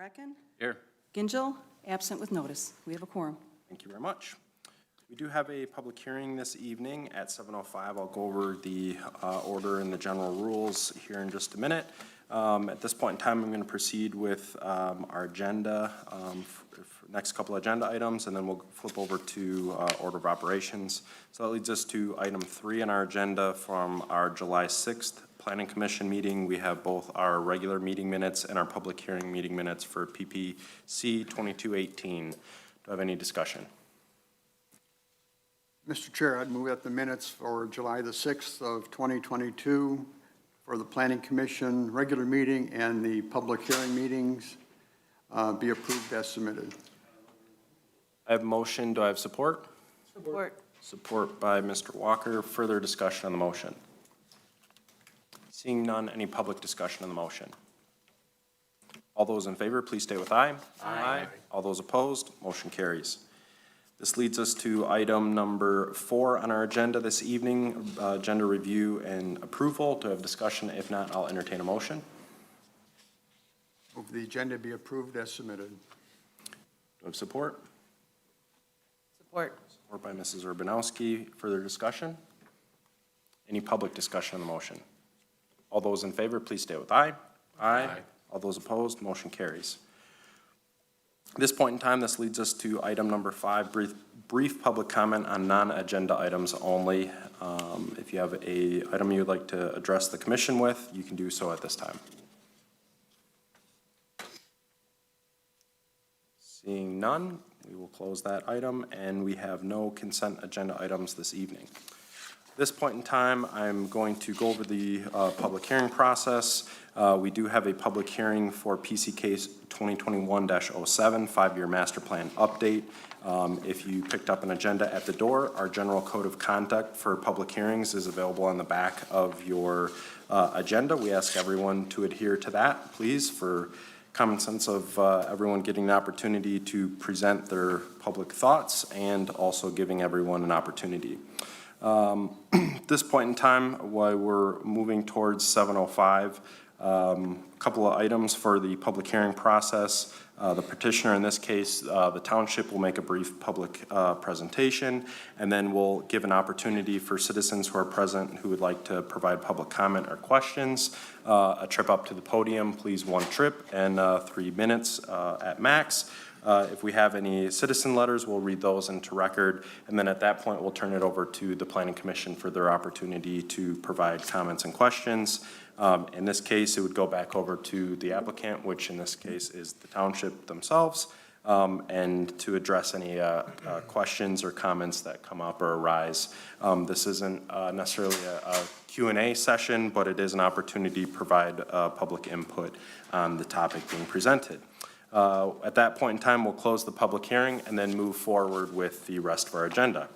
Bracken. Here. Gingell, absent with notice. We have a quorum. Thank you very much. We do have a public hearing this evening at 7:05. I'll go over the order and the general rules here in just a minute. At this point in time, I'm going to proceed with our agenda, next couple agenda items, and then we'll flip over to order of operations. So that leads us to item 3 on our agenda from our July 6th Planning Commission meeting. We have both our regular meeting minutes and our public hearing meeting minutes for PPC 2218. Do I have any discussion? Mr. Chair, I'd move that the minutes for July the 6th of 2022 for the Planning Commission regular meeting and the public hearing meetings be approved as submitted. I have a motion. Do I have support? Support. Support by Mr. Walker. Further discussion on the motion? Seeing none, any public discussion on the motion? All those in favor, please state with aye. Aye. All those opposed, motion carries. This leads us to item number 4 on our agenda this evening, agenda review and approval. To have discussion? If not, I'll entertain a motion. Move the agenda be approved as submitted. Do I have support? Support. Support by Mrs. Urbanowski. Further discussion? Any public discussion on the motion? All those in favor, please state with aye. Aye. All those opposed, motion carries. At this point in time, this leads us to item number 5, brief public comment on non-agenda items only. If you have a item you'd like to address the commission with, you can do so at this time. Seeing none, we will close that item, and we have no consent agenda items this evening. At this point in time, I'm going to go over the public hearing process. We do have a public hearing for PC case 2021-07, 5-year master plan update. If you picked up an agenda at the door, our general code of conduct for public hearings is available on the back of your agenda. We ask everyone to adhere to that, please, for common sense of everyone getting an opportunity to present their public thoughts and also giving everyone an opportunity. At this point in time, while we're moving towards 7:05, a couple of items for the public hearing process. The petitioner, in this case, the township, will make a brief public presentation, and then we'll give an opportunity for citizens who are present who would like to provide public comment or questions. A trip up to the podium, please 1 trip and 3 minutes at max. If we have any citizen letters, we'll read those into record, and then at that point, we'll turn it over to the Planning Commission for their opportunity to provide comments and questions. In this case, it would go back over to the applicant, which in this case is the township themselves, and to address any questions or comments that come up or arise. This isn't necessarily a Q&A session, but it is an opportunity to provide public input on the topic being presented. At that point in time, we'll close the public hearing and then move forward with the rest of our agenda.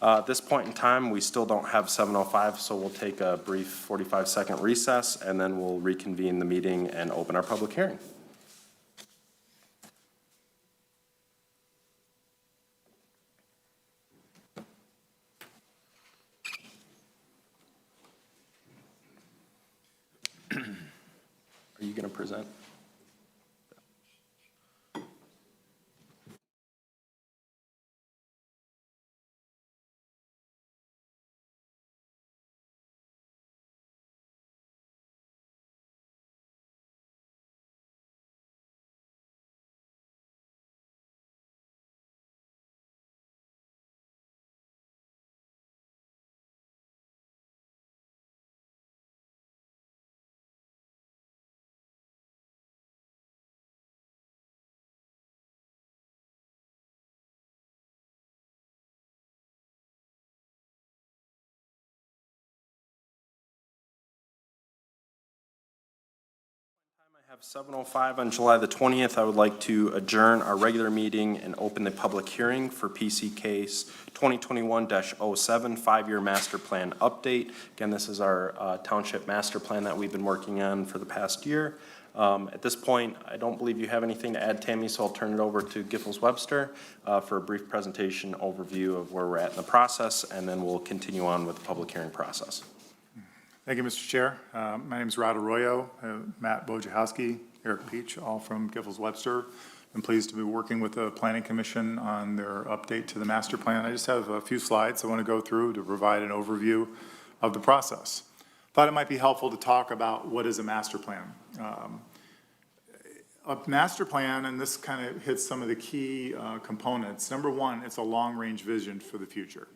At this point in time, we still don't have 7:05, so we'll take a brief 45-second recess, and then we'll reconvene the meeting and open our public hearing. Are you going to present? I have 7:05 on July the 20th. I would like to adjourn our regular meeting and open the public hearing for PC case 2021-07, 5-year master plan update. Again, this is our township master plan that we've been working on for the past year. At this point, I don't believe you have anything to add, Tammy, so I'll turn it over to Giffords Webster for a brief presentation overview of where we're at in the process, and then we'll continue on with the public hearing process. Thank you, Mr. Chair. My name is Rod Arroyo. Matt Wojciechowski Eric Peach, all from Giffords Webster. I'm pleased to be working with the Planning Commission on their update to the master plan. I just have a few slides I want to go through to provide an overview of the process. Thought it might be helpful to talk about what is a master plan. A master plan, and this kind of hits some of the key components. Number one, it's a long-range vision for the future.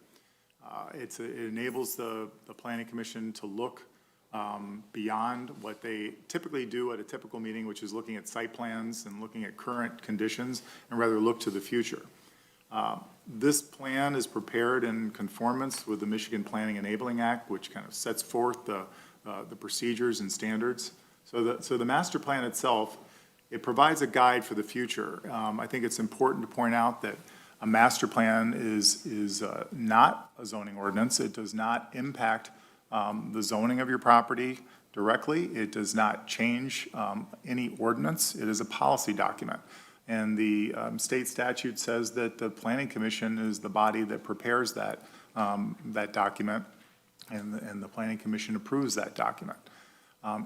It enables the Planning Commission to look beyond what they typically do at a typical meeting, which is looking at site plans and looking at current conditions, and rather look to the future. This plan is prepared in conformance with the Michigan Planning Enabling Act, which kind of sets forth the procedures and standards. So the master plan itself, it provides a guide for the future. I think it's important to point out that a master plan is not a zoning ordinance. It does not impact the zoning of your property directly. It does not change any ordinance. It is a policy document. And the state statute says that the Planning Commission is the body that prepares that document, and the Planning Commission approves that document.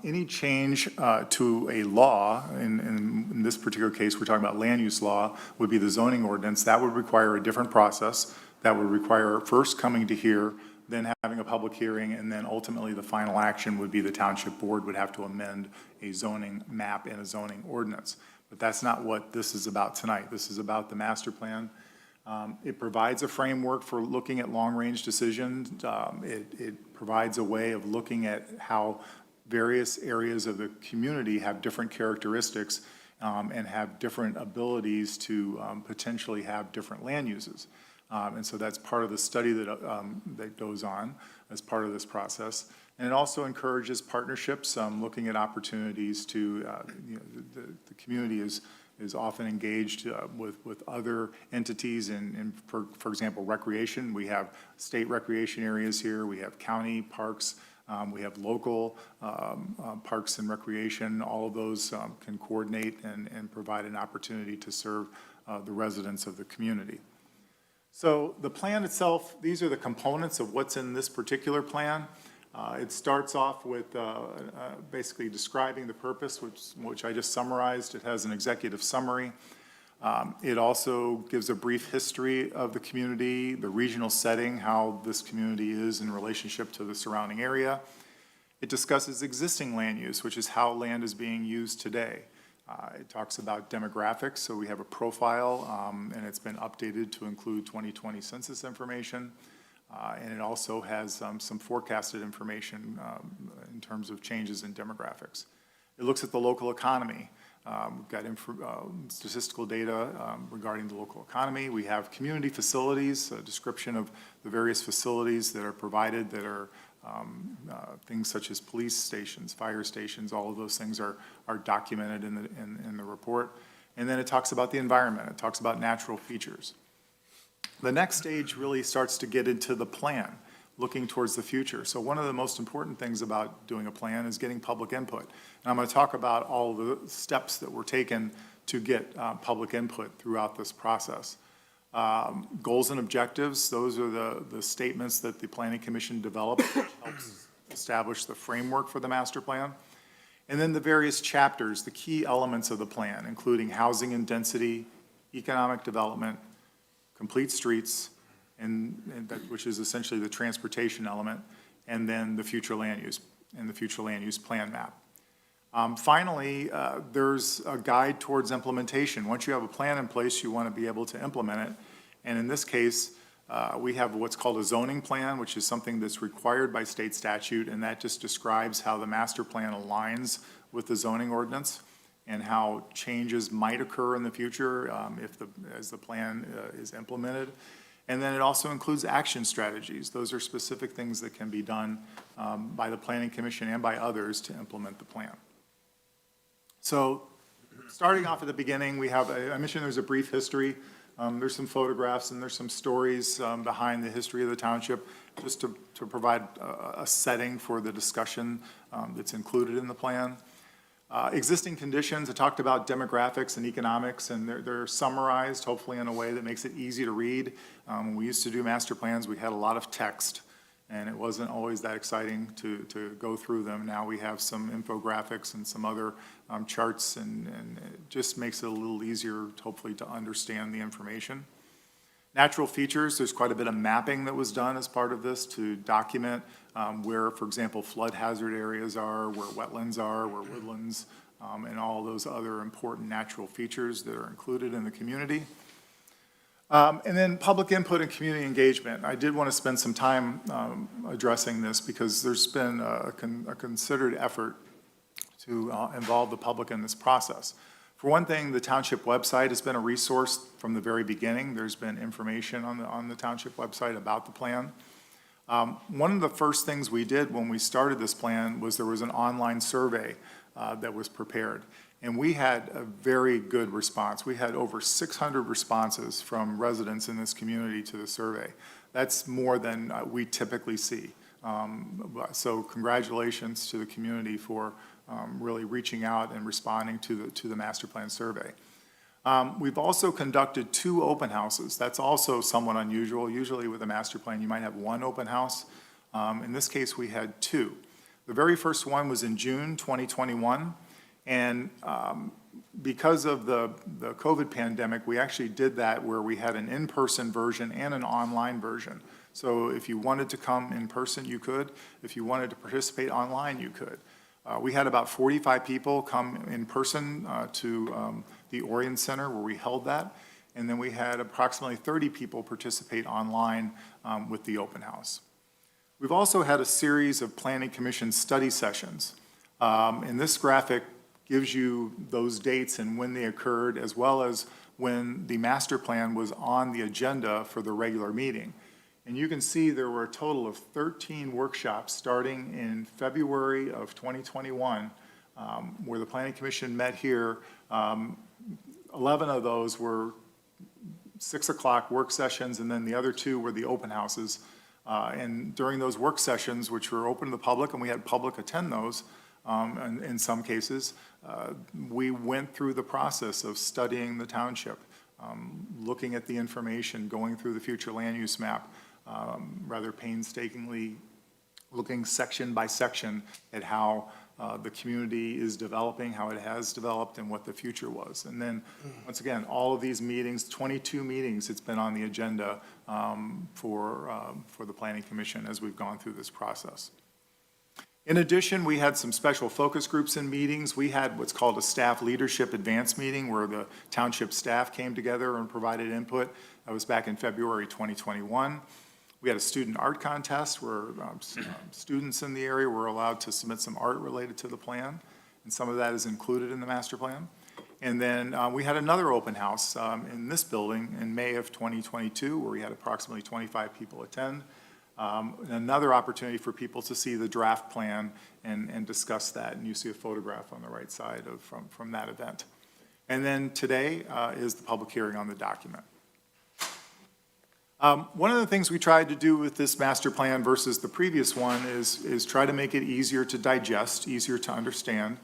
Any change to a law, in this particular case, we're talking about land use law, would be the zoning ordinance. That would require a different process. That would require first coming to here, then having a public hearing, and then ultimately the final action would be the township board would have to amend a zoning map and a zoning ordinance. But that's not what this is about tonight. This is about the master plan. It provides a framework for looking at long-range decisions. It provides a way of looking at how various areas of the community have different characteristics and have different abilities to potentially have different land uses. And so that's part of the study that goes on as part of this process. And it also encourages partnerships, looking at opportunities to, the community is often engaged with other entities in for example, recreation. We have state recreation areas here. We have county parks. We have local parks and recreation. All of those can coordinate and provide an opportunity to serve the residents of the community. So the plan itself, these are the components of what's in this particular plan. It starts off with basically describing the purpose, which I just summarized. It has an executive summary. It also gives a brief history of the community, the regional setting, how this community is in relationship to the surrounding area. It discusses existing land use, which is how land is being used today. It talks about demographics, so we have a profile, and it's been updated to include 2020 census information. And it also has some forecasted information in terms of changes in demographics. It looks at the local economy. We've got statistical data regarding the local economy. We have community facilities, a description of the various facilities that are provided that are things such as police stations, fire stations. All of those things are documented in the report. And then it talks about the environment. It talks about natural features. The next stage really starts to get into the plan, looking towards the future. So one of the most important things about doing a plan is getting public input. And I'm going to talk about all the steps that were taken to get public input throughout this process. Goals and objectives, those are the statements that the Planning Commission developed, which helps establish the framework for the master plan. And then the various chapters, the key elements of the plan, including housing and density, economic development, complete streets, which is essentially the transportation element, and then the future land use and the future land use plan map. Finally, there's a guide towards implementation. Once you have a plan in place, you want to be able to implement it. And in this case, we have what's called a zoning plan, which is something that's required by state statute, and that just describes how the master plan aligns with the zoning ordinance and how changes might occur in the future as the plan is implemented. And then it also includes action strategies. Those are specific things that can be done by the Planning Commission and by others to implement the plan. So starting off at the beginning, we have, I mentioned there's a brief history. There's some photographs and there's some stories behind the history of the township, just to provide a setting for the discussion that's included in the plan. Existing conditions, I talked about demographics and economics, and they're summarized, hopefully in a way that makes it easy to read. When we used to do master plans, we had a lot of text, and it wasn't always that exciting to go through them. Now we have some infographics and some other charts, and it just makes it a little easier, hopefully, to understand the information. Natural features, there's quite a bit of mapping that was done as part of this to document where, for example, flood hazard areas are, where wetlands are, where woodlands, and all those other important natural features that are included in the community. And then public input and community engagement. I did want to spend some time addressing this because there's been a considered effort to involve the public in this process. For one thing, the township website has been a resource from the very beginning. There's been information on the township website about the plan. One of the first things we did when we started this plan was there was an online survey that was prepared. And we had a very good response. We had over 600 responses from residents in this community to the survey. That's more than we typically see. So congratulations to the community for really reaching out and responding to the master plan survey. We've also conducted 2 open houses. That's also somewhat unusual. Usually with a master plan, you might have 1 open house. In this case, we had 2. The very first one was in June 2021. And because of the COVID pandemic, we actually did that where we had an in-person version and an online version. So if you wanted to come in person, you could. If you wanted to participate online, you could. We had about 45 people come in person to the Orion Center where we held that. And then we had approximately 30 people participate online with the open house. We've also had a series of Planning Commission study sessions. And this graphic gives you those dates and when they occurred, as well as when the master plan was on the agenda for the regular meeting. And you can see there were a total of 13 workshops starting in February of 2021, where the Planning Commission met here. 11 of those were 6 o'clock work sessions, and then the other 2 were the open houses. And during those work sessions, which were open to the public, and we had public attend those, in some cases, we went through the process of studying the township, looking at the information, going through the future land use map, rather painstakingly looking section by section at how the community is developing, how it has developed, and what the future was. And then, once again, all of these meetings, 22 meetings, it's been on the agenda for the Planning Commission as we've gone through this process. In addition, we had some special focus groups and meetings. We had what's called a staff leadership advance meeting where the township staff came together and provided input. That was back in February 2021. We had a student art contest where students in the area were allowed to submit some art related to the plan, and some of that is included in the master plan. And then we had another open house in this building in May of 2022 where we had approximately 25 people attend. Another opportunity for people to see the draft plan and discuss that, and you see a photograph on the right side from that event. And then today is the public hearing on the document. One of the things we tried to do with this master plan versus the previous one is try to make it easier to digest, easier to understand.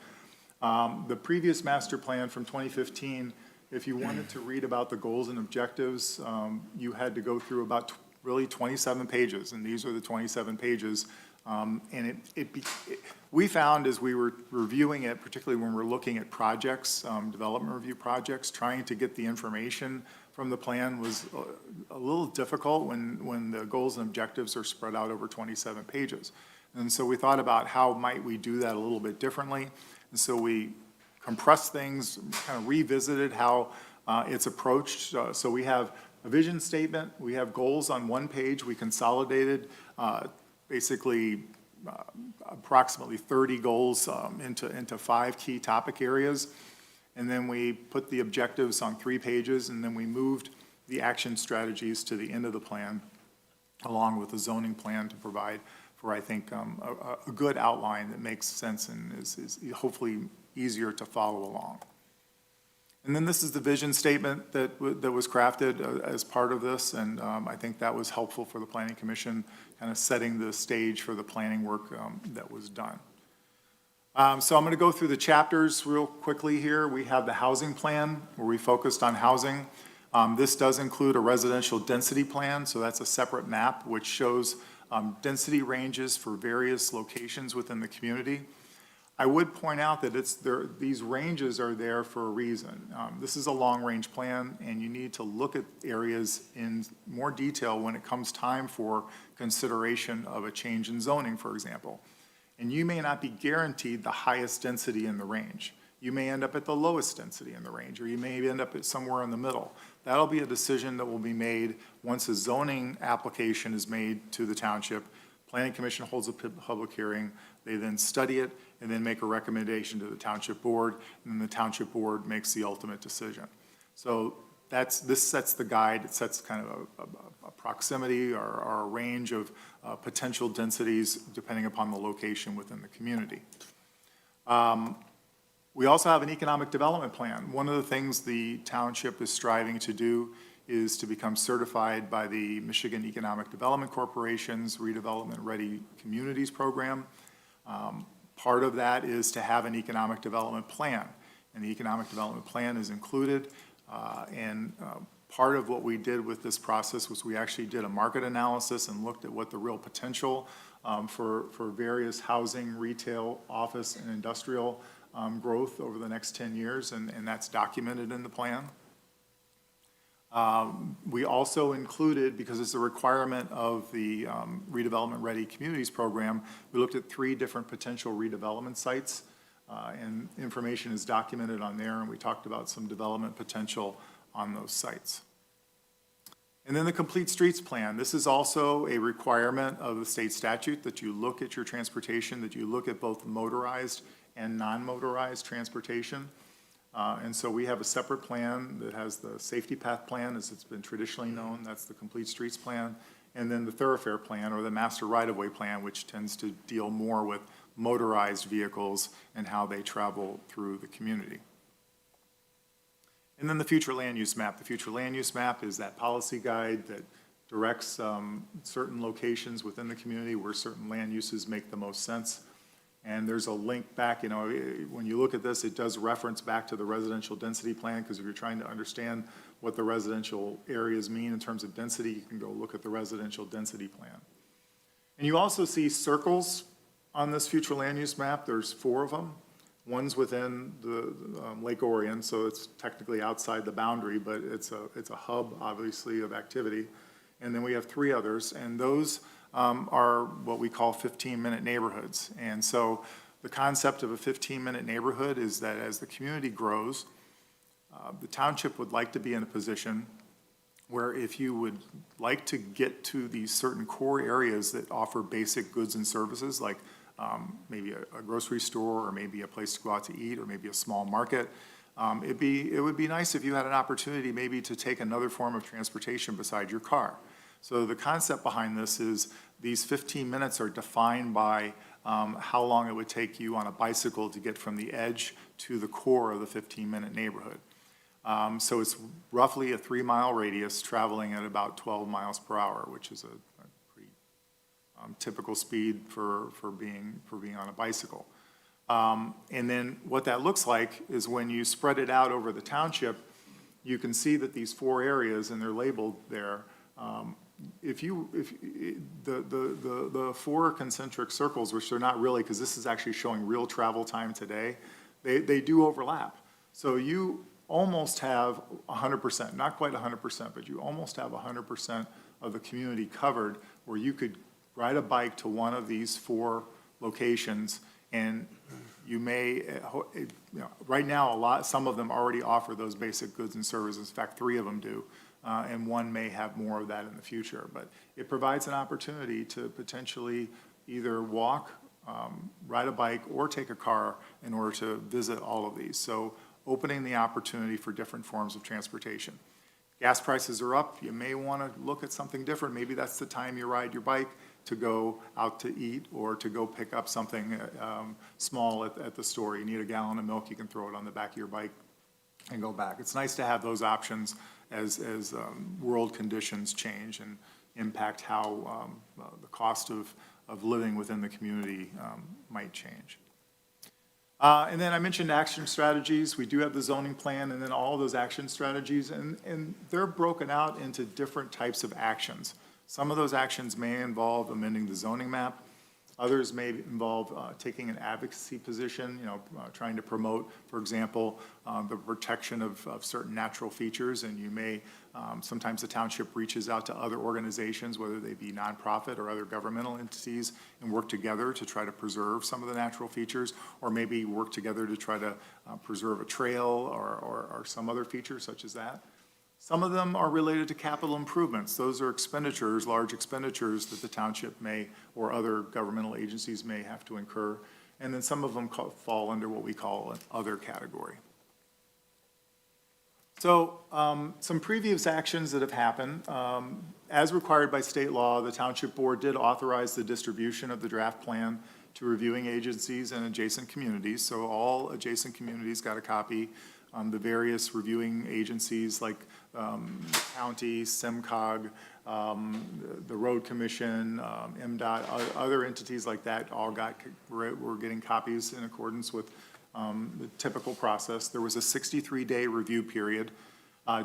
The previous master plan from 2015, if you wanted to read about the goals and objectives, you had to go through about really 27 pages, and these are the 27 pages. And we found as we were reviewing it, particularly when we're looking at projects, development review projects, trying to get the information from the plan was a little difficult when the goals and objectives are spread out over 27 pages. And so we thought about how might we do that a little bit differently. And so we compressed things, kind of revisited how it's approached. So we have a vision statement, we have goals on one page. We consolidated basically approximately 30 goals into 5 key topic areas. And then we put the objectives on 3 pages, and then we moved the action strategies to the end of the plan, along with the zoning plan to provide for, I think, a good outline that makes sense and is hopefully easier to follow along. And then this is the vision statement that was crafted as part of this, and I think that was helpful for the Planning Commission, kind of setting the stage for the planning work that was done. So I'm going to go through the chapters real quickly here. We have the housing plan, where we focused on housing. This does include a residential density plan, so that's a separate map which shows density ranges for various locations within the community. I would point out that these ranges are there for a reason. This is a long-range plan, and you need to look at areas in more detail when it comes time for consideration of a change in zoning, for example. And you may not be guaranteed the highest density in the range. You may end up at the lowest density in the range, or you may end up at somewhere in the middle. That'll be a decision that will be made once a zoning application is made to the township. Planning Commission holds a public hearing, they then study it, and then make a recommendation to the township board, and then the township board makes the ultimate decision. So this sets the guide, it sets kind of a proximity or a range of potential densities depending upon the location within the community. We also have an economic development plan. One of the things the township is striving to do is to become certified by the Michigan Economic Development Corporation's Redevelopment Ready Communities Program. Part of that is to have an economic development plan, and the economic development plan is included. Part of what we did with this process was we actually did a market analysis and looked at what the real potential for various housing, retail, office, and industrial growth over the next 10 years, and that's documented in the plan. We also included, because it's a requirement of the Redevelopment Ready Communities Program, we looked at 3 different potential redevelopment sites, and information is documented on there, and we talked about some development potential on those sites. And then the Complete Streets Plan. This is also a requirement of the state statute that you look at your transportation, that you look at both motorized and non-motorized transportation. And so we have a separate plan that has the safety path plan, as it's been traditionally known. That's the Complete Streets Plan. And then the thoroughfare plan, or the master right-of-way plan, which tends to deal more with motorized vehicles and how they travel through the community. And then the future land use map. The future land use map is that policy guide that directs certain locations within the community where certain land uses make the most sense. And there's a link back, when you look at this, it does reference back to the residential density plan, because if you're trying to understand what the residential areas mean in terms of density, you can go look at the residential density plan. And you also see circles on this future land use map. There's 4 of them. One's within the Lake Orion, so it's technically outside the boundary, but it's a hub, obviously, of activity. And then we have 3 others, and those are what we call 15-minute neighborhoods. And so the concept of a 15-minute neighborhood is that as the community grows, the township would like to be in a position where if you would like to get to these certain core areas that offer basic goods and services, like maybe a grocery store, or maybe a place to go out to eat, or maybe a small market, it would be nice if you had an opportunity maybe to take another form of transportation beside your car. So the concept behind this is these 15 minutes are defined by how long it would take you on a bicycle to get from the edge to the core of the 15-minute neighborhood. So it's roughly a 3-mile radius traveling at about 12 miles per hour, which is a pretty typical speed for being on a bicycle. And then what that looks like is when you spread it out over the township, you can see that these 4 areas, and they're labeled there, the 4 concentric circles, which they're not really, because this is actually showing real travel time today, they do overlap. So you almost have 100%, not quite 100%, but you almost have 100% of the community covered, where you could ride a bike to one of these 4 locations, and you may, right now, some of them already offer those basic goods and services. In fact, 3 of them do. And one may have more of that in the future. But it provides an opportunity to potentially either walk, ride a bike, or take a car in order to visit all of these. So opening the opportunity for different forms of transportation. Gas prices are up. You may want to look at something different. Maybe that's the time you ride your bike to go out to eat, or to go pick up something small at the store. You need a gallon of milk, you can throw it on the back of your bike and go back. It's nice to have those options as world conditions change and impact how the cost of living within the community might change. And then I mentioned action strategies. We do have the zoning plan, and then all of those action strategies, and they're broken out into different types of actions. Some of those actions may involve amending the zoning map. Others may involve taking an advocacy position, trying to promote, for example, the protection of certain natural features. And you may, sometimes the township reaches out to other organizations, whether they be nonprofit or other governmental entities, and work together to try to preserve some of the natural features, or maybe work together to try to preserve a trail or some other feature such as that. Some of them are related to capital improvements. Those are expenditures, large expenditures that the township may, or other governmental agencies may have to incur. And then some of them fall under what we call an other category. So some previous actions that have happened. As required by state law, the Township Board did authorize the distribution of the draft plan to reviewing agencies and adjacent communities. So all adjacent communities got a copy. The various reviewing agencies like county, SEMCOG, the Road Commission, MDOT, other entities like that all were getting copies in accordance with the typical process. There was a 63-day review period.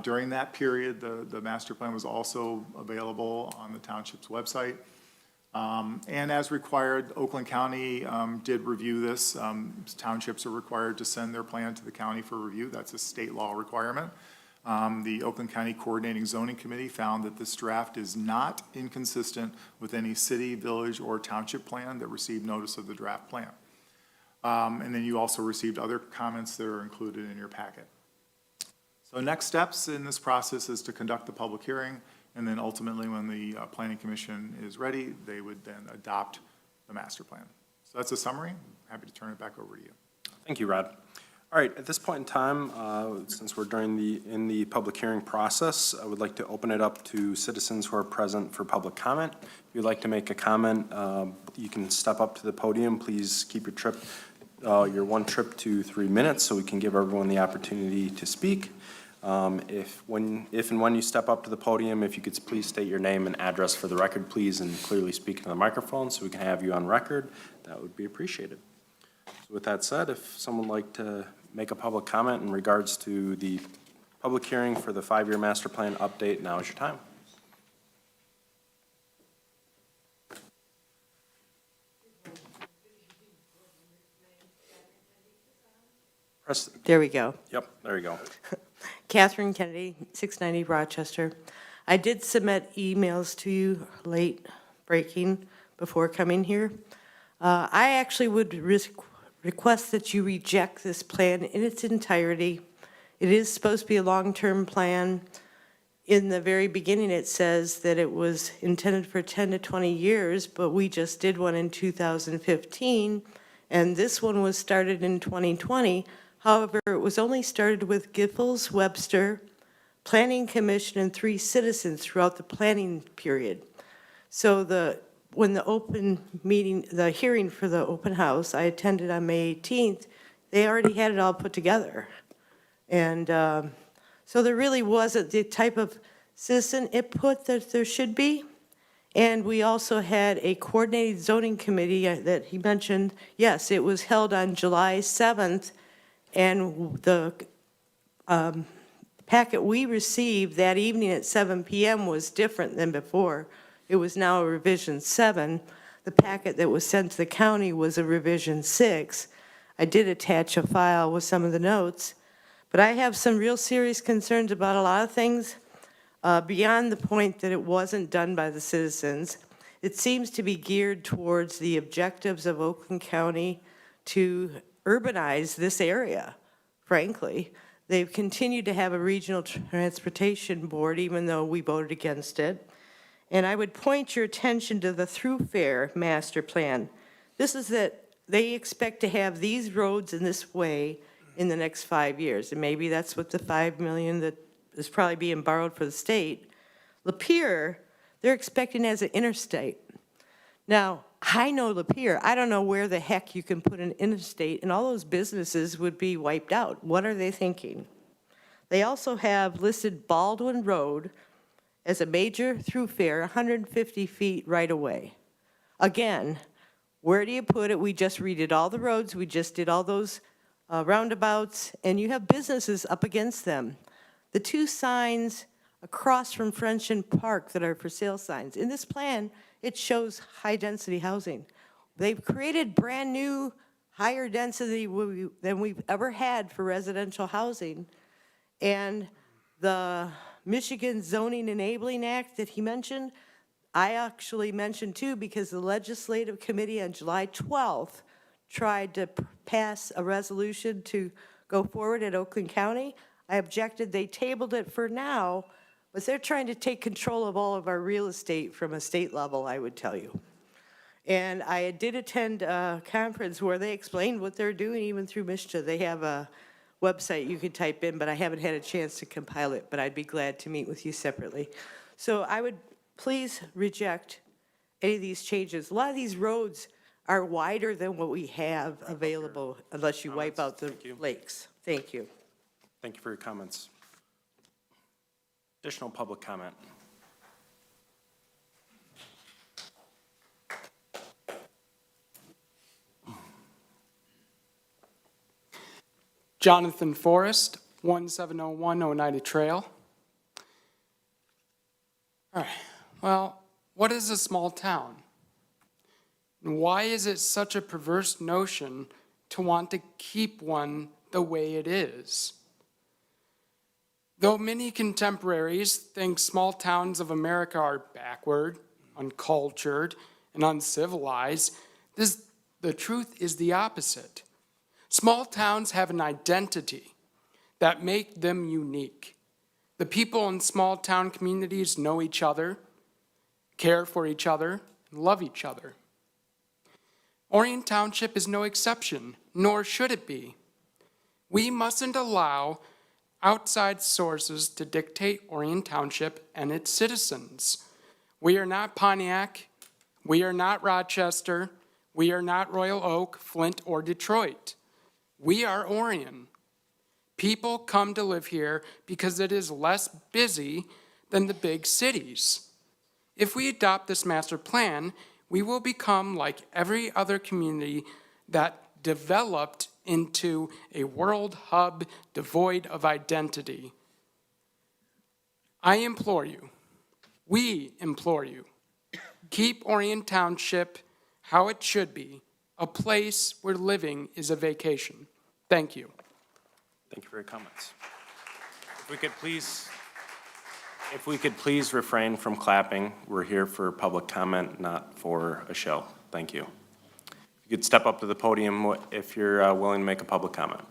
During that period, the master plan was also available on the township's website. And as required, Oakland County did review this. Townships are required to send their plan to the county for review. That's a state law requirement. The Oakland County Coordinating Zoning Committee found that this draft is not inconsistent with any city, village, or township plan that received notice of the draft plan. And then you also received other comments that are included in your packet. So next steps in this process is to conduct the public hearing. And then ultimately, when the Planning Commission is ready, they would then adopt the master plan. So that's a summary. Happy to turn it back over to you. Thank you, Rod. All right, at this point in time, since we're in the public hearing process, I would like to open it up to citizens who are present for public comment. If you'd like to make a comment, you can step up to the podium. Please keep your one trip to 3 minutes so we can give everyone the opportunity to speak. If and when you step up to the podium, if you could please state your name and address for the record, please, and clearly speak into the microphone so we can have you on record, that would be appreciated. So with that said, if someone would like to make a public comment in regards to the public hearing for the 5-year master plan update, now is your time. There we go. Yep, there you go. Catherine Kennedy, 690 Rochester. I did submit emails to you late breaking before coming here. I actually would request that you reject this plan in its entirety. It is supposed to be a long-term plan. In the very beginning, it says that it was intended for 10 to 20 years, but we just did one in 2015, and this one was started in 2020. However, it was only started with Giffords, Webster, Planning Commission, and 3 citizens throughout the planning period. So when the open meeting, the hearing for the open house, I attended on May 18th, they already had it all put together. And so there really wasn't the type of citizen input that there should be. And we also had a coordinated zoning committee that he mentioned. Yes, it was held on July 7th. And the packet we received that evening at 7 p.m. was different than before. It was now a revision 7. The packet that was sent to the county was a revision 6. I did attach a file with some of the notes, but I have some real serious concerns about a lot of things beyond the point that it wasn't done by the citizens. It seems to be geared towards the objectives of Oakland County to urbanize this area, frankly. They've continued to have a regional transportation board, even though we voted against it. And I would point your attention to the Throughfare master plan. This is that they expect to have these roads in this way in the next 5 years. And maybe that's what the $5 million that is probably being borrowed for the state. Lapeer, they're expecting as an interstate. Now, I know Lapeer. I don't know where the heck you can put an interstate, and all those businesses would be wiped out. What are they thinking? They also have listed Baldwin Road as a major thoroughfare, 150 feet right away. Again, where do you put it? We just redid all the roads. We just did all those roundabouts, and you have businesses up against them. The 2 signs across from Friendship Park that are for sale signs. In this plan, it shows high-density housing. They've created brand-new, higher density than we've ever had for residential housing. And the Michigan Zoning Enabling Act that he mentioned, I actually mentioned too, because the Legislative Committee on July 12th tried to pass a resolution to go forward at Oakland County. I objected, they tabled it for now, but they're trying to take control of all of our real estate from a state level, I would tell you. And I did attend a conference where they explained what they're doing, even through MSHA. They have a website you can type in, but I haven't had a chance to compile it, but I'd be glad to meet with you separately. So I would please reject any of these changes. A lot of these roads are wider than what we have available, unless you wipe out the lakes. Thank you. Thank you for your comments. Additional public comment. Jonathan Forrest, 1701 Oneida Trail. All right, well, what is a small town? And why is it such a perverse notion to want to keep one the way it is? Though many contemporaries think small towns of America are backward, uncultured, and uncivilized, the truth is the opposite. Small towns have an identity that make them unique. The people in small town communities know each other, care for each other, and love each other. Orion Township is no exception, nor should it be. We mustn't allow outside sources to dictate Orion Township and its citizens. We are not Pontiac, we are not Rochester, we are not Royal Oak, Flint, or Detroit. We are Orion. People come to live here because it is less busy than the big cities. If we adopt this master plan, we will become like every other community that developed into a world hub devoid of identity. I implore you, we implore you, keep Orion Township how it should be, a place where living is a vacation. Thank you. Thank you for your comments. If we could please refrain from clapping. We're here for public comment, not for a show. Thank you. You could step up to the podium if you're willing to make a public comment.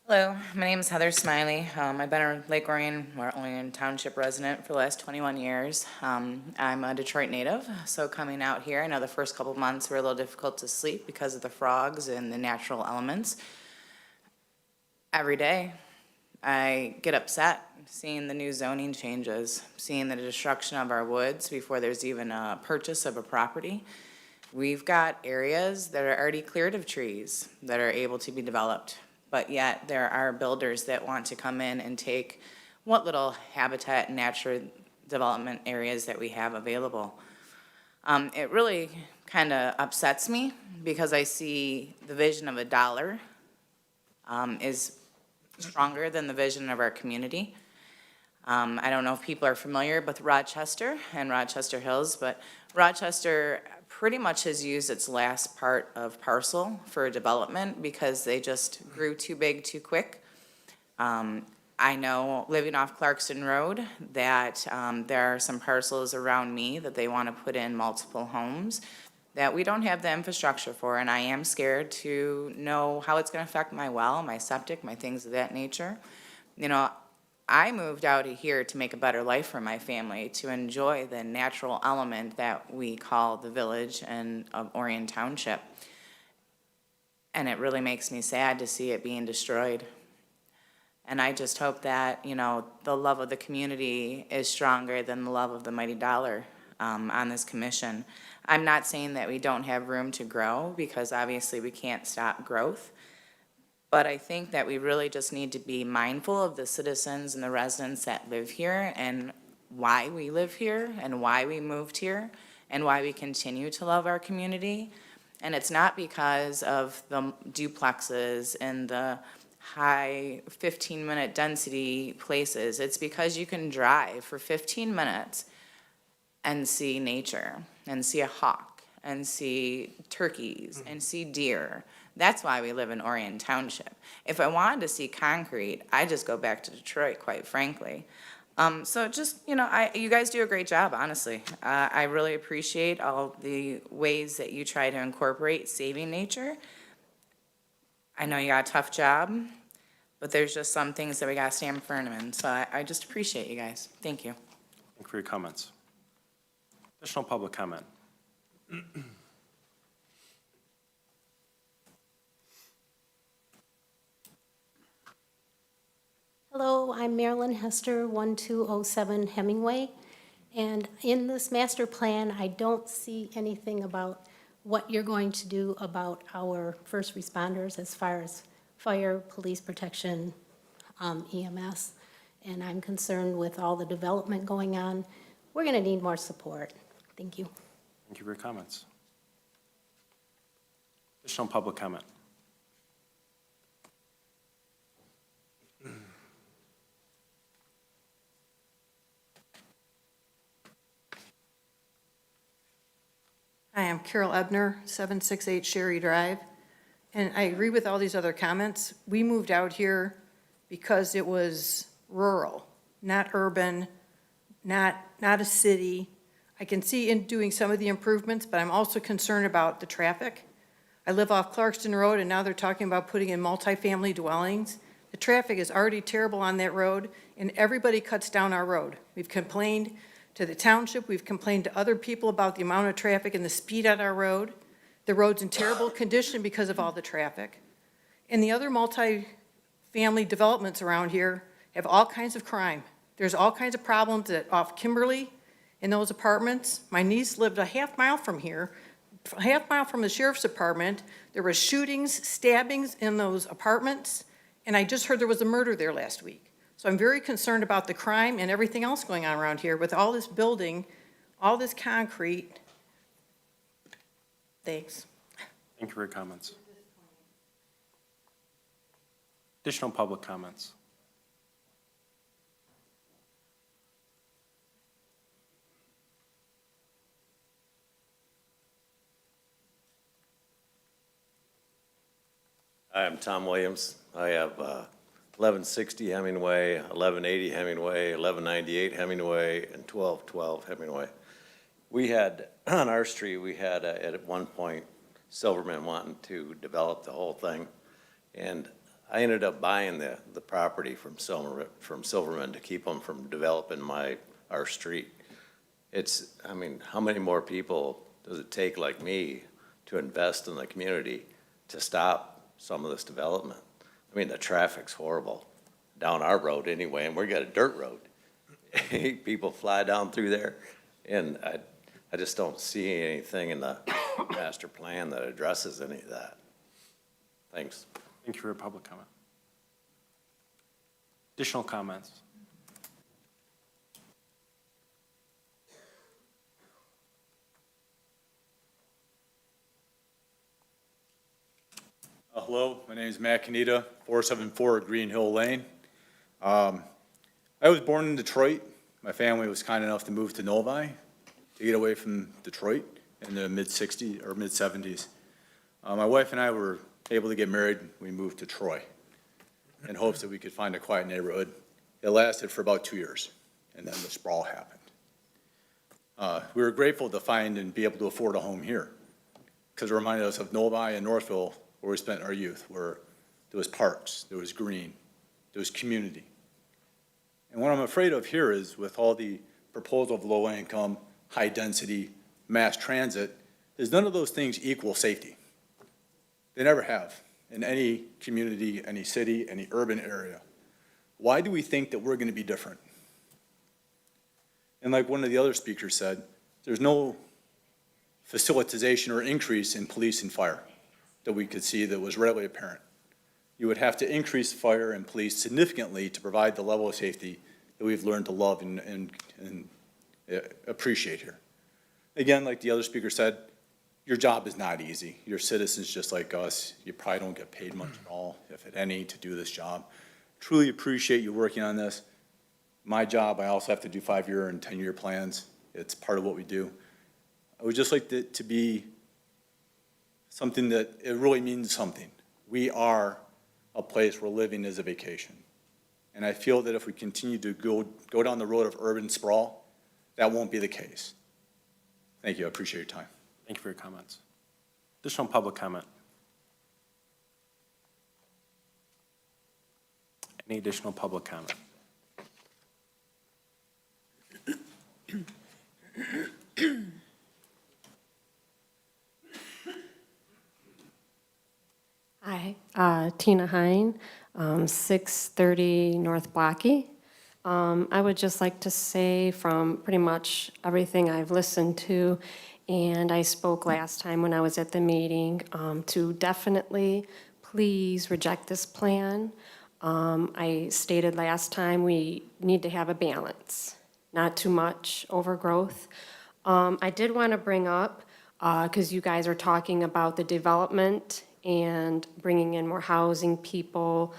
Hello, my name is Heather Smiley. I've been a Lake Orion Township resident for the last 21 years. I'm a Detroit native, so coming out here, I know the first couple months were a little difficult to sleep because of the frogs and the natural elements. Every day, I get upset seeing the new zoning changes, seeing the destruction of our woods before there's even a purchase of a property. We've got areas that are already cleared of trees that are able to be developed. But yet there are builders that want to come in and take what little habitat and natural development areas that we have available. It really kind of upsets me because I see the vision of a dollar is stronger than the vision of our community. I don't know if people are familiar with Rochester and Rochester Hills, but Rochester pretty much has used its last part of parcel for development because they just grew too big too quick. I know, living off Clarkson Road, that there are some parcels around me that they want to put in multiple homes that we don't have the infrastructure for, and I am scared to know how it's going to affect my well, my septic, my things of that nature. You know, I moved out of here to make a better life for my family, to enjoy the natural element that we call the village and of Orion Township. And it really makes me sad to see it being destroyed. And I just hope that, you know, the love of the community is stronger than the love of the mighty dollar on this commission. I'm not saying that we don't have room to grow, because obviously we can't stop growth. But I think that we really just need to be mindful of the citizens and the residents that live here and why we live here and why we moved here and why we continue to love our community. And it's not because of the duplexes and the high 15-minute density places. It's because you can drive for 15 minutes and see nature, and see a hawk, and see turkeys, and see deer. That's why we live in Orion Township. If I wanted to see concrete, I just go back to Detroit, quite frankly. So just, you guys do a great job, honestly. I really appreciate all the ways that you try to incorporate saving nature. I know you got a tough job, but there's just some things that we gotta stand firm in. So I just appreciate you guys. Thank you. Thank you for your comments. Additional public comment. Hello, I'm Marilyn Hester, 1207 Hemingway. And in this master plan, I don't see anything about what you're going to do about our first responders as far as fire, police protection, EMS. And I'm concerned with all the development going on. We're going to need more support. Thank you. Thank you for your comments. Additional public comment. Hi, I'm Carol Ebner, 768 Sherry Drive. And I agree with all these other comments. We moved out here because it was rural, not urban, not a city. I can see in doing some of the improvements, but I'm also concerned about the traffic. I live off Clarkston Road, and now they're talking about putting in multifamily dwellings. The traffic is already terrible on that road, and everybody cuts down our road. We've complained to the township, we've complained to other people about the amount of traffic and the speed on our road. The road's in terrible condition because of all the traffic. And the other multi-family developments around here have all kinds of crime. There's all kinds of problems off Kimberly in those apartments. My niece lived a half mile from here, a half mile from the sheriff's department. There were shootings, stabbings in those apartments, and I just heard there was a murder there last week. So I'm very concerned about the crime and everything else going on around here with all this building, all this concrete. Thanks. Thank you for your comments. Additional public comments. Hi, I'm Tom Williams. I have 1160 Hemingway, 1180 Hemingway, 1198 Hemingway, and 1212 Hemingway. We had, on our street, we had at one point Silverman wanting to develop the whole thing. And I ended up buying the property from Silverman to keep them from developing our street. I mean, how many more people does it take like me to invest in the community to stop some of this development? I mean, the traffic's horrible down our road anyway, and we got a dirt road. People fly down through there, and I just don't see anything in the master plan that addresses any of that. Thanks. Thank you for your public comment. Additional comments. Hello, my name is Matt Canita, 474 Green Hill Lane. I was born in Detroit. My family was kind enough to move to Novi to get away from Detroit in the mid-60s or mid-70s. My wife and I were able to get married. We moved to Troy in hopes that we could find a quiet neighborhood. It lasted for about 2 years, and then the sprawl happened. We were grateful to find and be able to afford a home here because it reminded us of Novi and Northville, where we spent our youth, where there was parks, there was green, there was community. And what I'm afraid of here is with all the proposal of low income, high density, mass transit, is none of those things equal safety. They never have in any community, any city, any urban area. Why do we think that we're gonna be different? And like one of the other speakers said, there's no facilitization or increase in police and fire that we could see that was readily apparent. You would have to increase fire and police significantly to provide the level of safety that we've learned to love and appreciate here. again, like the other speaker said, your job is not easy. You're citizens just like us. You probably don't get paid much at all, if at any, to do this job. Truly appreciate you working on this. My job, I also have to do 5-year and 10-year plans. It's part of what we do. I would just like it to be something that it really means something. We are a place where living is a vacation. And I feel that if we continue to go down the road of urban sprawl, that won't be the case. Thank you, I appreciate your time. Thank you for your comments. Additional public comment? Any additional public comment? Hi, Tina Hine, 630 North Blocky. I would just like to say from pretty much everything I've listened to, and I spoke last time when I was at the meeting, to definitely please reject this plan. I stated last time we need to have a balance, not too much overgrowth. I did want to bring up, because you guys are talking about the development and bringing in more housing, people,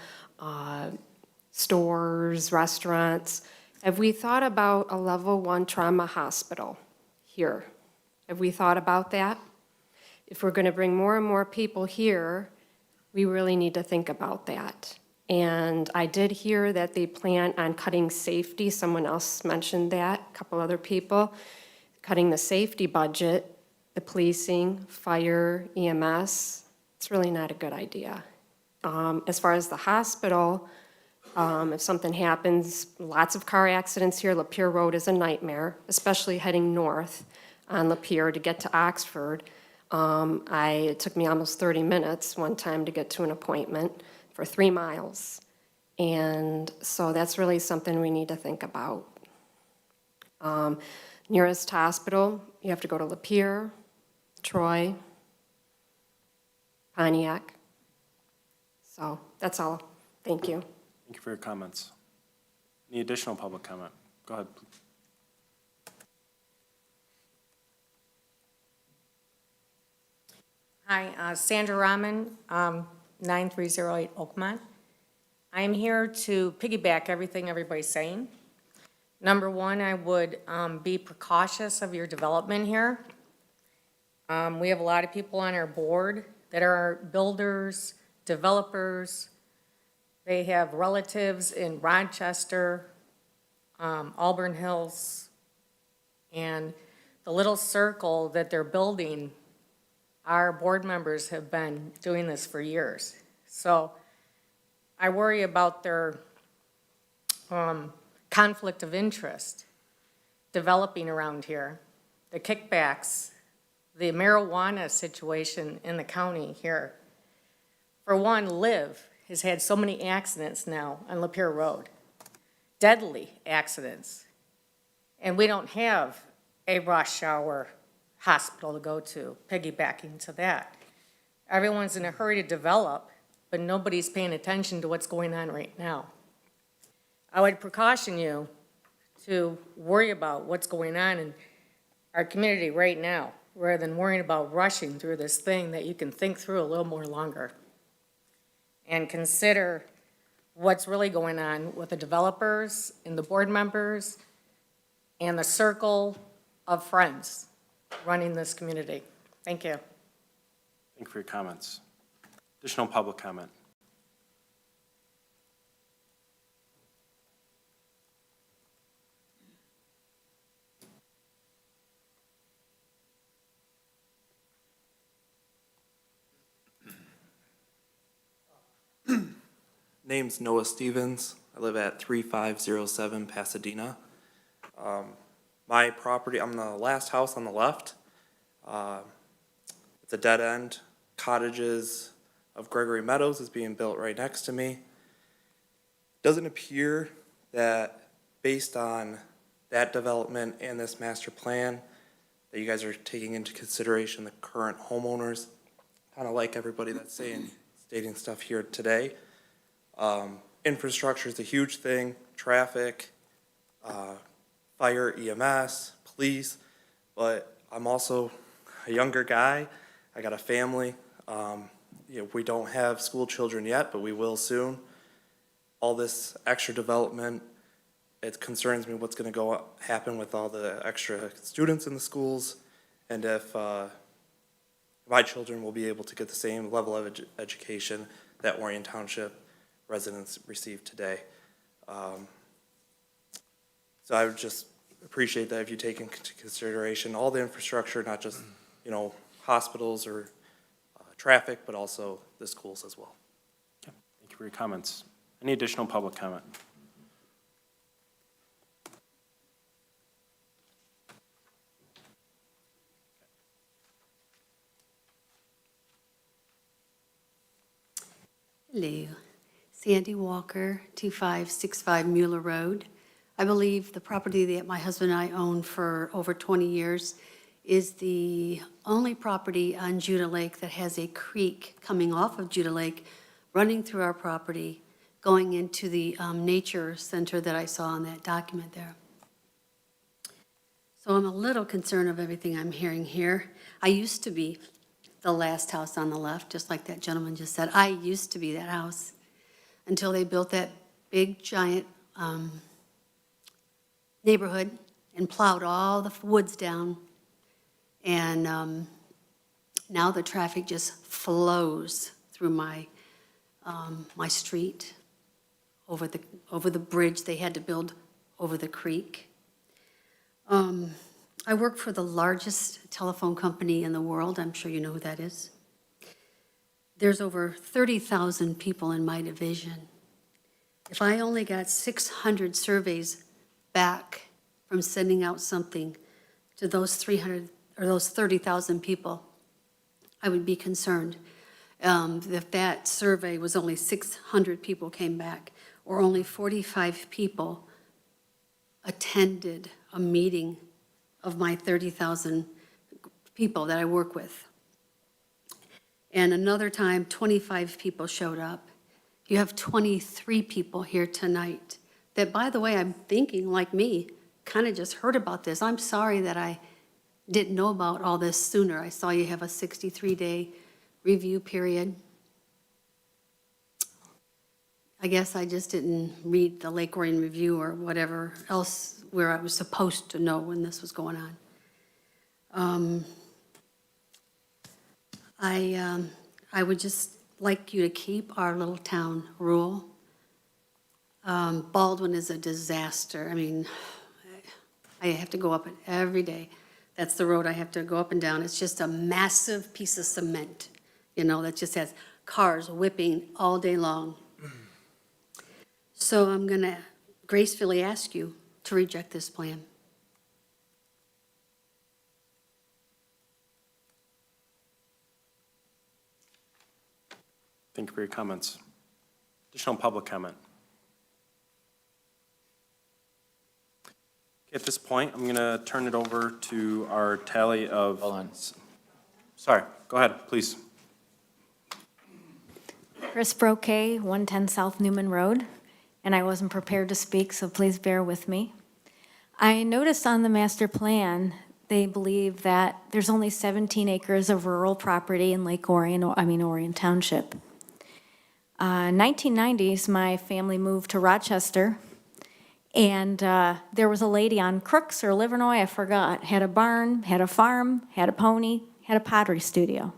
stores, restaurants. Have we thought about a level 1 trauma hospital here? Have we thought about that? If we're going to bring more and more people here, we really need to think about that. And I did hear that they plan on cutting safety. Someone else mentioned that, a couple other people. Cutting the safety budget, the policing, fire, EMS. It's really not a good idea. As far as the hospital, if something happens, lots of car accidents here. Lapeer Road is a nightmare, especially heading north on Lapeer to get to Oxford. It took me almost 30 minutes one time to get to an appointment for 3 miles. And so that's really something we need to think about. Nearest hospital, you have to go to Lapeer, Troy, Pontiac. So that's all. Thank you. Thank you for your comments. Any additional public comment? Go ahead. Hi, Sandra Rahman, 9308 Oakmont. I'm here to piggyback everything everybody's saying. Number one, I would be precautious of your development here. We have a lot of people on our board that are builders, developers. They have relatives in Rochester, Auburn Hills, and the little circle that they're building, our board members have been doing this for years. So I worry about their conflict of interest developing around here, the kickbacks, the marijuana situation in the county here. For one, Liv has had so many accidents now on Lapeer Road, deadly accidents. And we don't have a rush hour hospital to go to, piggybacking to that. Everyone's in a hurry to develop, but nobody's paying attention to what's going on right now. I would precaution you to worry about what's going on in our community right now, rather than worrying about rushing through this thing that you can think through a little more longer. And consider what's really going on with the developers and the board members and the circle of friends running this community. Thank you. Thank you for your comments. Additional public comment? Name's Noah Stevens. I live at 3507 Pasadena. My property, I'm the last house on the left. It's a dead end. Cottages of Gregory Meadows is being built right next to me. Doesn't appear that based on that development and this master plan that you guys are taking into consideration the current homeowners, kind of like everybody that's stating stuff here today. Infrastructure is a huge thing, traffic, fire, EMS, police, but I'm also a younger guy. I got a family. We don't have school children yet, but we will soon. All this extra development, it concerns me what's going to happen with all the extra students in the schools, and if my children will be able to get the same level of education that Orion Township residents receive today. So I would just appreciate that if you take into consideration all the infrastructure, not just, hospitals or traffic, but also the schools as well. Thank you for your comments. Any additional public comment? Hello, Sandy Walker, 2565 Mueller Road. I believe the property that my husband and I own for over 20 years is the only property on Judah Lake that has a creek coming off of Judah Lake, running through our property, going into the nature center that I saw on that document there. So I'm a little concerned of everything I'm hearing here. I used to be the last house on the left, just like that gentleman just said. I used to be that house until they built that big, giant neighborhood and plowed all the woods down. And now the traffic just flows through my street, over the bridge they had to build over the creek. I work for the largest telephone company in the world. I'm sure you know who that is. There's over 30,000 people in my division. If I only got 600 surveys back from sending out something to those 300 or those 30,000 people, I would be concerned. If that survey was only 600 people came back, or only 45 people attended a meeting of my 30,000 people that I work with. And another time, 25 people showed up. You have 23 people here tonight that, by the way, I'm thinking, like me, kind of just heard about this. I'm sorry that I didn't know about all this sooner. I saw you have a 63-day review period. I guess I just didn't read the Lake Orion Review or whatever else where I was supposed to know when this was going on. I would just like you to keep our little town rural. Baldwin is a disaster. I mean, I have to go up it every day. That's the road I have to go up and down. It's just a massive piece of cement, that just has cars whipping all day long. So I'm going to gracefully ask you to reject this plan. Thank you for your comments. Additional public comment? Okay, at this point, I'm going to turn it over to our tally of... Hold on. Sorry, go ahead, please. Chris Broquet, 110 South Newman Road, and I wasn't prepared to speak, so please bear with me. I noticed on the master plan, they believe that there's only 17 acres of rural property in Lake Orion, Orion Township. 1990s, my family moved to Rochester, and there was a lady on Crooks or Livernois, I forgot, had a barn, had a farm, had a pony, had a pottery studio.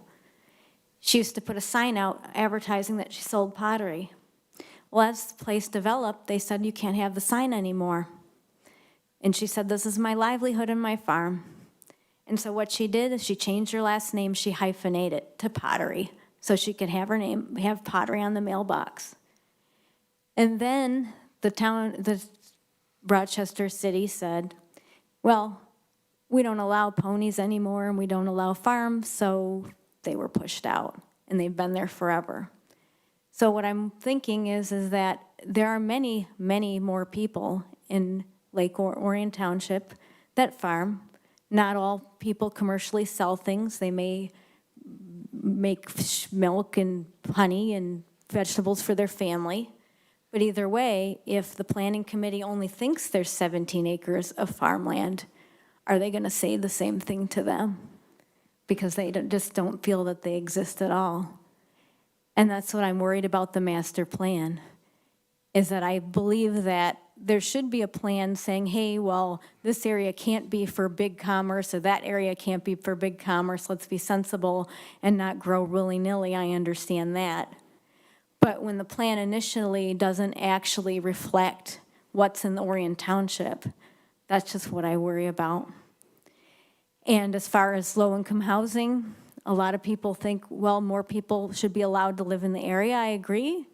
She used to put a sign out advertising that she sold pottery. Well, as the place developed, they said, you can't have the sign anymore. And she said, this is my livelihood and my farm. And so what she did is she changed her last name, she hyphenated it to Pottery, so she could have her name, have Pottery on the mailbox. And then the Rochester City said, well, we don't allow ponies anymore and we don't allow farms, so they were pushed out and they've been there forever. So what I'm thinking is that there are many, many more people in Lake Orion Township that farm. Not all people commercially sell things. They may make milk and honey and vegetables for their family. But either way, if the planning committee only thinks there's 17 acres of farmland, are they going to say the same thing to them? Because they just don't feel that they exist at all. And that's what I'm worried about the master plan, is that I believe that there should be a plan saying, hey, well, this area can't be for big commerce, or that area can't be for big commerce. Let's be sensible and not grow willy-nilly. I understand that. But when the plan initially doesn't actually reflect what's in Orion Township, that's just what I worry about. And as far as low-income housing, a lot of people think, well, more people should be allowed to live in the area. I agree.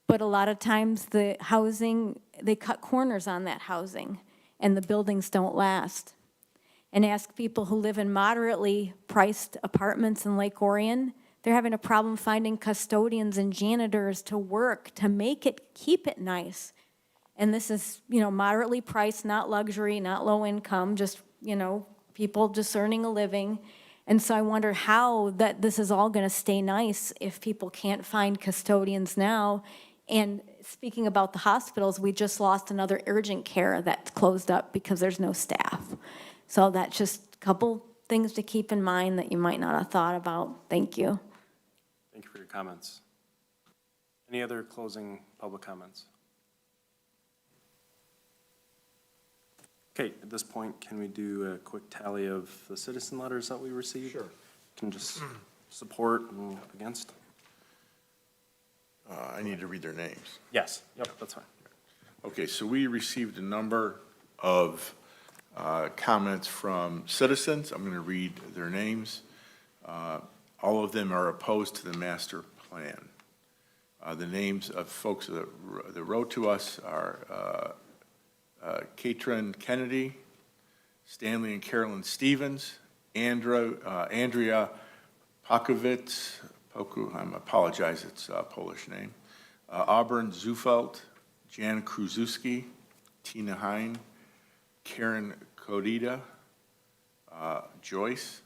But a lot of times the housing, they cut corners on that housing, and the buildings don't last. And ask people who live in moderately priced apartments in Lake Orion, they're having a problem finding custodians and janitors to work to make it, keep it nice. And this is, moderately priced, not luxury, not low income, just, people just earning a living. And so I wonder how that this is all going to stay nice if people can't find custodians now. And speaking about the hospitals, we just lost another urgent care that closed up because there's no staff. So that's just a couple things to keep in mind that you might not have thought about. Thank you. Thank you for your comments. Any other closing public comments? Okay, at this point, can we do a quick tally of the citizen letters that we received? Sure. Can just support and against? I need to read their names. Yes, yep, that's fine. Okay, so we received a number of comments from citizens. I'm going to read their names. All of them are opposed to the master plan. The names of folks that wrote to us are Katrin Kennedy, Stanley and Carolyn Stevens, Andrea Pakovitz, I apologize, it's a Polish name, Auburn Zufelt, Jan Kruzewski, Tina Hine, Karen Kodita, Joyce,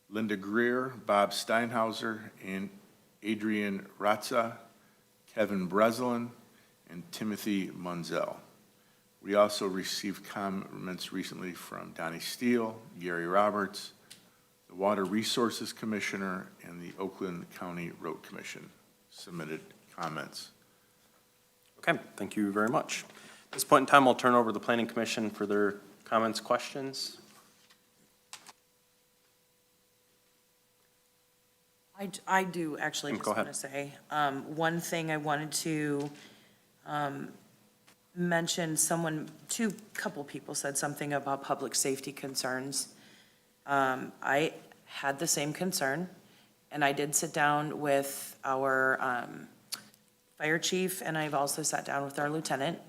Linda Greer, Bob Steinhauser, and Adrian Ratza, Kevin Breslin, and Timothy Munzel. We also received comments recently from Donnie Steele, Gary Roberts, the Water Resources Commissioner, and the Oakland County Road Commission submitted comments. Okay, thank you very much. At this point in time, I'll turn over to the Planning Commission for their comments, questions. I do actually Go just want to say, one thing I wanted to mention, couple people said something about public safety concerns. I had the same concern, and I did sit down with our fire chief, and I've also sat down with our lieutenant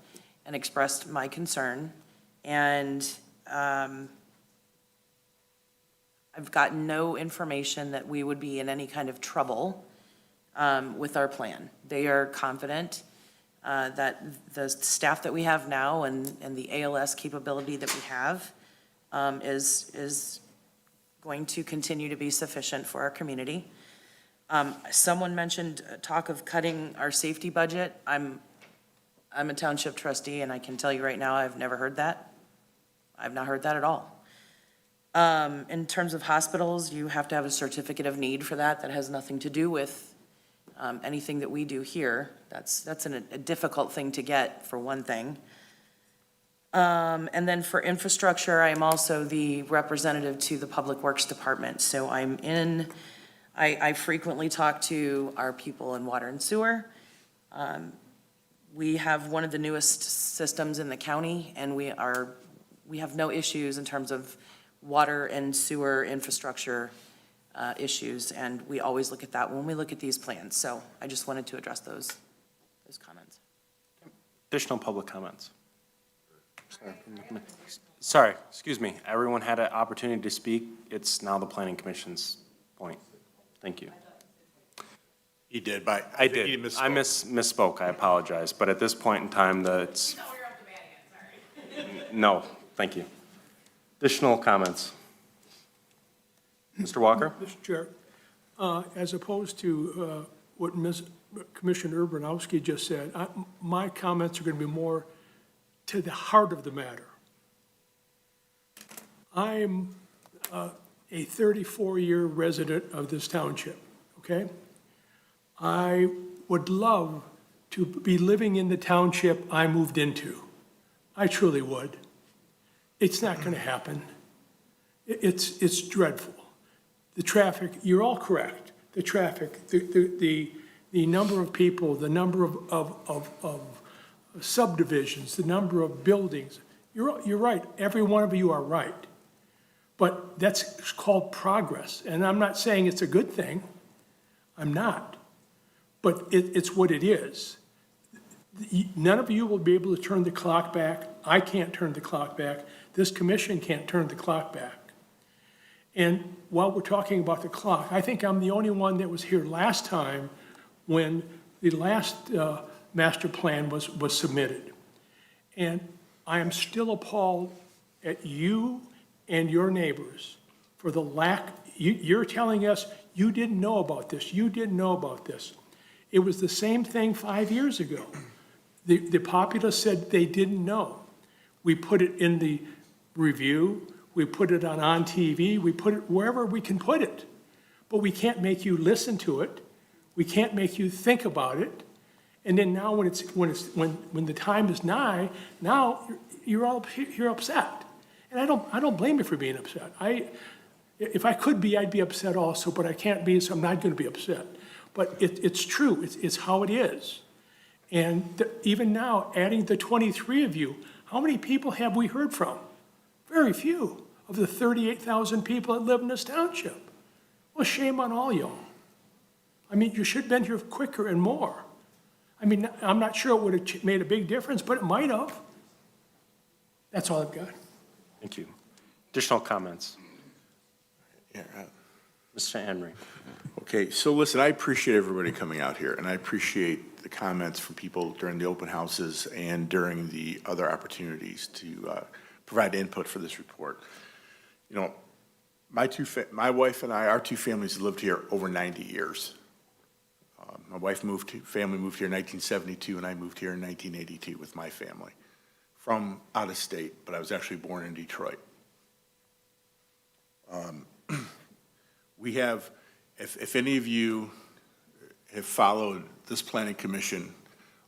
and expressed my concern. And I've gotten no information that we would be in any kind of trouble with our plan. They are confident that the staff that we have now and the ALS capability that we have is going to continue to be sufficient for our community. Someone mentioned talk of cutting our safety budget. I'm a township trustee, and I can tell you right now, I've never heard that. I've not heard that at all. In terms of hospitals, you have to have a certificate of need for that. That has nothing to do with anything that we do here. That's a difficult thing to get, for one thing. And then for infrastructure, I am also the representative to the Public Works Department. So I frequently talk to our people in water and sewer. We have one of the newest systems in the county, and we have no issues in terms of water and sewer infrastructure issues, and we always look at that when we look at these plans. So I just wanted to address those comments. Additional public comments? Sorry, excuse me. Everyone had an opportunity to speak. It's now the Planning Commission's point. Thank you. He did, but I think did. he misspoke. I misspoke. I apologize. But at this point in time, no, thank you. Additional comments? Mr. Walker? Mr. Chair, as opposed to what Commissioner Urbanowski just said, my comments are going to be more to the heart of the matter. I'm a 34-year resident of this township, okay? I would love to be living in the township I moved into. I truly would. It's not going to happen. It's dreadful. The traffic, you're all correct. The traffic, the number of people, the number of subdivisions, the number of buildings. You're right. Every one of you are right. But that's called progress. And I'm not saying it's a good thing. I'm not. But it's what it is. None of you will be able to turn the clock back. I can't turn the clock back. This commission can't turn the clock back. And while we're talking about the clock, I think I'm the only one that was here last time when the last master plan was submitted. And I am still appalled at you and your neighbors for the lack, you're telling us you didn't know about this, you didn't know about this. It was the same thing 5 years ago. The populace said they didn't know. We put it in the review, we put it on TV, we put it wherever we can put it. But we can't make you listen to it, we can't make you think about it. And then now when the time is nigh, now you're upset. And I don't blame you for being upset. If I could be, I'd be upset also, but I can't be, so I'm not going to be upset. But it's true, it's how it is. And even now, adding the 23 of you, how many people have we heard from? Very few of the 38,000 people that live in this township. Well, shame on all y'all. I mean, you should have been here quicker and more. I mean, I'm not sure it would have made a big difference, but it might have. That's all I've got. Thank you. Additional comments? Yeah. Mr. Henry. Okay, so listen, I appreciate everybody coming out here, and I appreciate the comments from people during the open houses and during the other opportunities to provide input for this report. You know, my wife and I, our two families have lived here over 90 years. My family moved here in 1972, and I moved here in 1982 with my family from out of state, but I was actually born in Detroit. We have, if any of you have followed this planning commission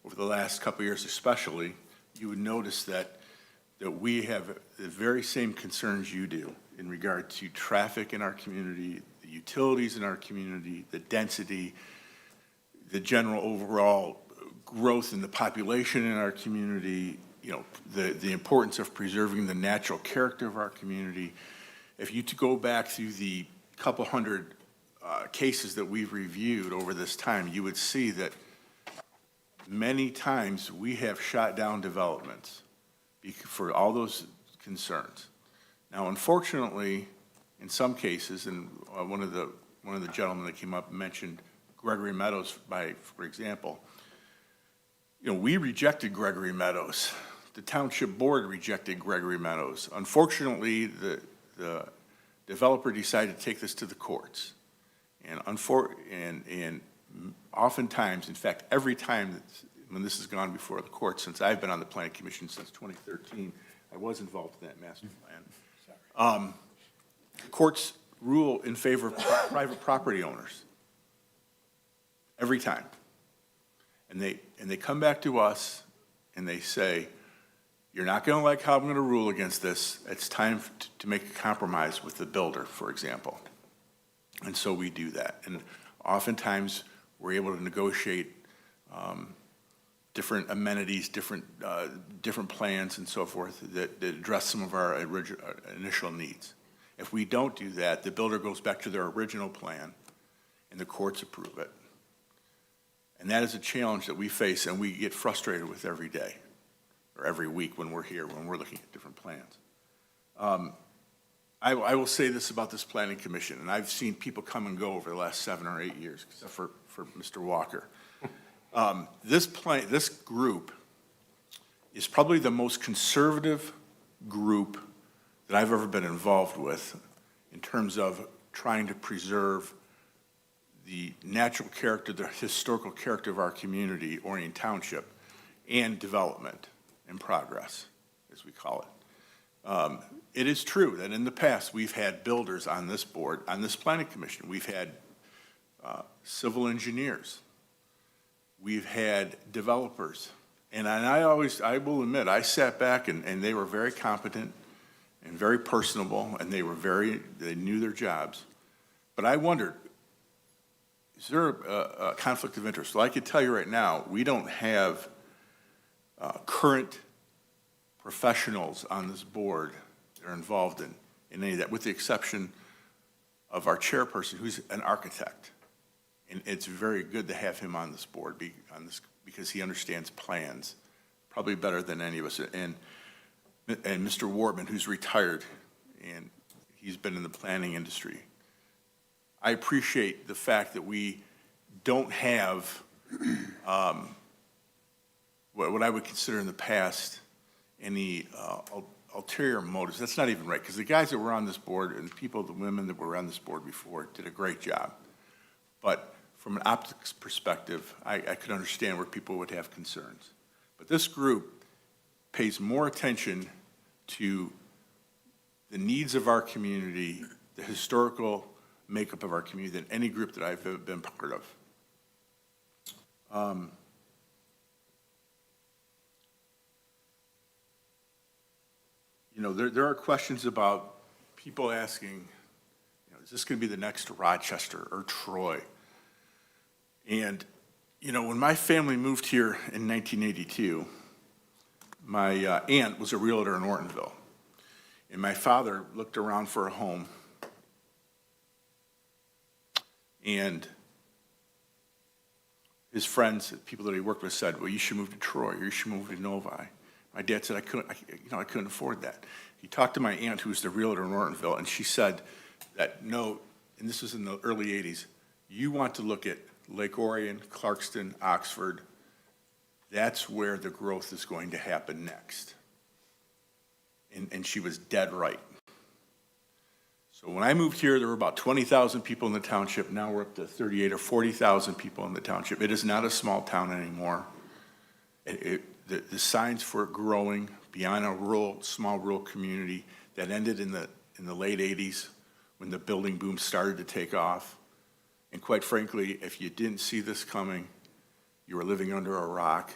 over the last couple of years especially, you would notice that we have the very same concerns you do in regard to traffic in our community, the utilities in our community, the density, the general overall growth in the population in our community, you know, the importance of preserving the natural character of our community. If you go back through the couple hundred cases that we've reviewed over this time, you would see that many times we have shot down developments for all those concerns. Now, unfortunately, in some cases, and one of the gentlemen that came up mentioned Gregory Meadows, for example. You know, we rejected Gregory Meadows. The township board rejected Gregory Meadows. Unfortunately, the developer decided to take this to the courts. And oftentimes, in fact, every time when this has gone before the court, since I've been on the planning commission since 2013, I was involved in that master plan. Courts rule in favor of private property owners. Every time. And they come back to us and they say, you're not going to like how I'm going to rule against this. It's time to make a compromise with the builder, for example. And so we do that. And oftentimes we're able to negotiate different amenities, different plans and so forth that address some of our initial needs. If we don't do that, the builder goes back to their original plan and the courts approve it. And that is a challenge that we face and we get frustrated with every day or every week when we're here, when we're looking at different plans. I will say this about this planning commission, and I've seen people come and go over the last 7 or 8 years, except for Mr. Walker. This group is probably the most conservative group that I've ever been involved with in terms of trying to preserve the natural character, the historical character of our community, Orion Township, and development and progress, as we call it. It is true that in the past, we've had builders on this board, on this planning commission. We've had civil engineers. We've had developers. And I will admit, I sat back and they were very competent and very personable, and they knew their jobs. But I wondered, is there a conflict of interest? Well, I can tell you right now, we don't have current professionals on this board that are involved in any of that, with the exception of our chairperson, who's an architect. And it's very good to have him on this board, because he understands plans probably better than any of us. And Mr. Wortman, who's retired, and he's been in the planning industry. I appreciate the fact that we don't have what I would consider in the past any ulterior motives. That's not even right, because the guys that were on this board and the women that were on this board before did a great job. But from an optics perspective, I could understand where people would have concerns. But this group pays more attention to the needs of our community, the historical makeup of our community, than any group that I've ever been part of. There are questions about people asking, is this going to be the next Rochester or Troy? And, when my family moved here in 1982, my aunt was a realtor in Ortonville. And my father looked around for a home. And his friends, people that he worked with, said, well, you should move to Troy, or you should move to Novi. My dad said, I couldn't afford that. He talked to my aunt, who was the realtor in Ortonville, and she said that, no, and this was in the early 80s, you want to look at Lake Orion, Clarkston, Oxford. That's where the growth is going to happen next. And she was dead right. So when I moved here, there were about 20,000 people in the township. Now we're up to 38 or 40,000 people in the township. It is not a small town anymore. The signs for it growing beyond a small rural community that ended in the late 80s when the building boom started to take off. And quite frankly, if you didn't see this coming, you were living under a rock.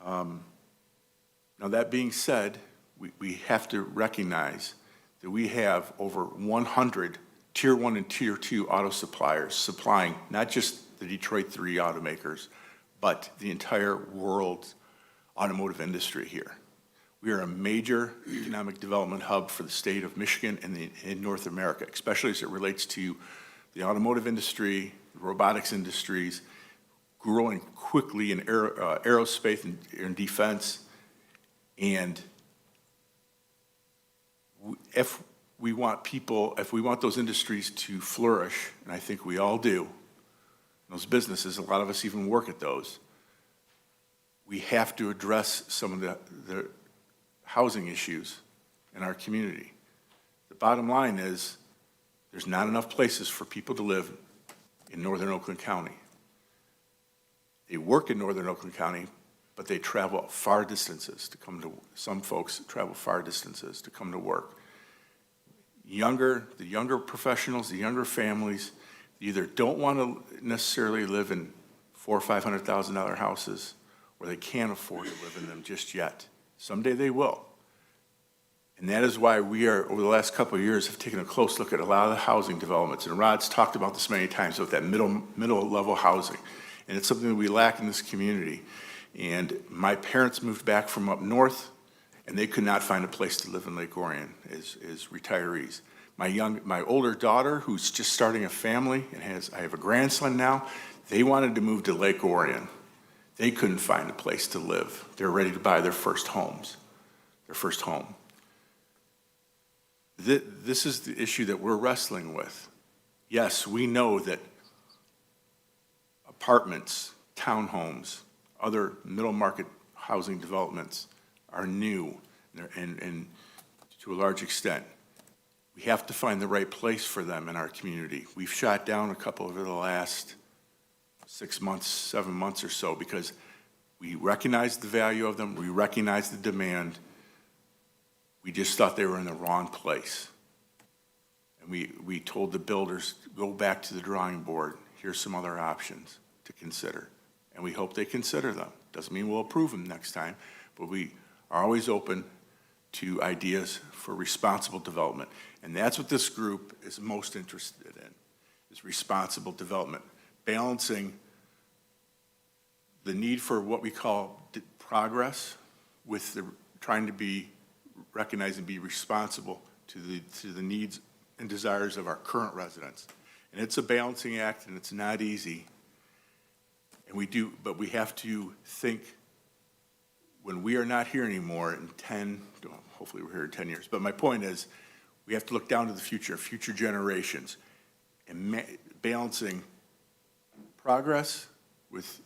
Now that being said, we have to recognize that we have over 100 Tier 1 and Tier 2 auto suppliers supplying not just the Detroit 3 automakers, but the entire world's automotive industry here. We are a major economic development hub for the state of Michigan and in North America, especially as it relates to the automotive industry, the robotics industries, growing quickly in aerospace and defense. And if we want those industries to flourish, and I think we all do, those businesses, a lot of us even work at those, we have to address some of the housing issues in our community. The bottom line is, there's not enough places for people to live in northern Oakland County. They work in northern Oakland County, but they travel far distances to come to, some folks travel far distances to come to work. The younger professionals, the younger families, either don't want to necessarily live in $400,000 or $500,000 houses, or they can't afford to live in them just yet. Someday they will. And that is why we are, over the last couple of years, have taken a close look at a lot of the housing developments. And Rod's talked about this many times, with that middle level housing. And it's something that we lack in this community. And my parents moved back from up north, and they could not find a place to live in Lake Orion as retirees. My older daughter, who's just starting a family, and I have a grandson now, they wanted to move to Lake Orion. They couldn't find a place to live. They're ready to buy their first home. This is the issue that we're wrestling with. Yes, we know that apartments, townhomes, other middle market housing developments are new and to a large extent. We have to find the right place for them in our community. We've shot down a couple over the last 6 months, 7 months or so, because we recognize the value of them, we recognize the demand, We just thought they were in the wrong place. And we told the builders, go back to the drawing board. Here's some other options to consider. And we hope they consider them. Doesn't mean we'll approve them next time, but we are always open to ideas for responsible development. And that's what this group is most interested in, is responsible development. Balancing the need for what we call progress with the trying to be recognized and be responsible to the needs and desires of our current residents. And it's a balancing act, and it's not easy. And but we have to think, when we are not here anymore in 10, hopefully we're here in 10 years, but my point is, we have to look down to the future generations, and balancing progress with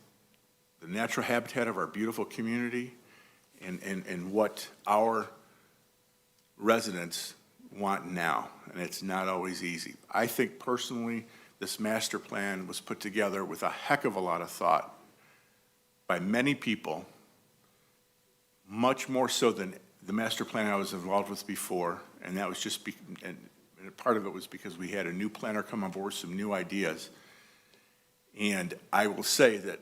the natural habitat of our beautiful community and what our residents want now, and it's not always easy. I think personally, this master plan was put together with a heck of a lot of thought by many people, much more so than the master plan I was involved with before, and that was just, and part of it was because we had a new planner come on board, some new ideas. And I will say that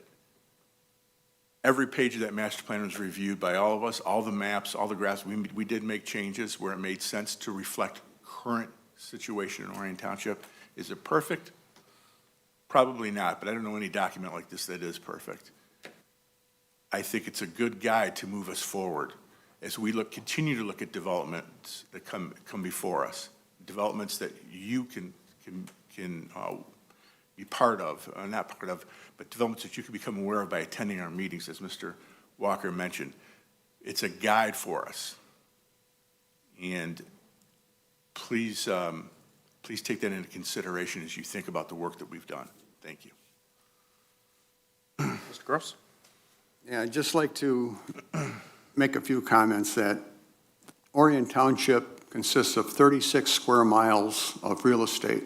every page of that master plan was reviewed by all of us, all the maps, all the graphs. We did make changes where it made sense to reflect current situation in Orion Township. Is it perfect? Probably not, but I don't know any document like this that is perfect. I think it's a good guide to move us forward as we continue to look at developments that come before us, developments that you can be part of, not part of, but developments that you can become aware of by attending our meetings, as Mr. Walker mentioned. It's a guide for us. And please take that into consideration as you think about the work that we've done. Thank you. Mr. Gross? Yeah, I'd just like to make a few comments that Orion Township consists of 36 square miles of real estate.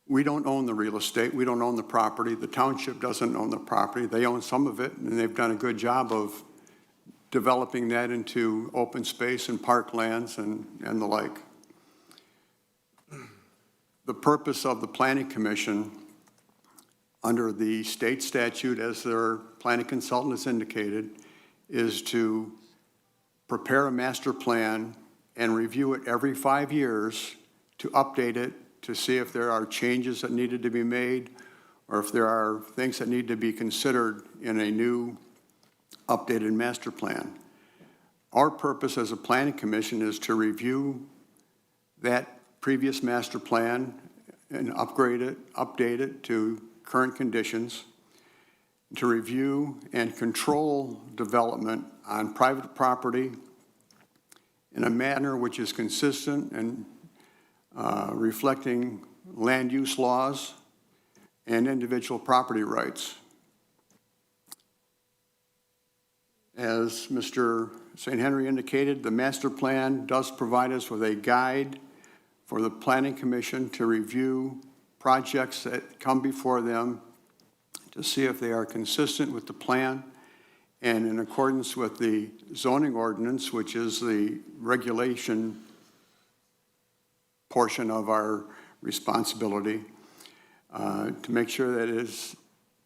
We don't own the real estate. We don't own the property. The township doesn't own the property. They own some of it, and they've done a good job of developing that into open space and parklands and the like. The purpose of the Planning Commission, under the state statute, as their planning consultant has indicated, is to prepare a master plan and review it every 5 years to update it, to see if there are changes that needed to be made or if there are things that need to be considered in a new updated master plan. Our purpose as a planning commission is to review that previous master plan and upgrade it, update it to current conditions, to review and control development on private property in a manner which is consistent and reflecting land use laws and individual property rights. As Mr. St. Henry indicated, the master plan does provide us with a guide for the Planning Commission to review projects that come before them to see if they are consistent with the plan and in accordance with the zoning ordinance, which is the regulation portion of our responsibility, to make sure that it is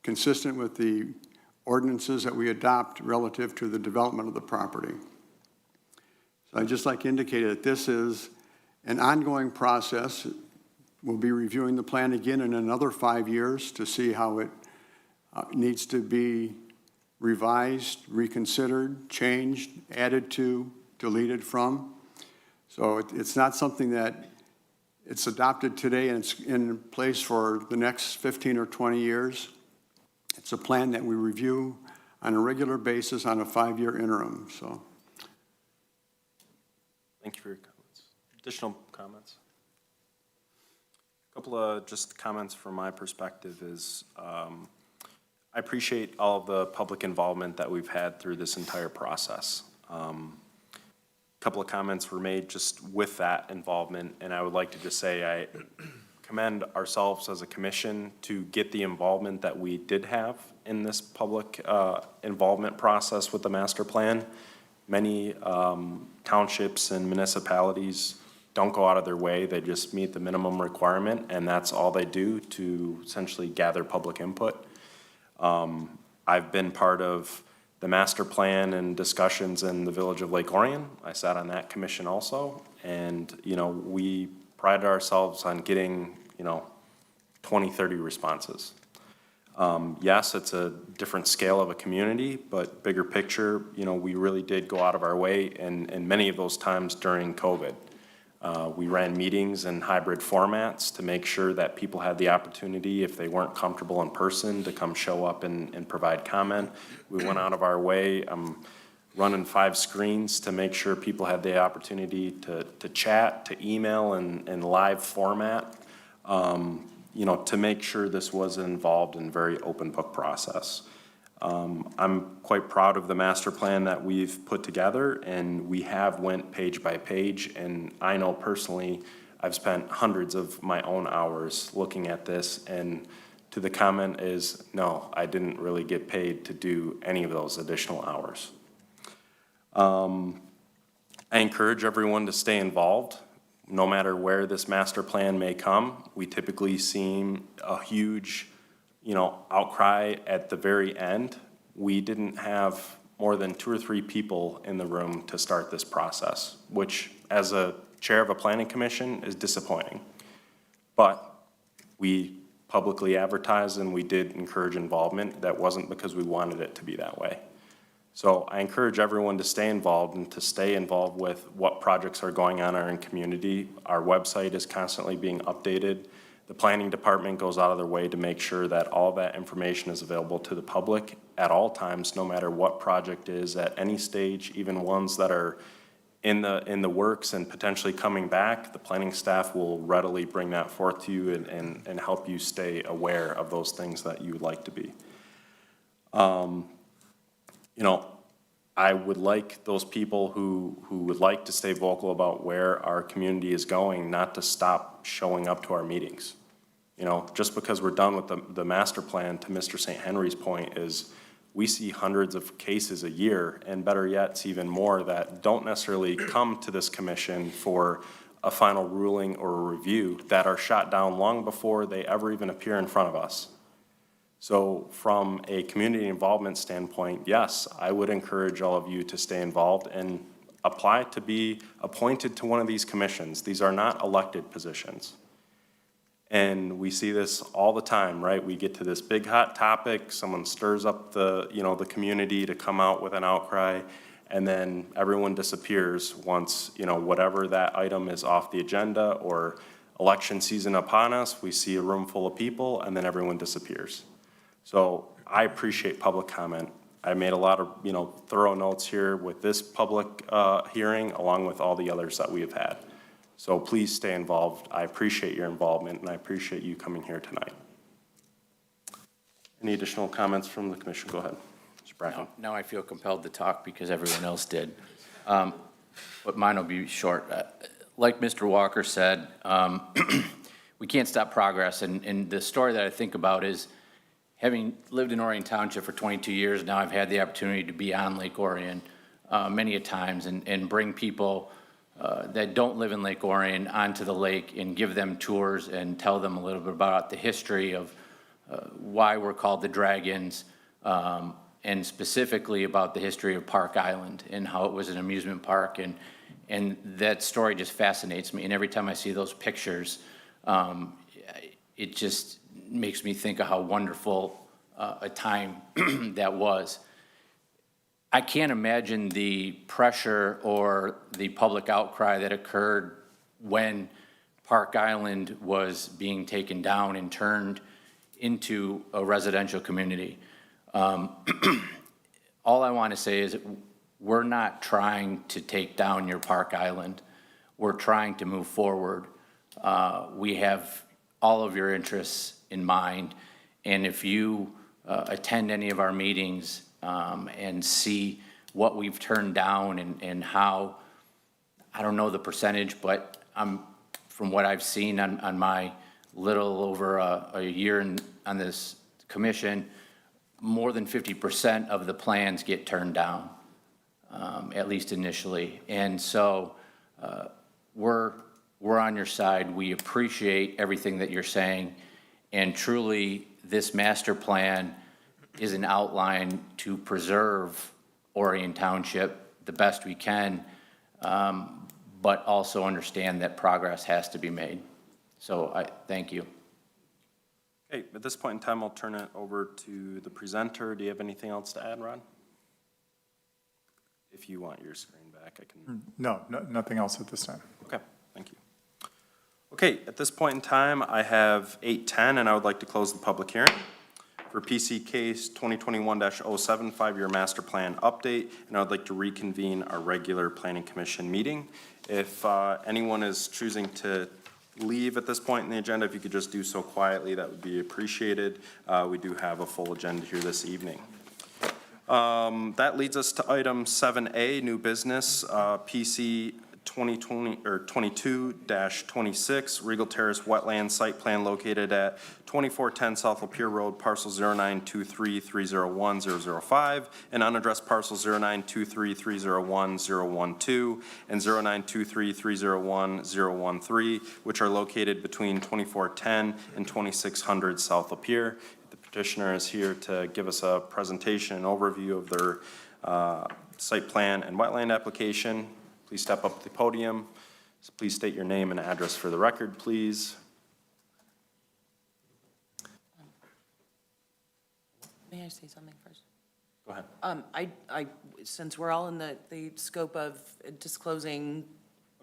consistent with the ordinances that we adopt relative to the development of the property. So I'd just like to indicate that this is an ongoing process. We'll be reviewing the plan again in another 5 years to see how it needs to be revised, reconsidered, changed, added to, deleted from. So it's not something that it's adopted today and it's in place for the next 15 or 20 years. It's a plan that we review on a regular basis on a 5-year interim. So, Thank you for your comments. Additional comments? A couple of just comments from my perspective is I appreciate all of the public involvement that we've had through this entire process. A couple of comments were made just with that involvement, and I would like to just say I commend ourselves as a commission to get the involvement that we did have in this public involvement process with the master plan. Many townships and municipalities don't go out of their way. They just meet the minimum requirement, and that's all they do to essentially gather public input. I've been part of the master plan and discussions in the village of Lake Orion. I sat on that commission also, and, you know, we pride ourselves on getting, 20, 30 responses. Yes, it's a different scale of a community, but bigger picture, we really did go out of our way, and many of those times during COVID. We ran meetings in hybrid formats to make sure that people had the opportunity, if they weren't comfortable in person, to come show up and provide comment. We went out of our way. Running 5 screens to make sure people had the opportunity to chat, to email in live format, to make sure this was involved in a very open book process. I'm quite proud of the master plan that we've put together, and we have went page by page, and I know personally I've spent hundreds of my own hours looking at this, and to the comment is, no, I didn't really get paid to do any of those additional hours. I encourage everyone to stay involved, no matter where this master plan may come. We typically see a huge, outcry at the very end. We didn't have more than 2 or 3 people in the room to start this process, which, as a chair of a planning commission, is disappointing. But we publicly advertised and we did encourage involvement. That wasn't because we wanted it to be that way. So I encourage everyone to stay involved and to stay involved with what projects are going on in our community. Our website is constantly being updated. The planning department goes out of their way to make sure that all that information is available to the public at all times, no matter what project is at any stage, even ones that are in the works and potentially coming back. The planning staff will readily bring that forth to you and help you stay aware of those things that you would like to be. I would like those people who would like to stay vocal about where our community is going, not to stop showing up to our meetings. Just because we're done with the master plan, to Mr. St. Henry's point, is we see hundreds of cases a year, and better yet, it's even more, that don't necessarily come to this commission for a final ruling or a review, that are shot down long before they ever even appear in front of us. So from a community involvement standpoint, yes, I would encourage all of you to stay involved and apply to be appointed to one of these commissions. These are not elected positions. And we see this all the time, right? We get to this big hot topic, someone stirs up the community to come out with an outcry, and then everyone disappears once, whatever that item is off the agenda, or election season upon us, we see a room full of people, and then everyone disappears. So I appreciate public comment. I made a lot of, thorough notes here with this public hearing, along with all the others that we have had. So please stay involved. I appreciate your involvement, and I appreciate you coming here tonight. Any additional comments from the commission? Go ahead, Mr. Bracken. Now I feel compelled to talk because everyone else did. But mine will be short. Like Mr. Walker said, we can't stop progress. And the story that I think about is, having lived in Orion Township for 22 years, now I've had the opportunity to be on Lake Orion many a times and bring people that don't live in Lake Orion onto the lake and give them tours and tell them a little bit about the history of why we're called the Dragons, and specifically about the history of Park Island and how it was an amusement park. And that story just fascinates me. And every time I see those pictures, it just makes me think of how wonderful a time that was. I can't imagine the pressure or the public outcry that occurred when Park Island was being taken down and turned into a residential community. All I want to say is we're not trying to take down your Park Island. We're trying to move forward. We have all of your interests in mind, and if you attend any of our meetings and see what we've turned down and how, I don't know the percentage, but from what I've seen on my little over a year on this commission, more than 50% of the plans get turned down. at least initially. And so we're on your side. We appreciate everything that you're saying. And truly, this master plan is an outline to preserve Orion Township the best we can, but also understand that progress has to be made. So I thank you. Okay, at this point in time, I'll turn it over to the presenter. Do you have anything else to add, Ron? If you want your screen back, I can. No, nothing else at this time. Okay, thank you. Okay, at this point in time, I have 8:10, and I would like to close the public hearing for PC case 2021-07, 5-year master plan update, and I would like to reconvene our regular planning commission meeting. If anyone is choosing to leave at this point in the agenda, if you could just do so quietly, that would be appreciated. We do have a full agenda here this evening. That leads us to item 7A, new business, PC 22-26, Regal Terrace Wetland Site Plan located at 2410 South Lapeer Road, parcel 0923301005, and unaddressed parcel 0923301012 and 0923301013, which are located between 2410 and 2600 South Lapeer. The petitioner is here to give us a presentation and overview of their site plan and wetland application. Please step up to the podium. So please state your name and address for the record, please. May I say something first? Go ahead. Since we're all in the scope of disclosing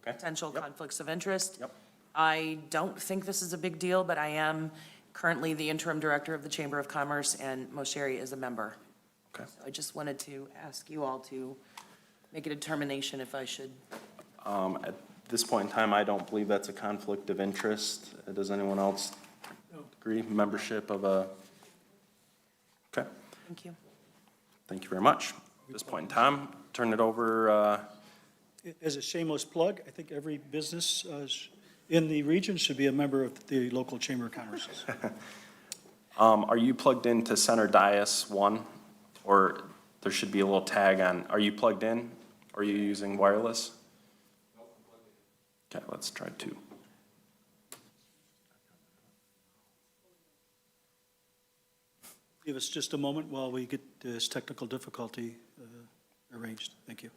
potential conflicts of interest, I don't think this is a big deal, but I am currently the interim director of the Chamber of Commerce, and Mosheri is a member. Okay. So I just wanted to ask you all to make a determination if I should. At this point in time, I don't believe that's a conflict of interest. Does anyone else agree? Membership of a, okay. Thank you. Thank you very much. At this point in time, turn it over. As a shameless plug, I think every business in the region should be a member of the local Chamber of Commerce. Are you plugged into Center Dias 1? Or there should be a little tag on, are you plugged in? Or are you using wireless? Okay, let's try 2. Give us just a moment while we get this technical difficulty arranged. Thank you.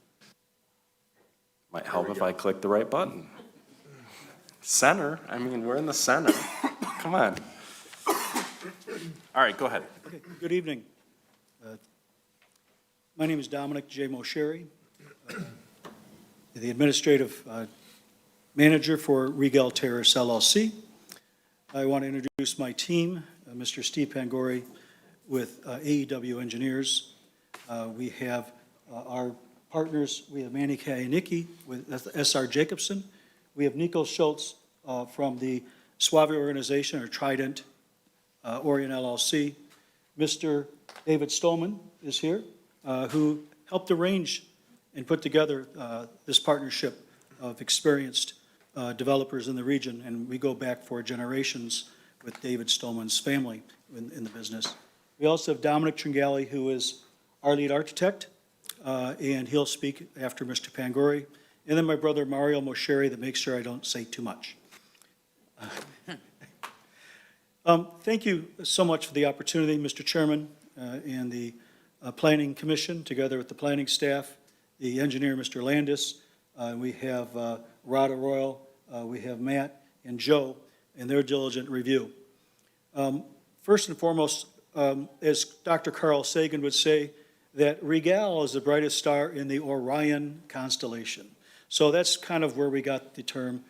Might help if I click the right button. Center, I mean, we're in the center. Come on. All right, go ahead. Okay, good evening. My name is Dominic J. Mosheri, the administrative manager for Regal Terrace LLC. I want to introduce my team, Mr. Steve Pangori with AEW Engineers. We have our partners, we have Manny Kayanicki with SR Jacobson. We have Nico Schultz from the Suave organization, or Trident Orion LLC. Mr. David Stolman is here, who helped arrange and put together this partnership of experienced developers in the region, and we go back for generations with David Stolman's family in the business. We also have Dominic Tringali, who is our lead architect, and he'll speak after Mr. Pangori. And then my brother Mario Mosheri, that makes sure I don't say too much. Thank you so much for the opportunity, Mr. Chairman, and the Planning Commission, together with the planning staff, the engineer, Mr. Landis. We have Rod Arroyo, we have Matt and Joe, and their diligent review. First and foremost, as Dr. Carl Sagan would say, that Regal is the brightest star in the Orion constellation. So that's kind of where we got the term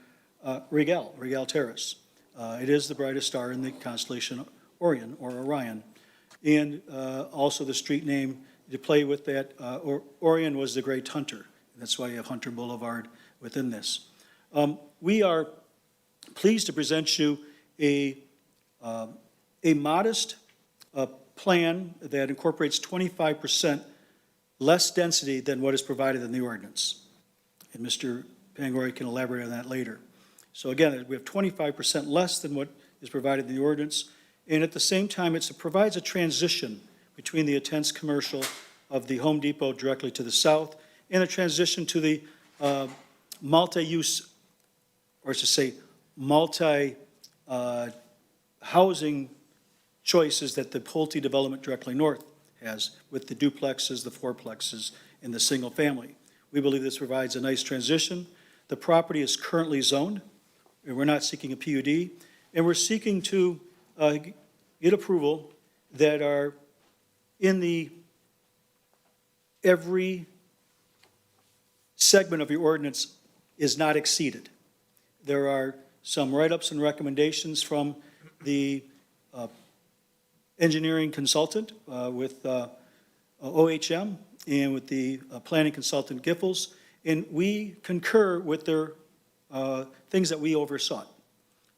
Regal Terrace. It is the brightest star in the constellation Orion, or Orion. And also the street name, to play with that, Orion was the great hunter. That's why you have Hunter Boulevard within this. We are pleased to present you a modest plan that incorporates 25% less density than what is provided in the ordinance. And Mr. Pangori can elaborate on that later. So again, we have 25% less than what is provided in the ordinance, and at the same time, it provides a transition between the intense commercial of the Home Depot directly to the south and a transition to the multi-use, or to say, multi-housing choices that the Pulte development directly north has with the duplexes, the fourplexes, and the single family. We believe this provides a nice transition. The property is currently zoned, and we're not seeking a PUD, and we're seeking to get approval that are in the every segment of your ordinance is not exceeded. There are some write-ups and recommendations from the engineering consultant with OHM and with the planning consultant Giffords, and we concur with their things that we oversaw.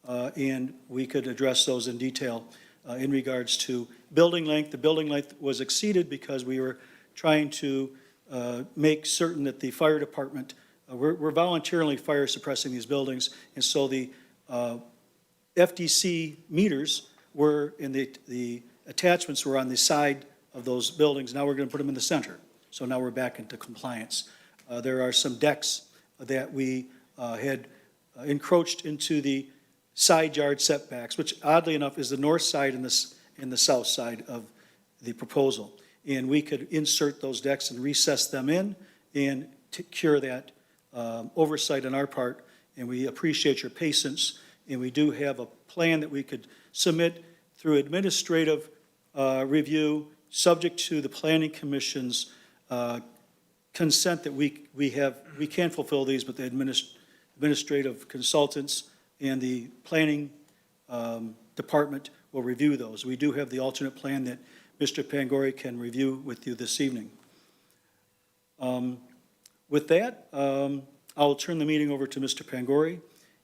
And we could address those in detail in regards to building length. The building length was exceeded because we were trying to make certain that the fire department, we're voluntarily fire suppressing these buildings, and so the FDC meters were in the attachments were on the side of those buildings. Now we're going to put them in the center. So now we're back into compliance. There are some decks that we had encroached into the side yard setbacks, which oddly enough is the north side and the south side of the proposal. And we could insert those decks and recess them in and cure that oversight on our part. And we appreciate your patience. And we do have a plan that we could submit through administrative review, subject to the Planning Commission's consent that we can fulfill these, but the administrative consultants and the planning department will review those. We do have the alternate plan that Mr. Pangori can review with you this evening. With that, I'll turn the meeting over to Mr. Pangori.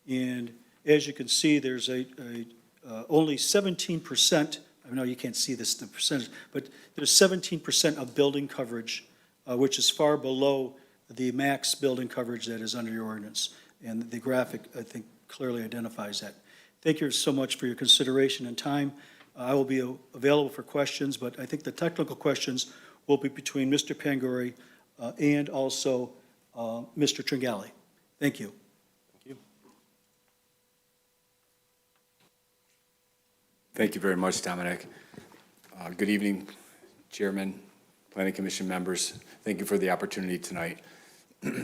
And as you can see, there's only 17%, I know you can't see this, the percentage, but there's 17% of building coverage, which is far below the max building coverage that is under your ordinance. And the graphic, I think, clearly identifies that. Thank you so much for your consideration and time. I will be available for questions, but I think the technical questions will be between Mr. Pangori and also Mr. Tringali. Thank you. Thank you very much, Dominic. Good evening, Chairman, Planning Commission members. Thank you for the opportunity tonight.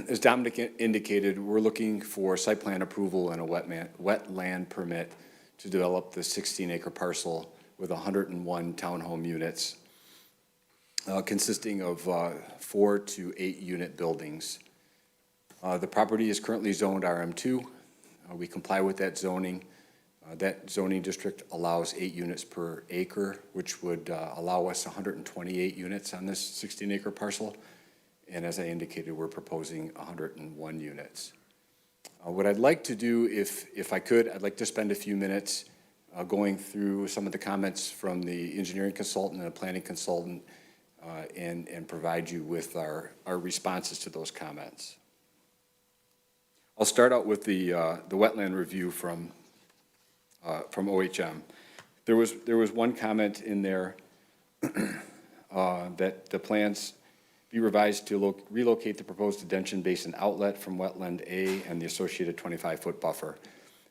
As Dominic indicated, we're looking for site plan approval and a wetland permit to develop the 16-acre parcel with 101 townhome units, consisting of 4 to 8 unit buildings. The property is currently zoned RM2. We comply with that zoning. That zoning district allows 8 units per acre, which would allow us 128 units on this 16-acre parcel. And as I indicated, we're proposing 101 units. What I'd like to do, if I could, I'd like to spend a few minutes going through some of the comments from the engineering consultant and the planning consultant and provide you with our responses to those comments. I'll start out with the wetland review from OHM. There was one comment in there that the plans be revised to relocate the proposed detention basin outlet from wetland A and the associated 25-foot buffer.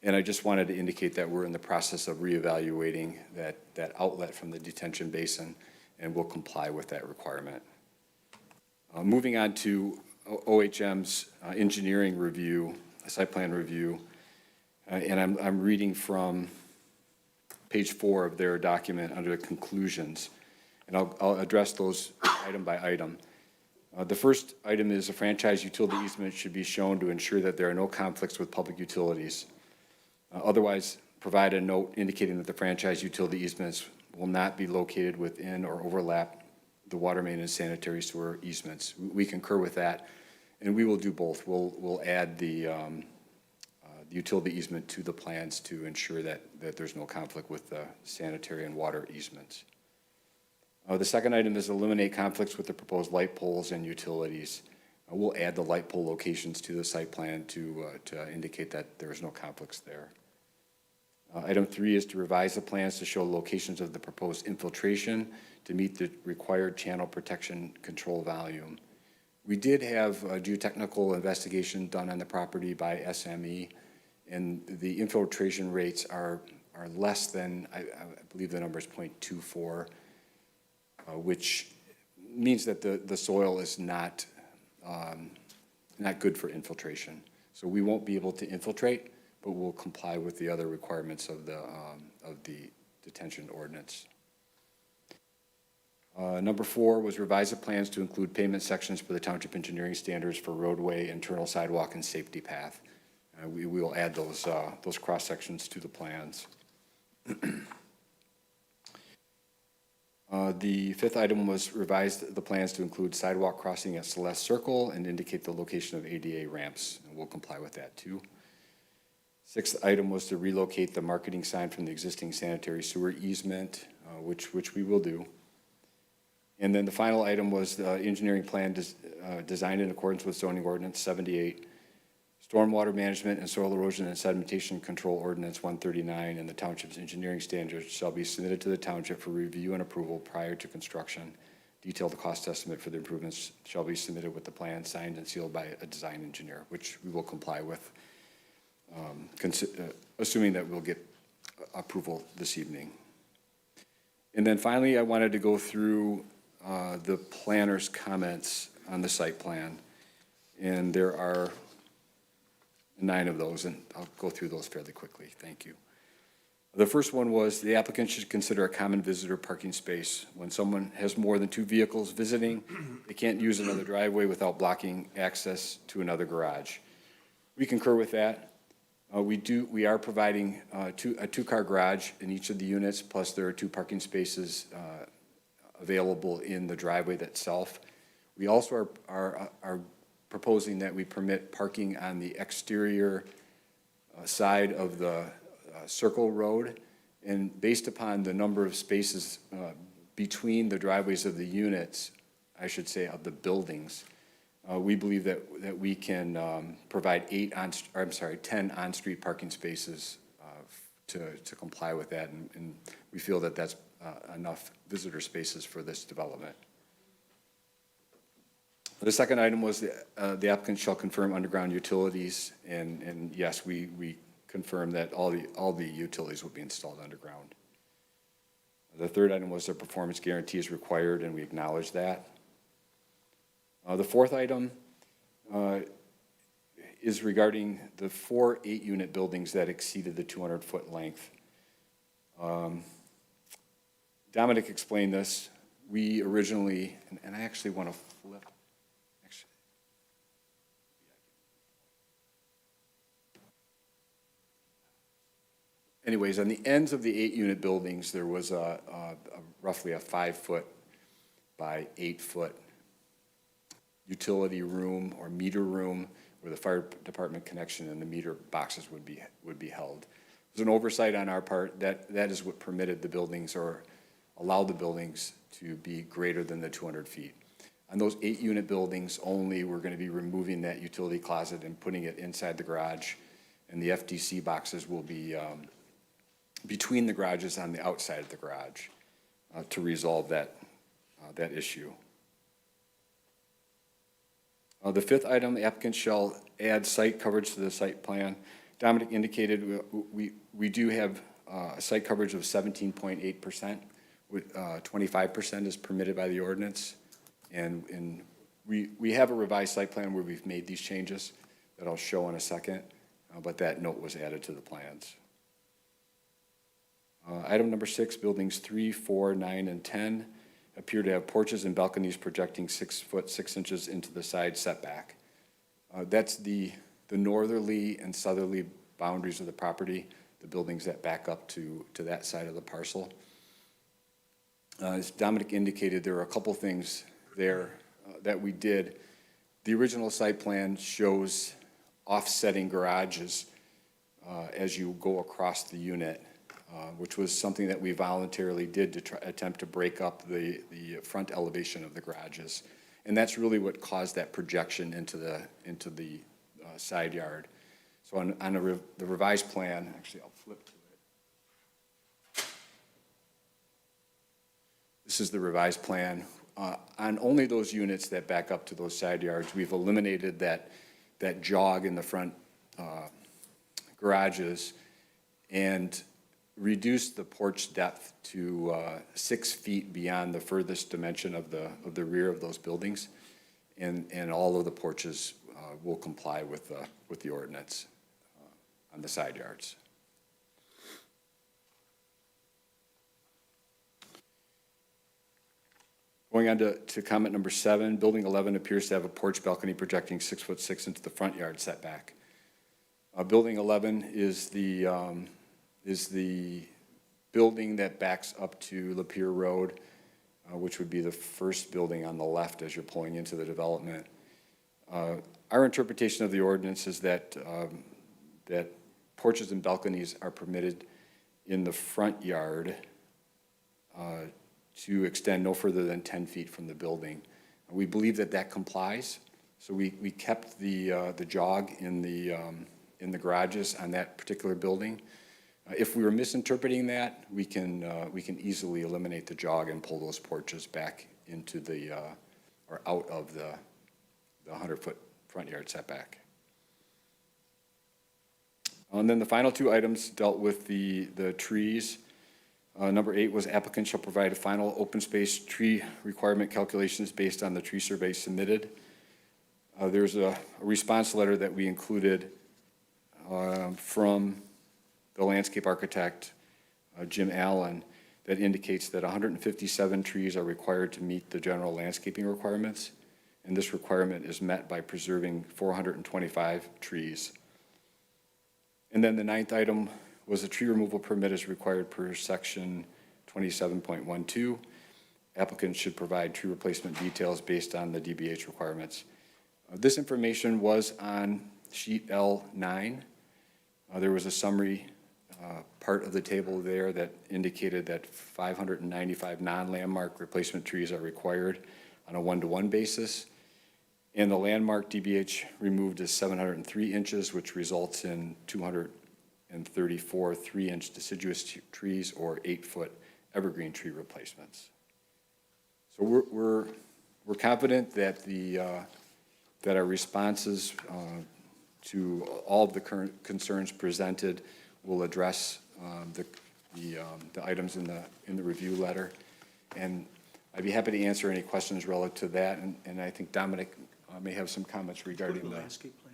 And I just wanted to indicate that we're in the process of reevaluating that outlet from the detention basin, and we'll comply with that requirement. Moving on to OHM's engineering review, site plan review, and I'm reading from page 4 of their document under the conclusions, and I'll address those item by item. The first item is a franchise utility easement should be shown to ensure that there are no conflicts with public utilities. Otherwise, provide a note indicating that the franchise utility easements will not be located within or overlap the water main and sanitary sewer easements. We concur with that, and we will do both. We'll add the utility easement to the plans to ensure that there's no conflict with the sanitary and water easements. The second item is eliminate conflicts with the proposed light poles and utilities. We'll add the light pole locations to the site plan to indicate that there is no conflicts there. Item 3 is to revise the plans to show locations of the proposed infiltration to meet the required channel protection control volume. We did have a geotechnical investigation done on the property by SME, and the infiltration rates are less than, I believe the number is 0.24, which means that the soil is not good for infiltration. So we won't be able to infiltrate, but we'll comply with the other requirements of the detention ordinance. Number 4 was revise the plans to include pavement sections for the township engineering standards for roadway, internal sidewalk, and safety path. We will add those cross-sections to the plans. The 5th item was revise the plans to include sidewalk crossing at Celeste Circle and indicate the location of ADA ramps, and we'll comply with that too. 6th item was to relocate the marketing sign from the existing sanitary sewer easement, which we will do. And then the final item was the engineering plan designed in accordance with zoning ordinance 78, stormwater management and soil erosion and sedimentation control ordinance 139, and the township's engineering standards shall be submitted to the township for review and approval prior to construction. Detailed cost estimate for the improvements shall be submitted with the plan signed and sealed by a design engineer, which we will comply with, assuming that we'll get approval this evening. And then finally, I wanted to go through the planner's comments on the site plan. And there are 9 of those, and I'll go through those fairly quickly. Thank you. The first one was the applicant should consider a common visitor parking space. When someone has more than 2 vehicles visiting, they can't use another driveway without blocking access to another garage. We concur with that. We are providing a 2-car garage in each of the units, plus there are 2 parking spaces available in the driveway itself. We also are proposing that we permit parking on the exterior side of the Circle Road. And based upon the number of spaces between the driveways of the units, I should say of the buildings, we believe that we can provide 10 on-street parking spaces to comply with that. And we feel that that's enough visitor spaces for this development. The second item was the applicant shall confirm underground utilities, and yes, we confirm that all the utilities will be installed underground. The third item was a performance guarantee is required, and we acknowledge that. The fourth item is regarding the 4 8-unit buildings that exceeded the 200-foot length. Dominic explained this. We originally, and I actually want to flip. Anyways, on the ends of the 8-unit buildings, there was roughly a 5-foot by 8-foot utility room or meter room where the fire department connection and the meter boxes would be held. It was an oversight on our part. That is what permitted the buildings or allowed the buildings to be greater than the 200 feet. On those 8-unit buildings only, we're going to be removing that utility closet and putting it inside the garage, and the FDC boxes will be between the garages on the outside of the garage to resolve that issue. The fifth item, the applicant shall add site coverage to the site plan. Dominic indicated we do have a site coverage of 17.8%. 25% is permitted by the ordinance. And we have a revised site plan where we've made these changes that I'll show in a second, but that note was added to the plans. Item number 6, buildings 3, 4, 9, and 10 appear to have porches and balconies projecting 6 foot 6 inches into the side setback. That's the northerly and southerly boundaries of the property, the buildings that back up to that side of the parcel. As Dominic indicated, there are a couple things there that we did. The original site plan shows offsetting garages as you go across the unit, which was something that we voluntarily did to attempt to break up the front elevation of the garages. And that's really what caused that projection into the side yard. So on the revised plan, actually I'll flip to it. This is the revised plan. On only those units that back up to those side yards, we've eliminated that jog in the front garages and reduced the porch depth to 6 feet beyond the furthest dimension of the rear of those buildings. And all of the porches will comply with the ordinance on the side yards. Going on to comment number 7, Building 11 appears to have a porch balcony projecting 6'6" into the front yard setback. Building 11 is the building that backs up to Lapeer Road, which would be the first building on the left as you're pulling into the development. Our interpretation of the ordinance is that porches and balconies are permitted in the front yard to extend no further than 10 feet from the building. We believe that complies, so we kept the jog in the garages on that particular building. If we were misinterpreting that, we can easily eliminate the jog and pull those porches back into or out of the 100-foot front yard setback. And then the final 2 items dealt with the trees. Number 8 was applicant shall provide a final open space tree requirement calculations based on the tree survey submitted. There's a response letter that we included from the landscape architect, Jim Allen, that indicates that 157 trees are required to meet the general landscaping requirements, and this requirement is met by preserving 425 trees. And then the 9th item was a tree removal permit is required per section 27.12. Applicants should provide tree replacement details based on the DBH requirements. This information was on sheet L9. There was a summary part of the table there that indicated that 595 non-landmark replacement trees are required on a 1-to-1 basis. And the landmark DBH removed is 703 inches, which results in 234 3-inch deciduous trees or 8-foot evergreen tree replacements. So we're confident that that our responses to all of the current concerns presented will address the items in the review letter. And I'd be happy to answer any questions relative to that. And I think Dominic may have some comments regarding the landscape plan.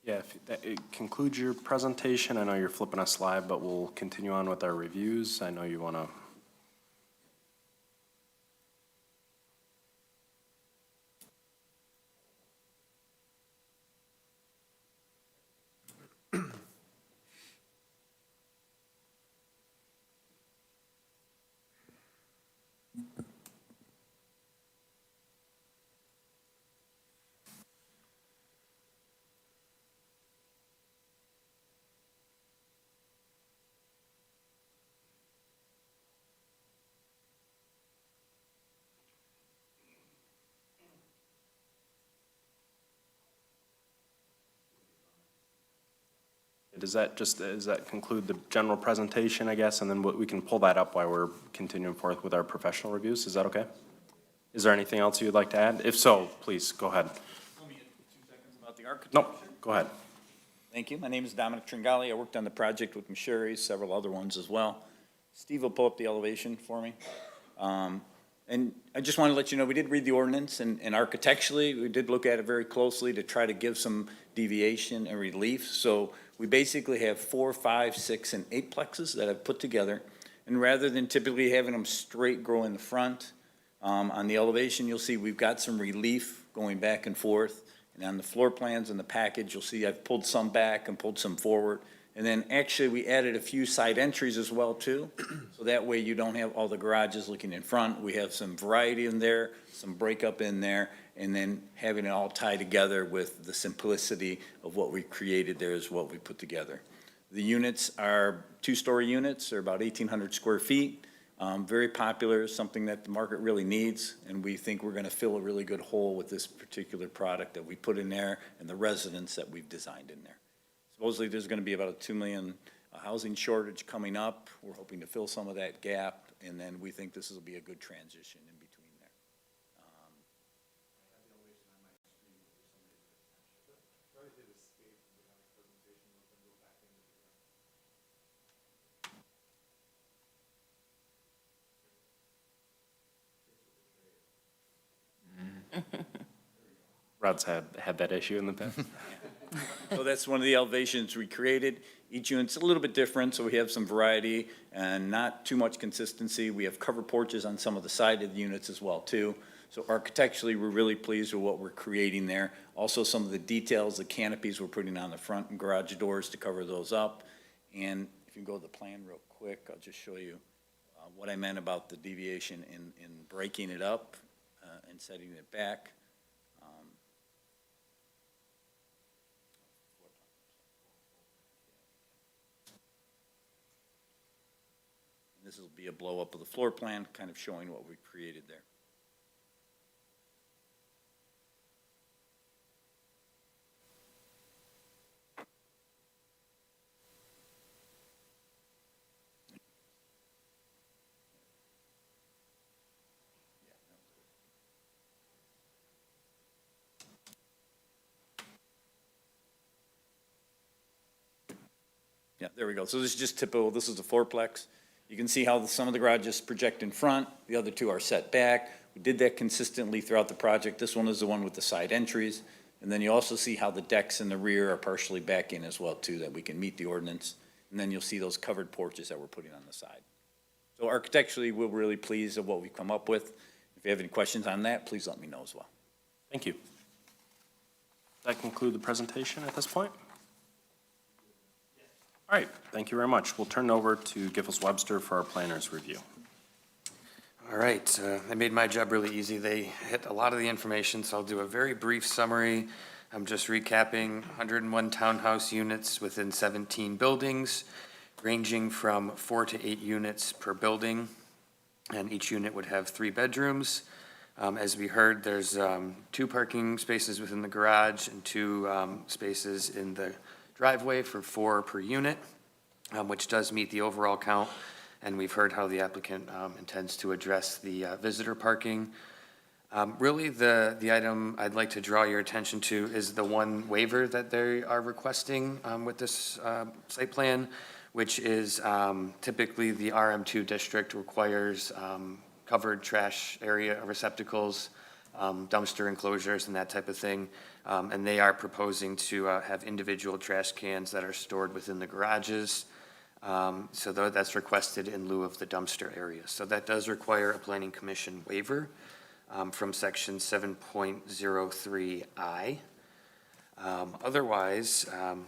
Yeah, if it concludes your presentation. I know you're flipping a slide, but we'll continue on with our reviews. I know you want to. Does that conclude the general presentation, I guess? And then we can pull that up while we're continuing forth with our professional reviews. Is that okay? Is there anything else you'd like to add? If so, please, go ahead. Let me get 2 seconds about the architecture. Nope, go ahead. Thank you. My name is Dominic Tringali. I worked on the project with Masheri, several other ones as well. Steve will pull up the elevation for me. And I just want to let you know, we did read the ordinance, and architecturally, we did look at it very closely to try to give some deviation and relief. So we basically have 4, 5, 6, and 8 plexes that I've put together. And rather than typically having them straight grow in the front, on the elevation, you'll see we've got some relief going back and forth. And on the floor plans and the package, you'll see I've pulled some back and pulled some forward. And then actually, we added a few side entries as well, too. So So that way you don't have all the garages looking in front. We have some variety in there, some breakup in there, and then having it all tie together with the simplicity of what we created there is what we put together. The units are two-story units, they're about 1,800 square feet. Very popular, something that the market really needs, and we think we're gonna fill a really good hole with this particular product that we put in there and the residents that we've designed in there. Supposedly, there's gonna be about a 2 million housing shortage coming up. We're hoping to fill some of that gap, and then we think this will be a good transition in between there. Rod's had that issue in the past. So that's one of the elevations we created. Each unit's a little bit different, so we have some variety and not too much consistency. We have covered porches on some of the side of the units as well, too. So architecturally, we're really pleased with what we're creating there. Also, some of the details, the canopies we're putting on the front and garage doors to cover those up. And if you can go to the plan real quick, I'll just show you what I meant about the deviation in breaking it up and setting it back. This will be a blow-up of the floor plan, kind of showing what we created there. Yeah, there we go. So this is just typical, this is a fourplex. You can see how some of the garages project in front, the other two are set back. We did that consistently throughout the project. This one is the one with the side entries. And then you also see how the decks in the rear are partially back in as well too, that we can meet the ordinance. And then you'll see those covered porches that we're putting on the side. So architecturally, we're really pleased with what we've come up with. If you have any questions on that, please let me know as well. Thank you. That conclude the presentation at this point? All right, thank you very much. We'll turn it over to Giffords Webster for our planner's review. All right, they made my job really easy. They hit a lot of the information, so I'll do a very brief summary. I'm just recapping 101 townhouse units within 17 buildings, ranging from 4 to 8 units per building, and each unit would have 3 bedrooms. As we heard, there's 2 parking spaces within the garage and 2 spaces in the driveway for 4 per unit, which does meet the overall count. And we've heard how the applicant intends to address the visitor parking. Really, the item I'd like to draw your attention to is the one waiver that they are requesting with this site plan, which is typically the RM2 district requires covered trash area receptacles, dumpster enclosures and that type of thing. And they are proposing to have individual trash cans that are stored within the garages. So that's requested in lieu of the dumpster area. So that does require a planning commission waiver from section 7.03I. Otherwise,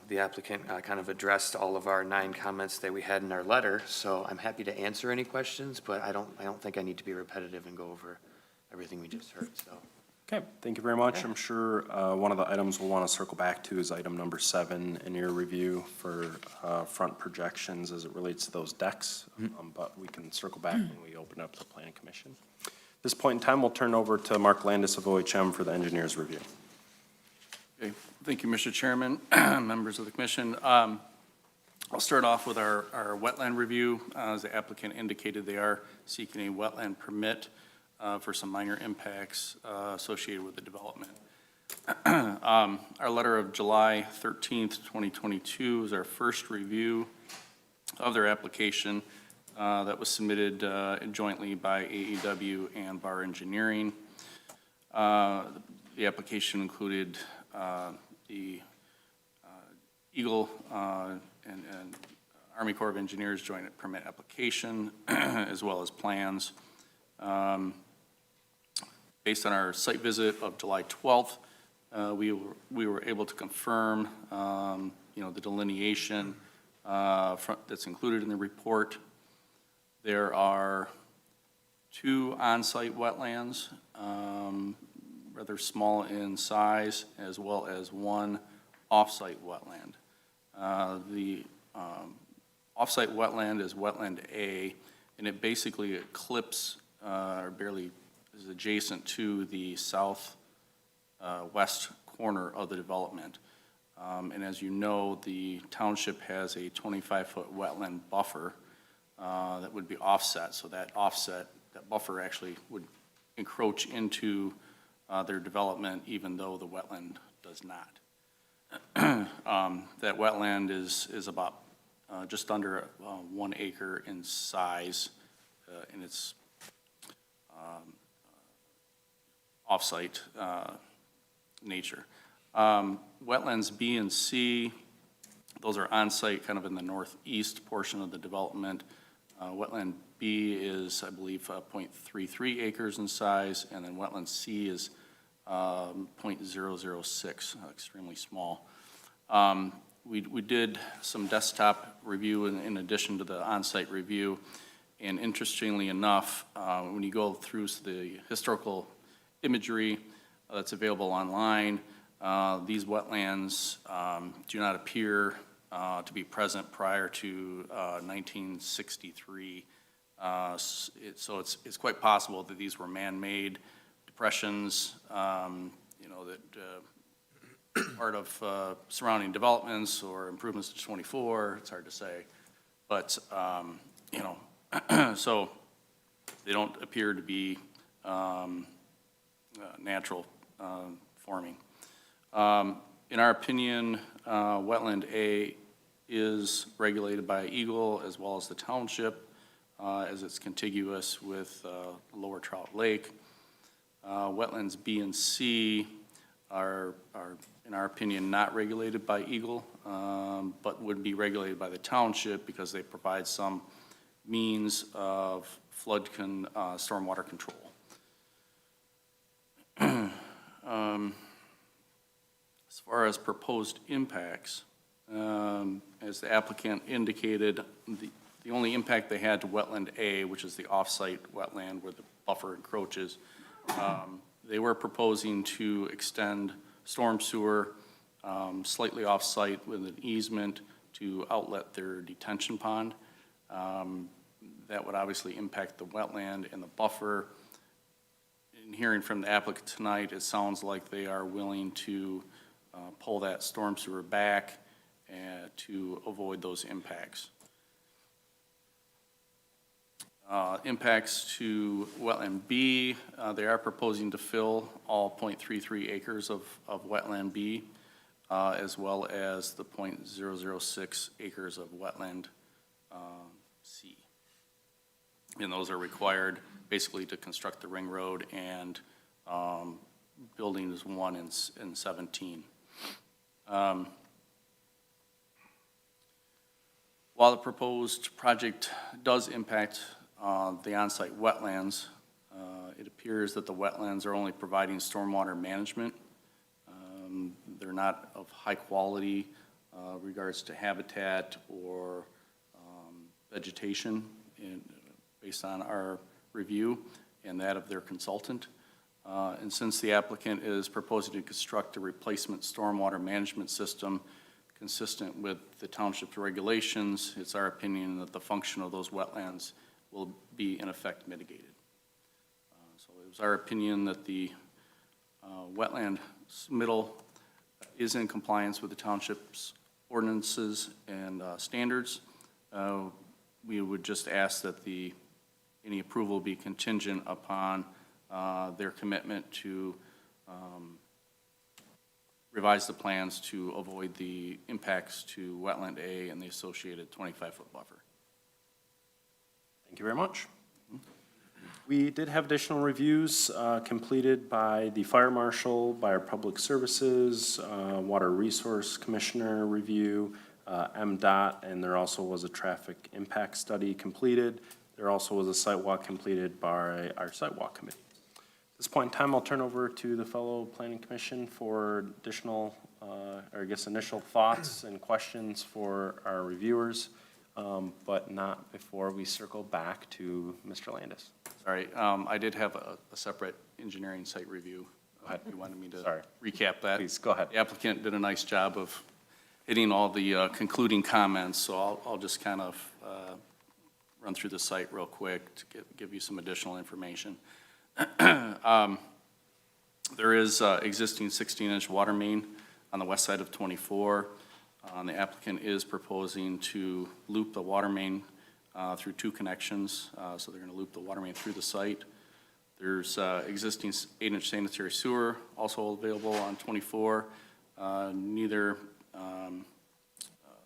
the applicant kind of addressed all of our 9 comments that we had in our letter. So I'm happy to answer any questions, but I don't think I need to be repetitive and go over everything we just heard, so. Okay, thank you very much. I'm sure one of the items we'll want to circle back to is item number 7 in your review for front projections as it relates to those decks. But we can circle back when we open up the planning commission. At this point in time, we'll turn over to Mark Landis of OHM for the engineer's review. Okay, thank you, Mr. Chairman, members of the commission. I'll start off with our wetland review. As the applicant indicated, they are seeking a wetland permit for some minor impacts associated with the development. Our letter of July 13th, 2022 is our first review of their application that was submitted jointly by AEW and Bar Engineering. The application included the Eagle and Army Corps of Engineers joint permit application, as well as plans. Based on our site visit of July 12th, we were able to confirm, the delineation that's included in the report. There are 2 on-site wetlands, rather small in size, as well as 1 off-site wetland. The off-site wetland is wetland A, and it basically eclipses, or barely is adjacent to the south west corner of the development. And as you know, the township has a 25-foot wetland buffer that would be offset. So that buffer actually would encroach into their development, even though the wetland does not. That wetland is about just under 1 acre in size, in its off-site nature. Wetlands B and C, those are on-site kind of in the northeast portion of the development. Wetland B is, I believe, 0.33 acres in size, and then wetland C is 0.006, extremely small. We did some desktop review in addition to the on-site review, and interestingly enough, when you go through the historical imagery that's available online, these wetlands do not appear to be present prior to 1963. So it's quite possible that these were man-made depressions, that part of surrounding developments or improvements to 24, it's hard to say. But, so they don't appear to be natural forming. In our opinion, wetland A is regulated by Eagle as well as the township, as it's contiguous with Lower Trout Lake. Wetlands B and C are, in our opinion, not regulated by Eagle, but would be regulated by the township because they provide some means of stormwater control. As far as proposed impacts, as the applicant indicated, the only impact they had to wetland A, which is the off-site wetland where the buffer encroaches, they were proposing to extend storm sewer slightly off-site with an easement to outlet their detention pond. That would obviously impact the wetland and the buffer. In hearing from the applicant tonight, it sounds like they are willing to pull that storm sewer back to avoid those impacts. Impacts to wetland B, they are proposing to fill all 0.33 acres of wetland B, as well as the 0.006 acres of wetland C. And those are required basically to construct the ring road and buildings 1 and 17. While the proposed project does impact the on-site wetlands, it appears that the wetlands are only providing stormwater management. They're not of high quality regards to habitat or vegetation based on our review and that of their consultant. And since the applicant is proposing to construct a replacement stormwater management system consistent with the township's regulations, it's our opinion that the function of those wetlands will be in effect mitigated. So it was our opinion that the wetland submittal is in compliance with the township's ordinances and standards. We would just ask that any approval be contingent upon their commitment to revise the plans to avoid the impacts to wetland A and the associated 25-foot buffer. Thank you very much. We did have additional reviews completed by the fire marshal, by our public services, water resource commissioner review, MDOT, and there also was a traffic impact study completed. There also was a site walk completed by our site walk committee. At this point in time, I'll turn over to the fellow planning commission for additional, initial thoughts and questions for our reviewers. but not before we circle back to Mr. Landis. Sorry, I did have a separate engineering site review. You wanted me to recap that? Please, go ahead. The applicant did a nice job of hitting all the concluding comments, so I'll just kind of run through the site real quick to give you some additional information. There is existing 16-inch water main on the west side of 24. The applicant is proposing to loop the water main through two connections, so they're going to loop the water main through the site. There's existing 8-inch sanitary sewer also available on 24. Neither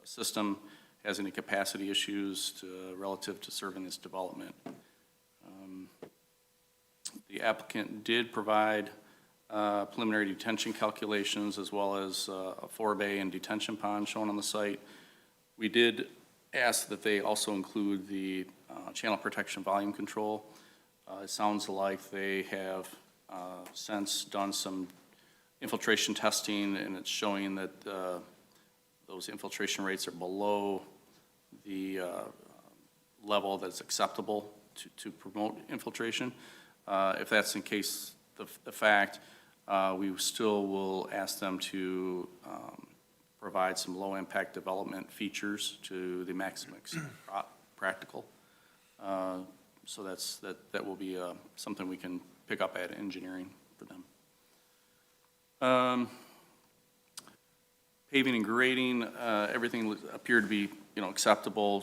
system has any capacity issues relative to serving this development. The applicant did provide preliminary detention calculations as well as a forebay and detention pond shown on the site. We did ask that they also include the channel protection volume control. It sounds like they have since done some infiltration testing, and it's showing that those infiltration rates are below the level that's acceptable to promote infiltration. If that's in case the fact, we still will ask them to provide some low-impact development features to the maximum practical. So that will be something we can pick up at engineering for them. Paving and grading, everything appeared to be, acceptable.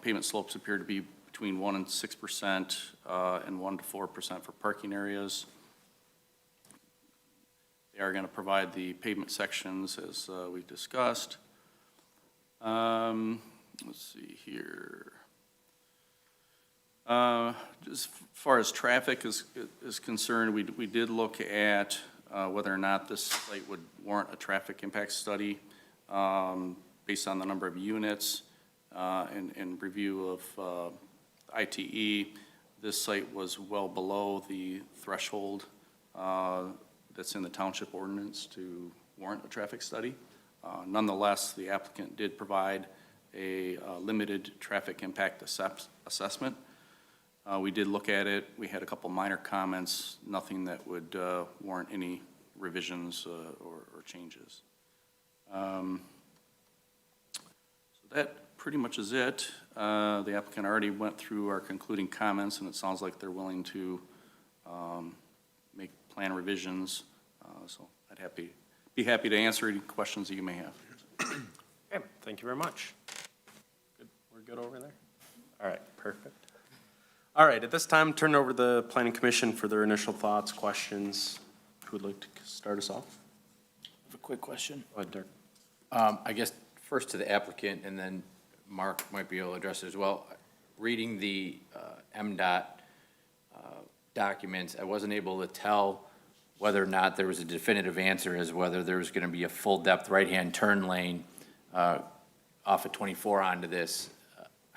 Pavement slopes appear to be between 1% and 6%, and 1% to 4% for parking areas. They are going to provide the pavement sections as we've discussed. Let's see here. As far as traffic is concerned, we did look at whether or not this site would warrant a traffic impact study based on the number of units and review of ITE. This site was well below the threshold that's in the township ordinance to warrant a traffic study. Nonetheless, the applicant did provide a limited traffic impact assessment. We did look at it. We had a couple minor comments, nothing that would warrant any revisions or changes. So that pretty much is it. The applicant already went through our concluding comments, and it sounds like they're willing to make plan revisions. So I'd be happy to answer any questions that you may have. Okay, thank you very much. Good, we're good over there? All right, perfect. All right, at this time, turn it over to the Planning Commission for their initial thoughts, questions. Who would like to start us off? I have a quick question. Go ahead, Dirk. I guess first to the applicant, and then Mark might be able to address it as well. Reading the MDOT documents, I wasn't able to tell whether or not there was a definitive answer as whether there was going to be a full-depth right-hand turn lane off of 24 onto this.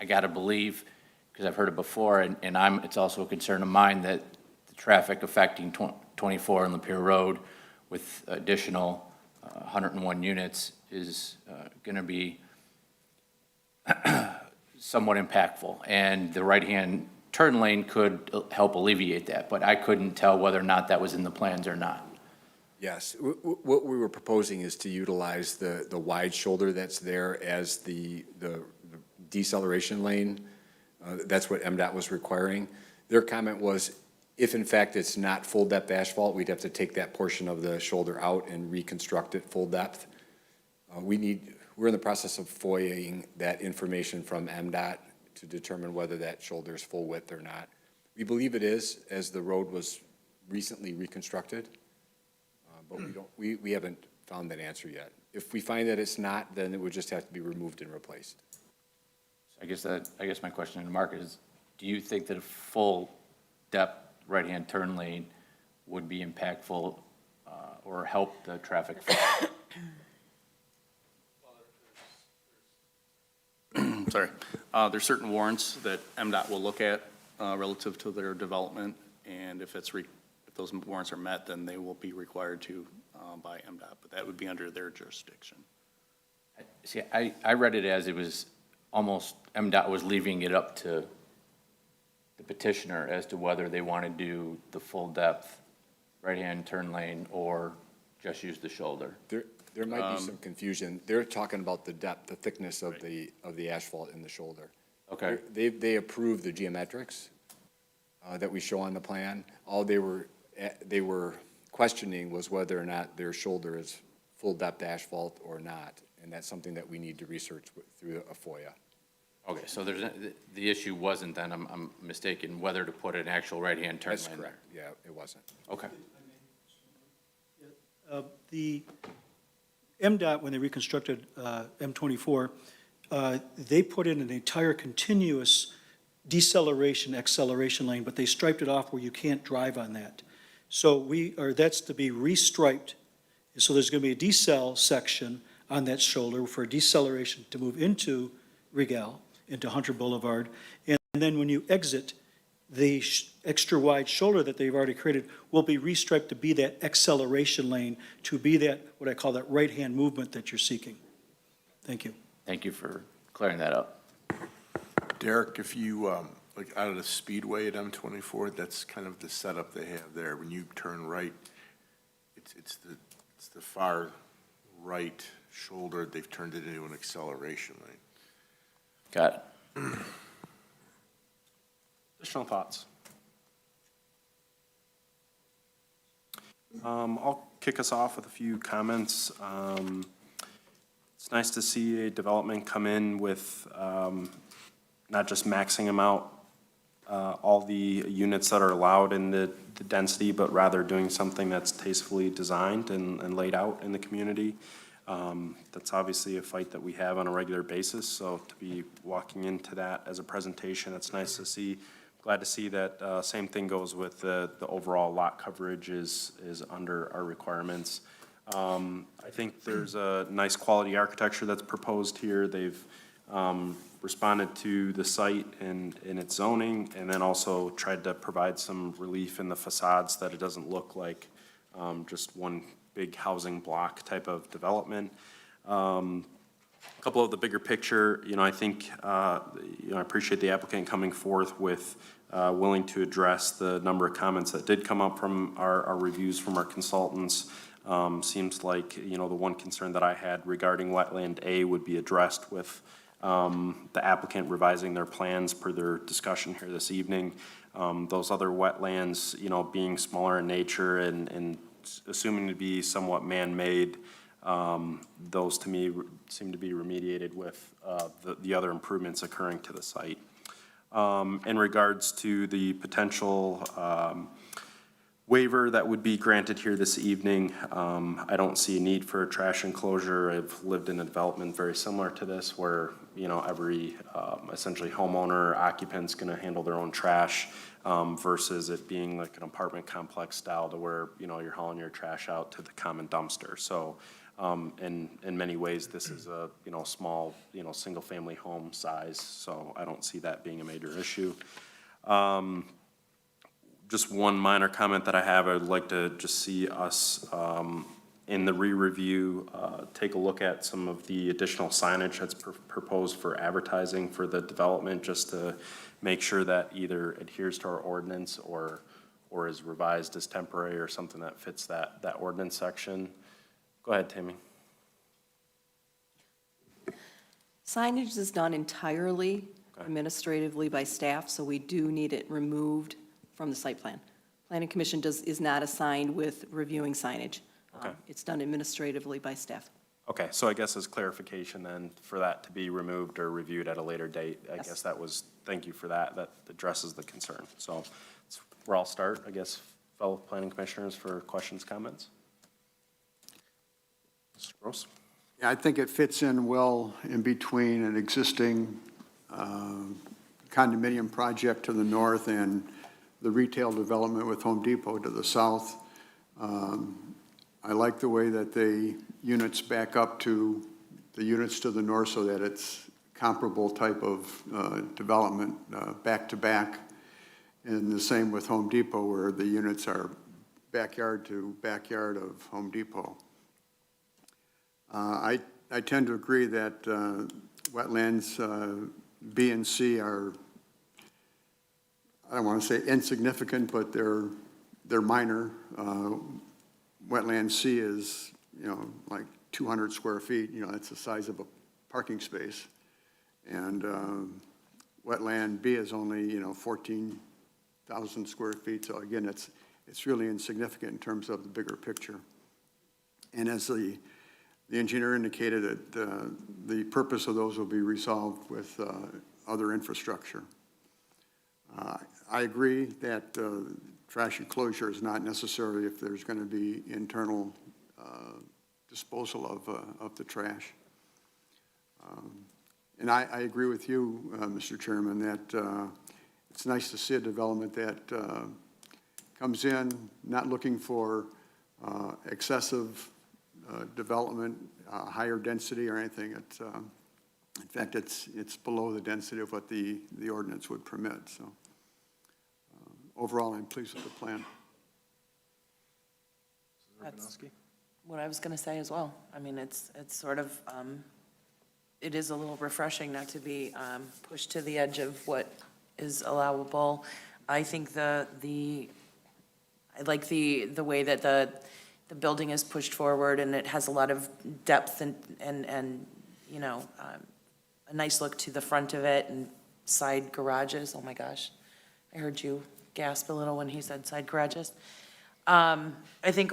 I got to believe, because I've heard it before, and it's also a concern of mine that the traffic affecting 24 on Lapeer Road with additional 101 units is going to be somewhat impactful, and the right-hand turn lane could help alleviate that, but I couldn't tell whether or not that was in the plans or not. Yes, what we were proposing is to utilize the wide shoulder that's there as the deceleration lane. That's what MDOT was requiring. Their comment was, if in fact it's not full depth asphalt, we'd have to take that portion of the shoulder out and reconstruct it full depth. We're in the process of FOIAing that information from MDOT to determine whether that shoulder is full width or not. We believe it is, as the road was recently reconstructed, but we haven't found that answer yet. If we find that it's not, then it would just have to be removed and replaced. I guess my question to Mark is, do you think that a full depth right-hand turn lane would be impactful or help the traffic flow? Sorry. There's certain warrants that MDOT will look at relative to their development, and if those warrants are met, then they will be required to by MDOT, but that would be under their jurisdiction. See, I read it as it was almost MDOT was leaving it up to the petitioner as to whether they want to do the full depth right-hand turn lane or just use the shoulder. There might be some confusion. They're talking about the depth, the thickness of the asphalt in the shoulder. Okay. They approved the geometrics that we show on the plan. All they were questioning was whether or not their shoulder is full depth asphalt or not, and that's something that we need to research through a FOIA. Okay, so the issue wasn't then, I'm mistaken, whether to put an actual right-hand turn lane. That's correct. Yeah, it wasn't. Okay. The MDOT, when they reconstructed M24, they put in an entire continuous deceleration, acceleration lane, but they striped it off where you can't drive on that. So that's to be restriped. So there's going to be a decel section on that shoulder for deceleration to move into Regal, into Hunter Boulevard. And then when you exit, the extra wide shoulder that they've already created will be restriped to be that acceleration lane, to be that, what I call that right-hand movement that you're seeking. Thank you. Thank you for clearing that up. Derek, if you, like out of the speedway at M24, that's kind of the setup they have there. When you turn right, it's the far right shoulder. They've turned it into an acceleration lane. Got it. Additional thoughts? I'll kick us off with a few comments. It's nice to see a development come in with not just maxing them out, all the units that are allowed in the density, but rather doing something that's tastefully designed and laid out in the community. That's obviously a fight that we have on a regular basis, so to be walking into that as a presentation, it's nice to see. Glad to see that same thing goes with the overall lot coverage is under our requirements. I think there's a nice quality architecture that's proposed here. They've responded to the site and its zoning, and then also tried to provide some relief in the facades that it doesn't look like just one big housing block type of development. A couple of the bigger picture, I think, I appreciate the applicant coming forth with willing to address the number of comments that did come up from our reviews from our consultants. Seems like, the one concern that I had regarding wetland A would be addressed with the applicant revising their plans per their discussion here this evening. Those other wetlands, being smaller in nature and assuming to be somewhat man-made, those to me seem to be remediated with the other improvements occurring to the site. In regards to the potential waiver that would be granted here this evening, I don't see a need for a trash enclosure. I've lived in a development very similar to this where, every essentially homeowner, occupant's gonna handle their own trash versus it being like an apartment complex style to where, you're hauling your trash out to the common dumpster. So in many ways, this is a, small, single-family home size, so I don't see that being a major issue. Just one minor comment that I have, I'd like to just see us in the re-review, take a look at some of the additional signage that's proposed for advertising for the development, just to make sure that either adheres to our ordinance or is revised as temporary or something that fits that ordinance section. Go ahead, Tammy. Signage is done entirely administratively by staff, so we do need it removed from the site plan. Planning Commission is not assigned with reviewing signage. Okay. It's done administratively by staff. Okay, so I guess as clarification then, for that to be removed or reviewed at a later date, I guess that was, thank you for that. That addresses the concern. So that's where I'll start, I guess, fellow planning commissioners for questions, comments. Mr. Gross? Yeah, I think it fits in well in between an existing condominium project to the north and the retail development with Home Depot to the south. I like the way that the units back up to the units to the north so that it's comparable type of development back to back. And the same with Home Depot where the units are backyard to backyard of Home Depot. I tend to agree that wetlands B and C are, I don't want to say insignificant, but they're minor. Wetland C is, like 200 square feet, that's the size of a parking space. And wetland B is only, 14,000 square feet. So again, it's really insignificant in terms of the bigger picture. And as the engineer indicated, that the purpose of those will be resolved with other infrastructure. I agree that trash enclosure is not necessary if there's going to be internal disposal of the trash. And I agree with you, Mr. Chairman, that it's nice to see a development that comes in not looking for excessive development, higher density or anything. In fact, it's below the density of what the ordinance would permit. So overall, I'm pleased with the plan. That's what I was going to say as well. I mean, it's sort of, it is a little refreshing not to be pushed to the edge of what is allowable. I think I like the way that the building is pushed forward, and it has a lot of depth and a nice look to the front of it and side garages. Oh my gosh, I heard you gasp a little when he said side garages. I think,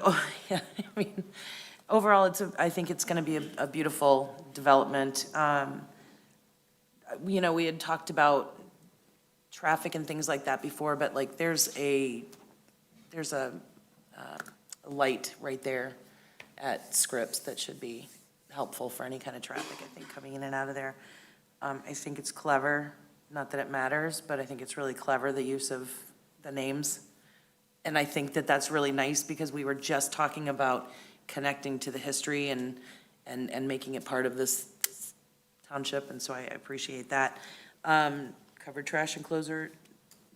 overall, I think it's going to be a beautiful development. We had talked about traffic and things like that before, but like there's a light right there at Scripps that should be helpful for any kind of traffic, I think, coming in and out of there. I think it's clever, not that it matters, but I think it's really clever, the use of the names. And I think that that's really nice because we were just talking about connecting to the history and making it part of this township, and so I appreciate that. Covered trash enclosure,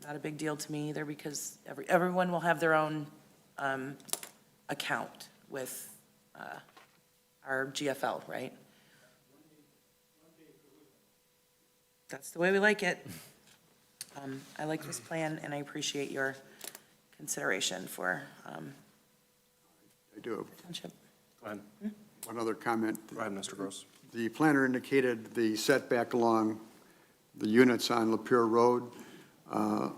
not a big deal to me either because everyone will have their own account with our GFL, right? That's the way we like it. I like this plan, and I appreciate your consideration for I do. Go township. ahead. One other comment. Go ahead, Mr. Gross. The planner indicated the setback along the units on Lapeer Road. I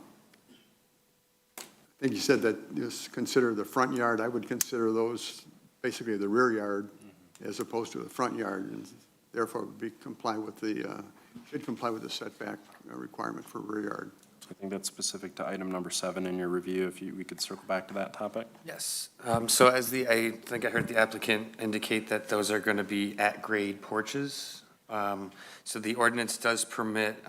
think you said that you consider the front yard. I would consider those basically the rear yard as opposed to the front yard, and therefore should comply with the setback requirement for rear yard. So I think that's specific to item number 7 in your review. If we could circle back to that topic. Yes. So I think I heard the applicant indicate that those are going to be at-grade porches. So the ordinance does permit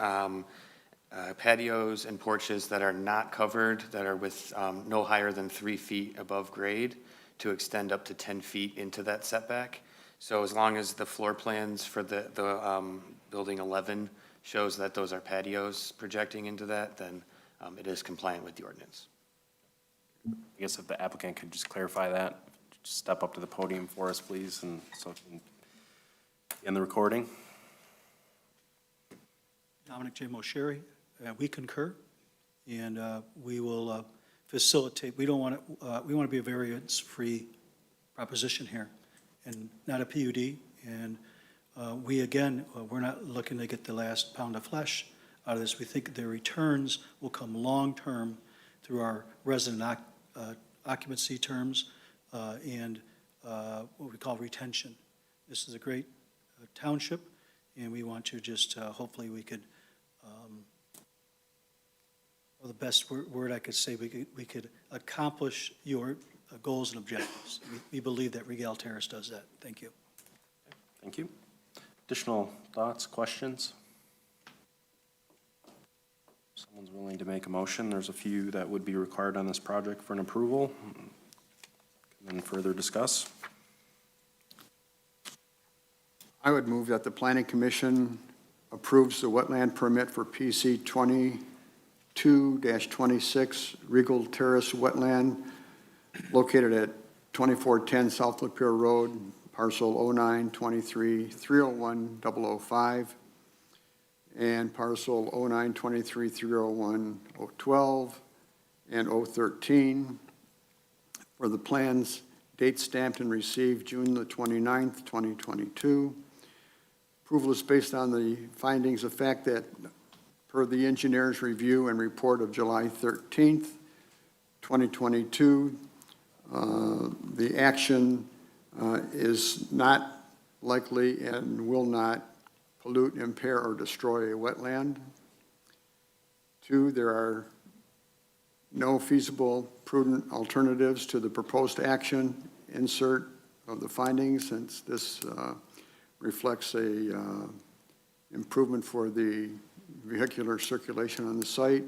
patios and porches that are not covered, that are with no higher than 3 feet above grade, to extend up to 10 feet into that setback. So as long as the floor plans for the building 11 shows that those are patios projecting into that, then it is compliant with the ordinance. I guess if the applicant could just clarify that, just step up to the podium for us, please, and so it can end the recording. Dominic J. Mosheri, we concur, and we will facilitate, we want to be a variance-free proposition here, and not a PUD, and we're not looking to get the last pound of flesh out of this. We think the returns will come long-term through our resident occupancy terms and what we call retention. This is a great township, and we want to just, hopefully we could, well, the best word I could say, we could accomplish your goals and objectives. We believe that Regal Terrace does that. Thank you. Thank you. Additional thoughts, questions? If someone's willing to make a motion, there's a few that would be required on this project for an approval. And then further discuss. I would move that the Planning Commission approves the wetland permit for PC 22-26 Regal Terrace Wetland located at 2410 South Lapeer Road, parcel 09-23-301-005, and parcel 0923-301-012 and 013 for the plans date stamped and received June the 29th, 2022. Approval is based on the findings of fact that per the engineer's review and report of July 13th, 2022, the action is not likely and will not pollute, impair, or destroy a wetland. 2, there are no feasible, prudent alternatives to the proposed action. Insert of the findings, since this reflects a improvement for the vehicular circulation on the site.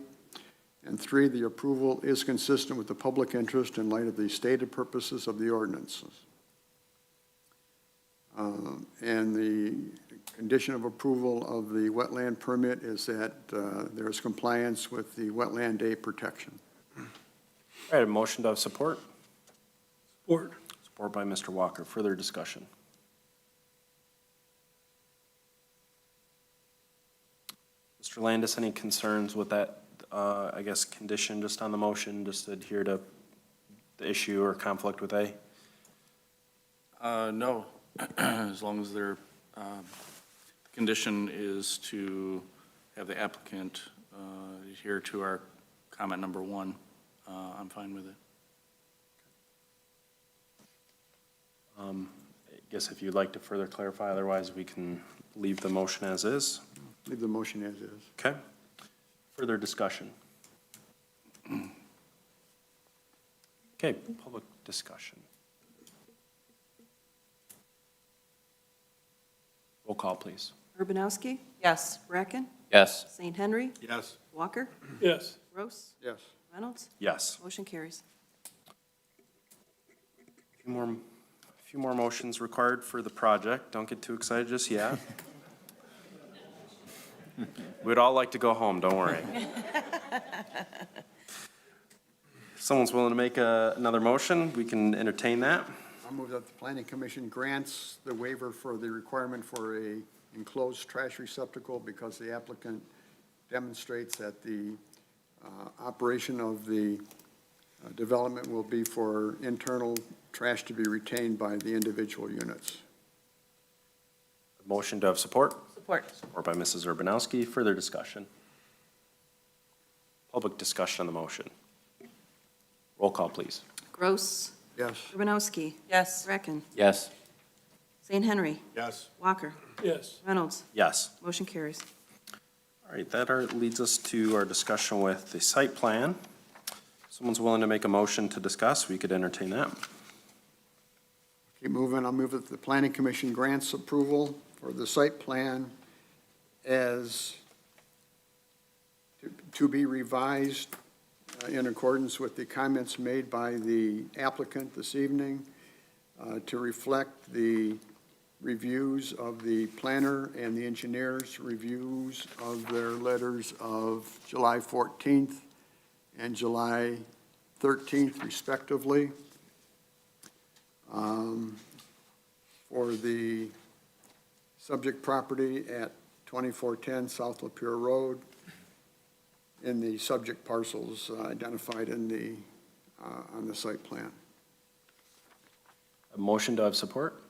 And 3, the approval is consistent with the public interest in light of the stated purposes of the ordinances. And the condition of approval of the wetland permit is that there is compliance with the Wetland Day protection. All right, a motion to have support? Support. Support by Mr. Walker. Further discussion? Mr. Landis, any concerns with that, I guess, condition just on the motion, just to adhere to the issue or conflict with A? No, as long as their condition is to have the applicant adhere to our comment number 1, I'm fine with it. I guess if you'd like to further clarify, otherwise we can leave the motion as is. Leave the motion as is. Okay. Further discussion? Okay, public discussion. Roll call, please. Urbanowski? Yes. Bracken? Yes. St. Henry? Yes. Walker? Yes. Gross? Yes. Reynolds? Yes. Motion carries. A few more motions required for the project. Don't get too excited just yet. We'd all like to go home, don't worry. If someone's willing to make another motion, we can entertain that. I'll move that the Planning Commission grants the waiver for the requirement for a enclosed trash receptacle because the applicant demonstrates that the operation of the development will be for internal trash to be retained by the individual units. Motion to have support? Support. Support by Mrs. Urbanowski. Further discussion? Public discussion on the motion. Roll call, please. Gross? Yes. Urbanowski? Yes. Bracken? Yes. St. Henry? Yes. Walker? Yes. Reynolds? Yes. Motion carries. All right, that leads us to our discussion with the site plan. Someone's willing to make a motion to discuss, we could entertain that. Keep moving. I'll move that the Planning Commission grants approval for the site plan as to be revised in accordance with the comments made by the applicant this evening to reflect the reviews of the planner and the engineer's reviews of their letters of July 14th and July 13th respectively. For the subject property at 2410 South Lapeer Road in the subject parcels identified in the, on the site plan. A motion to have support?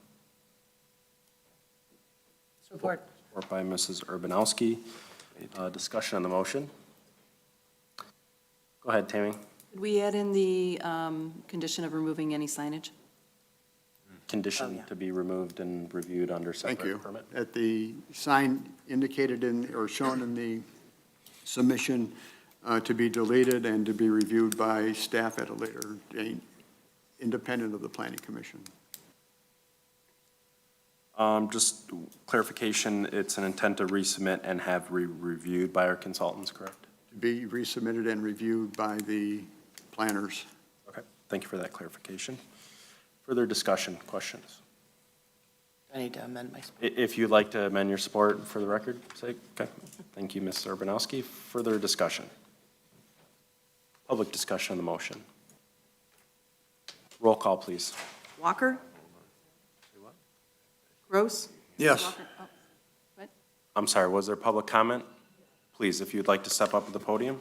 Support. Support by Mrs. Urbanowski. Discussion on the motion. Go ahead, Tammy. Did we add in the condition of removing any signage? Condition to be removed and reviewed under Thank you. separate permit. That the sign indicated in, or shown in the submission to be deleted and to be reviewed by staff at a later date, independent of the Planning Commission. Just clarification, it's an intent to resubmit and have reviewed by our consultants, correct? To be resubmitted and reviewed by the planners. Okay, thank you for that clarification. Further discussion, questions? I need to amend my. If you'd like to amend your support for the record sake, okay. Thank you, Ms. Urbanowski. Further discussion? Public discussion on the motion. Roll call, please. Walker? Gross? Yes. Walker, oh, what? I'm sorry, was there public comment? Please, if you'd like to step up to the podium,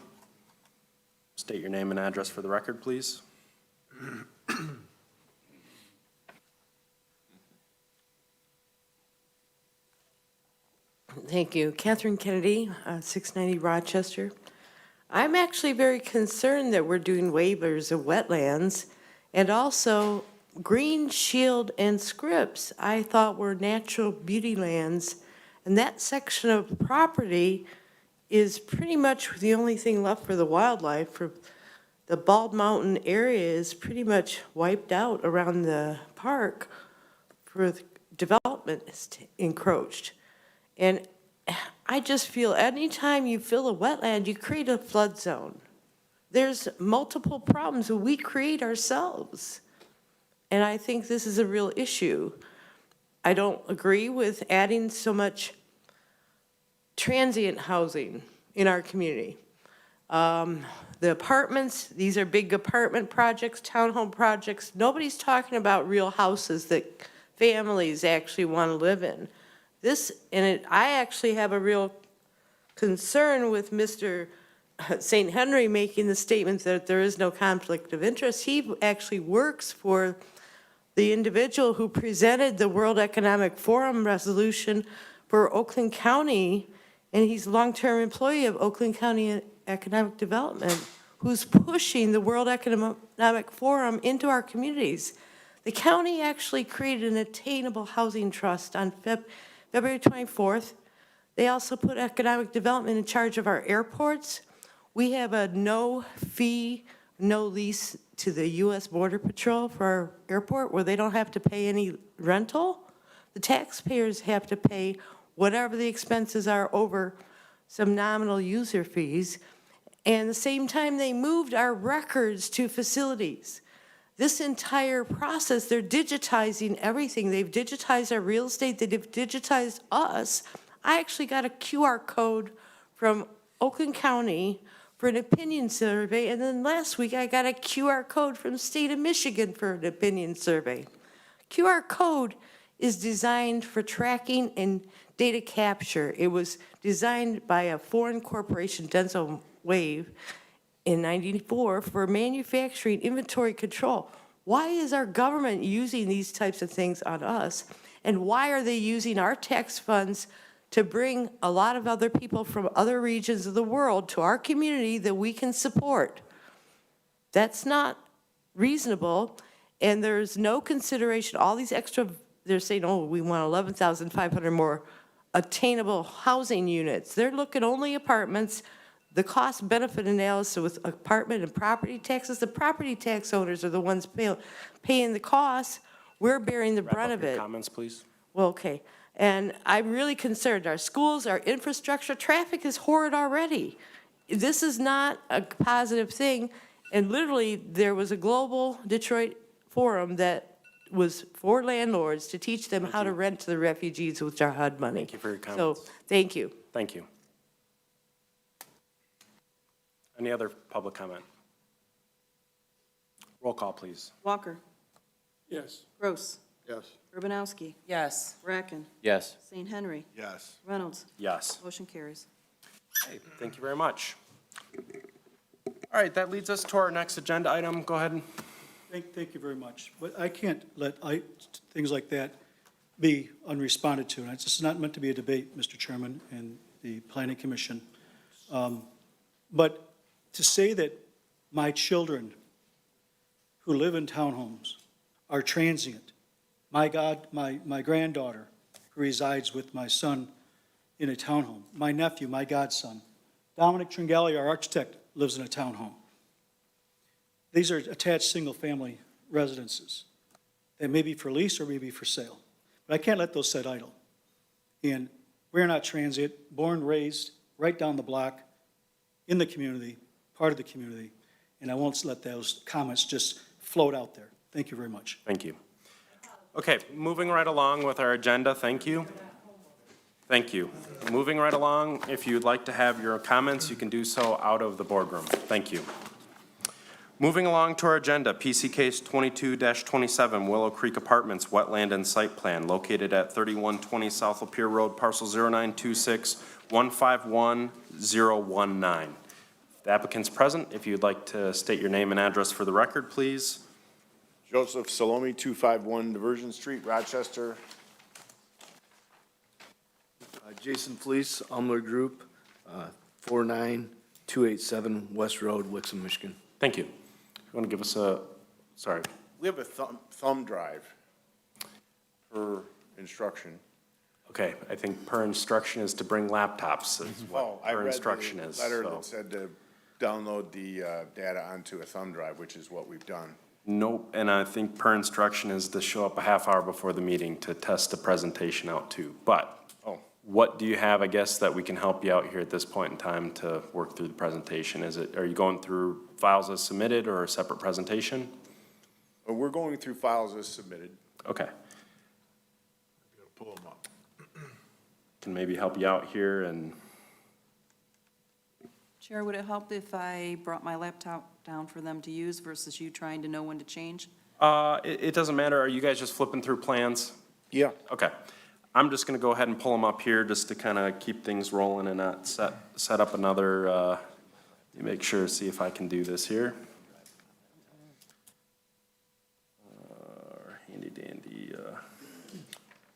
state your name and address for the record, please. Thank you. Catherine Kennedy, 690 Rochester. I'm actually very concerned that we're doing waivers of wetlands and also Green Shield and Scripps, I thought were natural beauty lands. And that section of property is pretty much the only thing left for the wildlife. For the Bald Mountain area is pretty much wiped out around the park for the development is encroached. And I just feel anytime you fill a wetland, you create a flood zone. There's multiple problems that we create ourselves. And I think this is a real issue. I don't agree with adding so much transient housing in our community. The apartments, these are big apartment projects, townhome projects. Nobody's talking about real houses that families actually want to live in. I actually have a real concern with Mr. St. Henry making the statement that there is no conflict of interest. He actually works for the individual who presented the World Economic Forum resolution for Oakland County, and he's a long-term employee of Oakland County Economic Development, who's pushing the World Economic Forum into our communities. The county actually created an attainable housing trust on February 24th. They also put economic development in charge of our airports. We have a no fee, no lease to the U.S. Border Patrol for our airport where they don't have to pay any rental. The taxpayers have to pay whatever the expenses are over some nominal user fees. And at the same time, they moved our records to facilities. This entire process, they're digitizing everything. They've digitized our real estate. They've digitized us. I actually got a QR code from Oakland County for an opinion survey, and then last week I got a QR code from the state of Michigan for an opinion survey. QR code is designed for tracking and data capture. It was designed by a foreign corporation, Denso Wave, in '94 for manufacturing inventory control. Why is our government using these types of things on us? And why are they using our tax funds to bring a lot of other people from other regions of the world to our community that we can support? That's not reasonable, and there's no consideration. All these extra, they're saying, oh, we want 11,500 more attainable housing units. They're looking only apartments. The cost-benefit analysis with apartment and property taxes, the property tax owners are the ones paying the costs. We're bearing the brunt of it. Comments, please. Well, okay. And I'm really concerned. Our schools, our infrastructure, traffic is horrid already. This is not a positive thing. And literally, there was a global Detroit forum that was for landlords to teach them how to rent to the refugees with our HUD money. Thank you for your comments. So, thank you. Thank you. Any other public comment? Roll call, please. Walker. Yes. Gross. Yes. Urbanowski. Yes. Bracken. Yes. St. Henry. Yes. Reynolds. Yes. Motion carries. Okay, thank you very much. All right, that leads us to our next agenda item. Go ahead. Thank you very much. But I can't let things like that be unresponded to. And it's just not meant to be a debate, Mr. Chairman, and the Planning Commission. But to say that my children who live in townhomes are transient, my granddaughter who resides with my son in a townhome, my nephew, my godson, Dominic Tringali, our architect, lives in a townhome. These are attached single-family residences that may be for lease or may be for sale. But I can't let those sit idle. And we're not transient, born, raised, right down the block, in the community, part of the community, and I won't let those comments just float out there. Thank you very much. Thank you. Okay, moving right along with our agenda, thank you. Thank you. Moving right along, if you'd like to have your comments, you can do so out of the boardroom. Thank you. Moving along to our agenda, PC case 22-27, Willow Creek Apartments, wetland and site plan located at 3120 South Lapeer Road, parcel 0926-151019. The applicant's present. If you'd like to state your name and address for the record, please. Joseph Salome, 251 Diversion Street, Rochester. Jason Fleece, Umler Group, 49287 West Road, Wixom, Michigan. Thank you. You want to give us a, sorry. We have a thumb drive per instruction. Okay, I think per instruction is to bring laptops is what I per read instruction the is. letter so. that said to download the data onto a thumb drive, which is what we've done. Nope, and I think per instruction is to show up a half hour before the meeting to test the presentation out too. But what do you have, I guess, that we can help you out here at this point in time to work through the presentation? Are you going through files as submitted or a separate presentation? We're going through files as submitted. Okay. Pull them up. Can maybe help you out here and, Chair, would it help if I brought my laptop down for them to use versus you trying to know when to change? it doesn't matter. Are you guys just flipping through plans? Yeah. Okay. I'm just gonna go ahead and pull them up here just to kind of keep things rolling and not set up another, make sure, see if I can do this here. Handy dandy.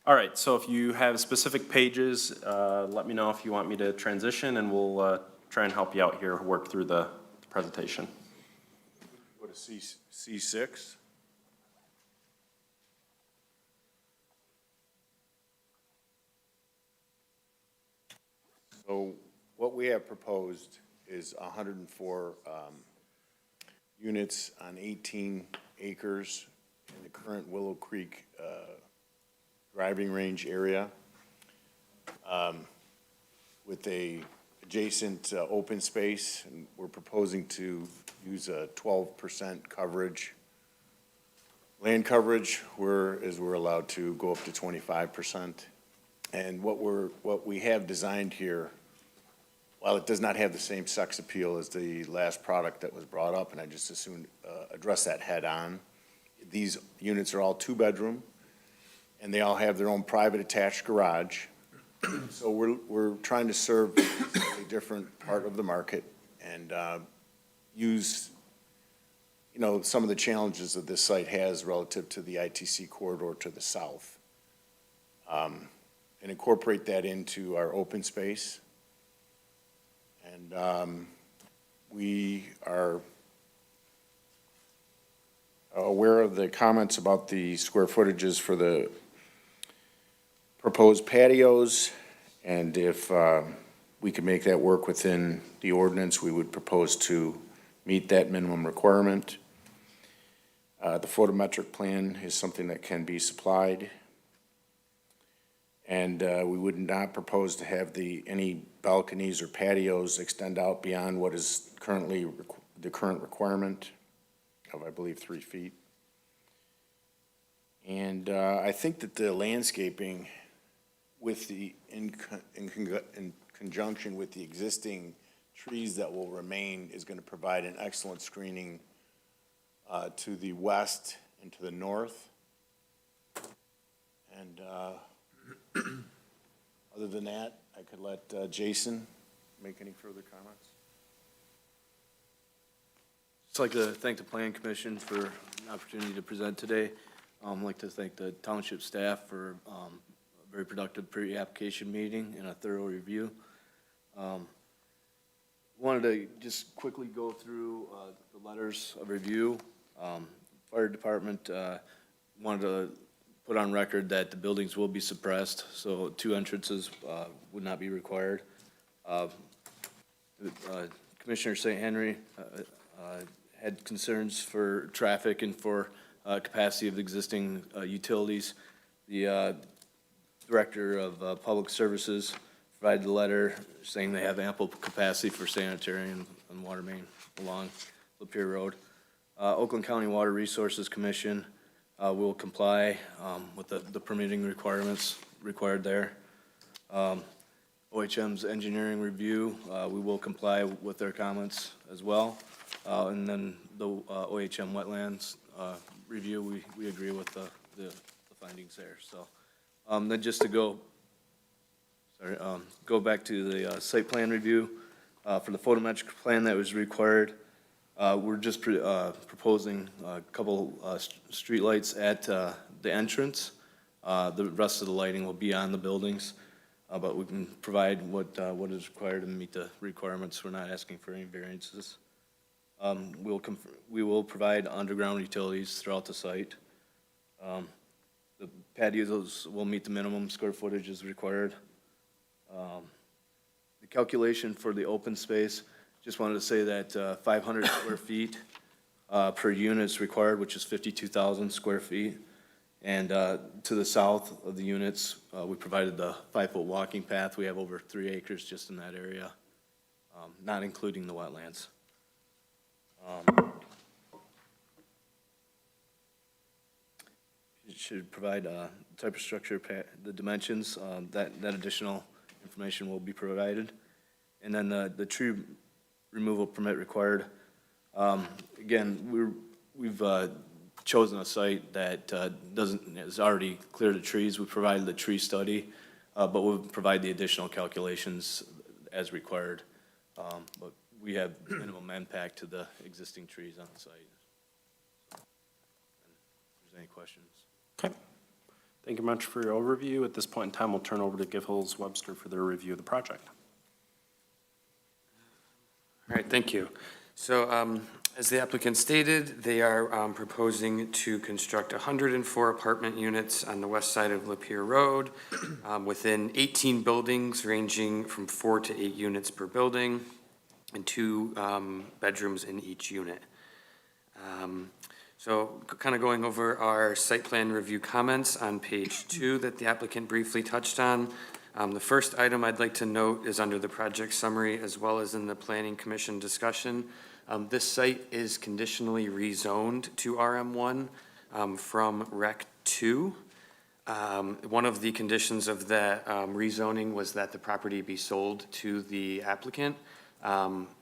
All right, so if you have specific pages, let me know if you want me to transition and we'll try and help you out here, work through the presentation. Go to C6. So what we have proposed is 104 units on 18 acres in the current Willow Creek driving range area with a adjacent open space, and we're proposing to use a 12% coverage, land coverage, whereas we're allowed to go up to 25%. And what we have designed here, while it does not have the same sex appeal as the last product that was brought up, and I just as soon address that head on, these units are all 2-bedroom, and they all have their own private attached garage. So we're trying to serve a different part of the market and use, some of the challenges that this site has relative to the ITC corridor to the south, and incorporate that into our open space. And we are aware of the comments about the square footages for the proposed patios, and if we could make that work within the ordinance, we would propose to meet that minimum requirement. The photometric plan is something that can be supplied. And we would not propose to have any balconies or patios extend out beyond what is currently the current requirement of, I believe, 3 feet. And I think that the landscaping with in conjunction with the existing trees that will remain is going to provide an excellent screening to the west and to the north. And other than that, I could let Jason make any further comments. Just like to thank the Plan Commission for an opportunity to present today. I'd like to thank the township staff for a very productive pre-application meeting and a thorough review. Wanted to just quickly go through the letters of review. Fire department wanted to put on record that the buildings will be suppressed, so 2 entrances would not be required. Commissioner St. Henry had concerns for traffic and for capacity of the existing utilities. The Director of Public Services provided a letter saying they have ample capacity for sanitary and water main along Lapeer Road. Oakland County Water Resources Commission will comply with the permitting requirements required there. OHM's engineering review, we will comply with their comments as well. And then the OHM wetlands review, we agree with the findings there, so. Then just to go back to the site plan review, for the photometric plan that was required, we're just proposing a couple streetlights at the entrance. The rest of the lighting will be on the buildings, but we can provide what is required to meet the requirements. We're not asking for any variances. We will provide underground utilities throughout the site. The patios will meet the minimum square footage as required. The calculation for the open space, just wanted to say that 500 square feet per unit is required, which is 52,000 square feet. And to the south of the units, we provided the 5-foot walking path. We have over 3 acres just in that area, not including the wetlands. It should provide type of structure, the dimensions, that additional information will be provided. And then the tree removal permit required. Again, we've chosen a site that is already cleared of trees. We provided the tree study, but we'll provide the additional calculations as required. But we have minimum impact to the existing trees on the site. If there's any questions. Okay. Thank you much for your overview. At this point in time, we'll turn over to Giffords Webster for their review of the project. All right, thank you. So as the applicant stated, they are proposing to construct 104 apartment units on the west side of Lapeer Road within 18 buildings ranging from 4 to 8 units per building and 2 bedrooms in each unit. So kind of going over our site plan review comments on page 2 that the applicant briefly touched on. The first item I'd like to note is under the project summary as well as in the Planning Commission discussion. This site is conditionally rezoned to RM1 from Rec 2. One of the conditions of that rezoning was that the property be sold to the applicant.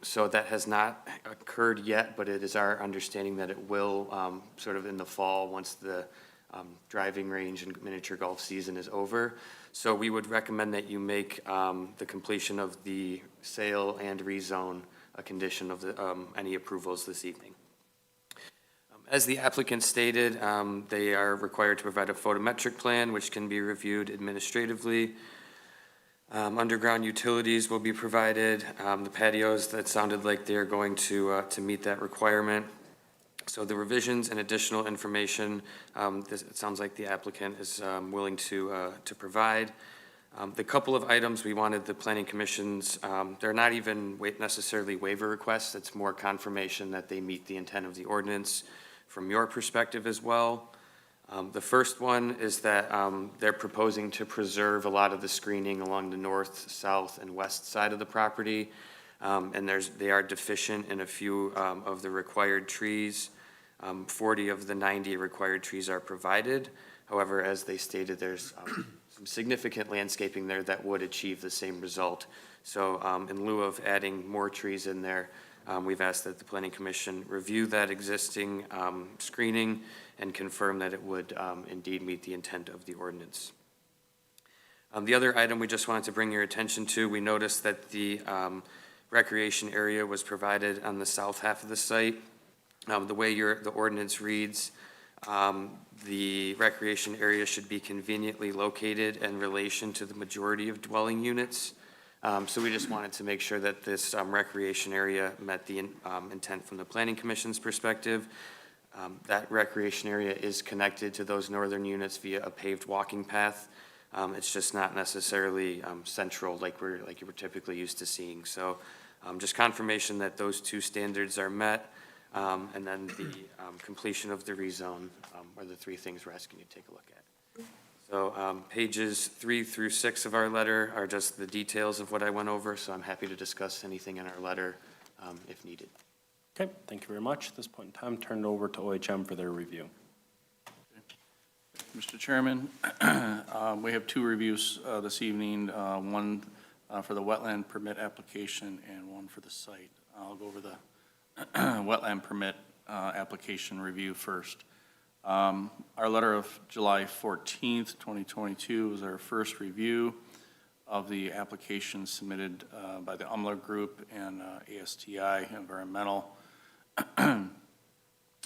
So that has not occurred yet, but it is our understanding that it will sort of in the fall once the driving range and miniature golf season is over. So we would recommend that you make the completion of the sale and rezone a condition of any approvals this evening. As the applicant stated, they are required to provide a photometric plan, which can be reviewed administratively. Underground utilities will be provided. The patios, that sounded like they're going to meet that requirement. So the revisions and additional information, it sounds like the applicant is willing to provide. The couple of items we wanted the Planning Commission's, they're not even necessarily waiver requests. It's more confirmation that they meet the intent of the ordinance from your perspective as well. The first one is that they're proposing to preserve a lot of the screening along the north, south, and west side of the property. And they are deficient in a few of the required trees. 40 of the 90 required trees are provided. However, as they stated, there's some significant landscaping there that would achieve the same result. So in lieu of adding more trees in there, we've asked that the Planning Commission review that existing screening and confirm that it would indeed meet the intent of the ordinance. The other item we just wanted to bring your attention to, we noticed that the recreation area was provided on the south half of the site. The way the ordinance reads, the recreation area should be conveniently located in relation to the majority of dwelling units. So we just wanted to make sure that this recreation area met the intent from the Planning Commission's perspective. That recreation area is connected to those northern units via a paved walking path. It's just not necessarily central like you were typically used to seeing. So just confirmation that those 2 standards are met. And then the completion of the rezone are the 3 things we're asking you to take a look at. So pages 3 through 6 of our letter are just the details of what I went over, so I'm happy to discuss anything in our letter if needed. Okay, thank you very much. At this point in time, turn it over to OHM for their review. Mr. Chairman, we have 2 reviews this evening, one for the wetland permit application and one for the site. I'll go over the wetland permit application review first. Our letter of July 14th, 2022 was our first review of the application submitted by the Umler Group and ASTI Environmental.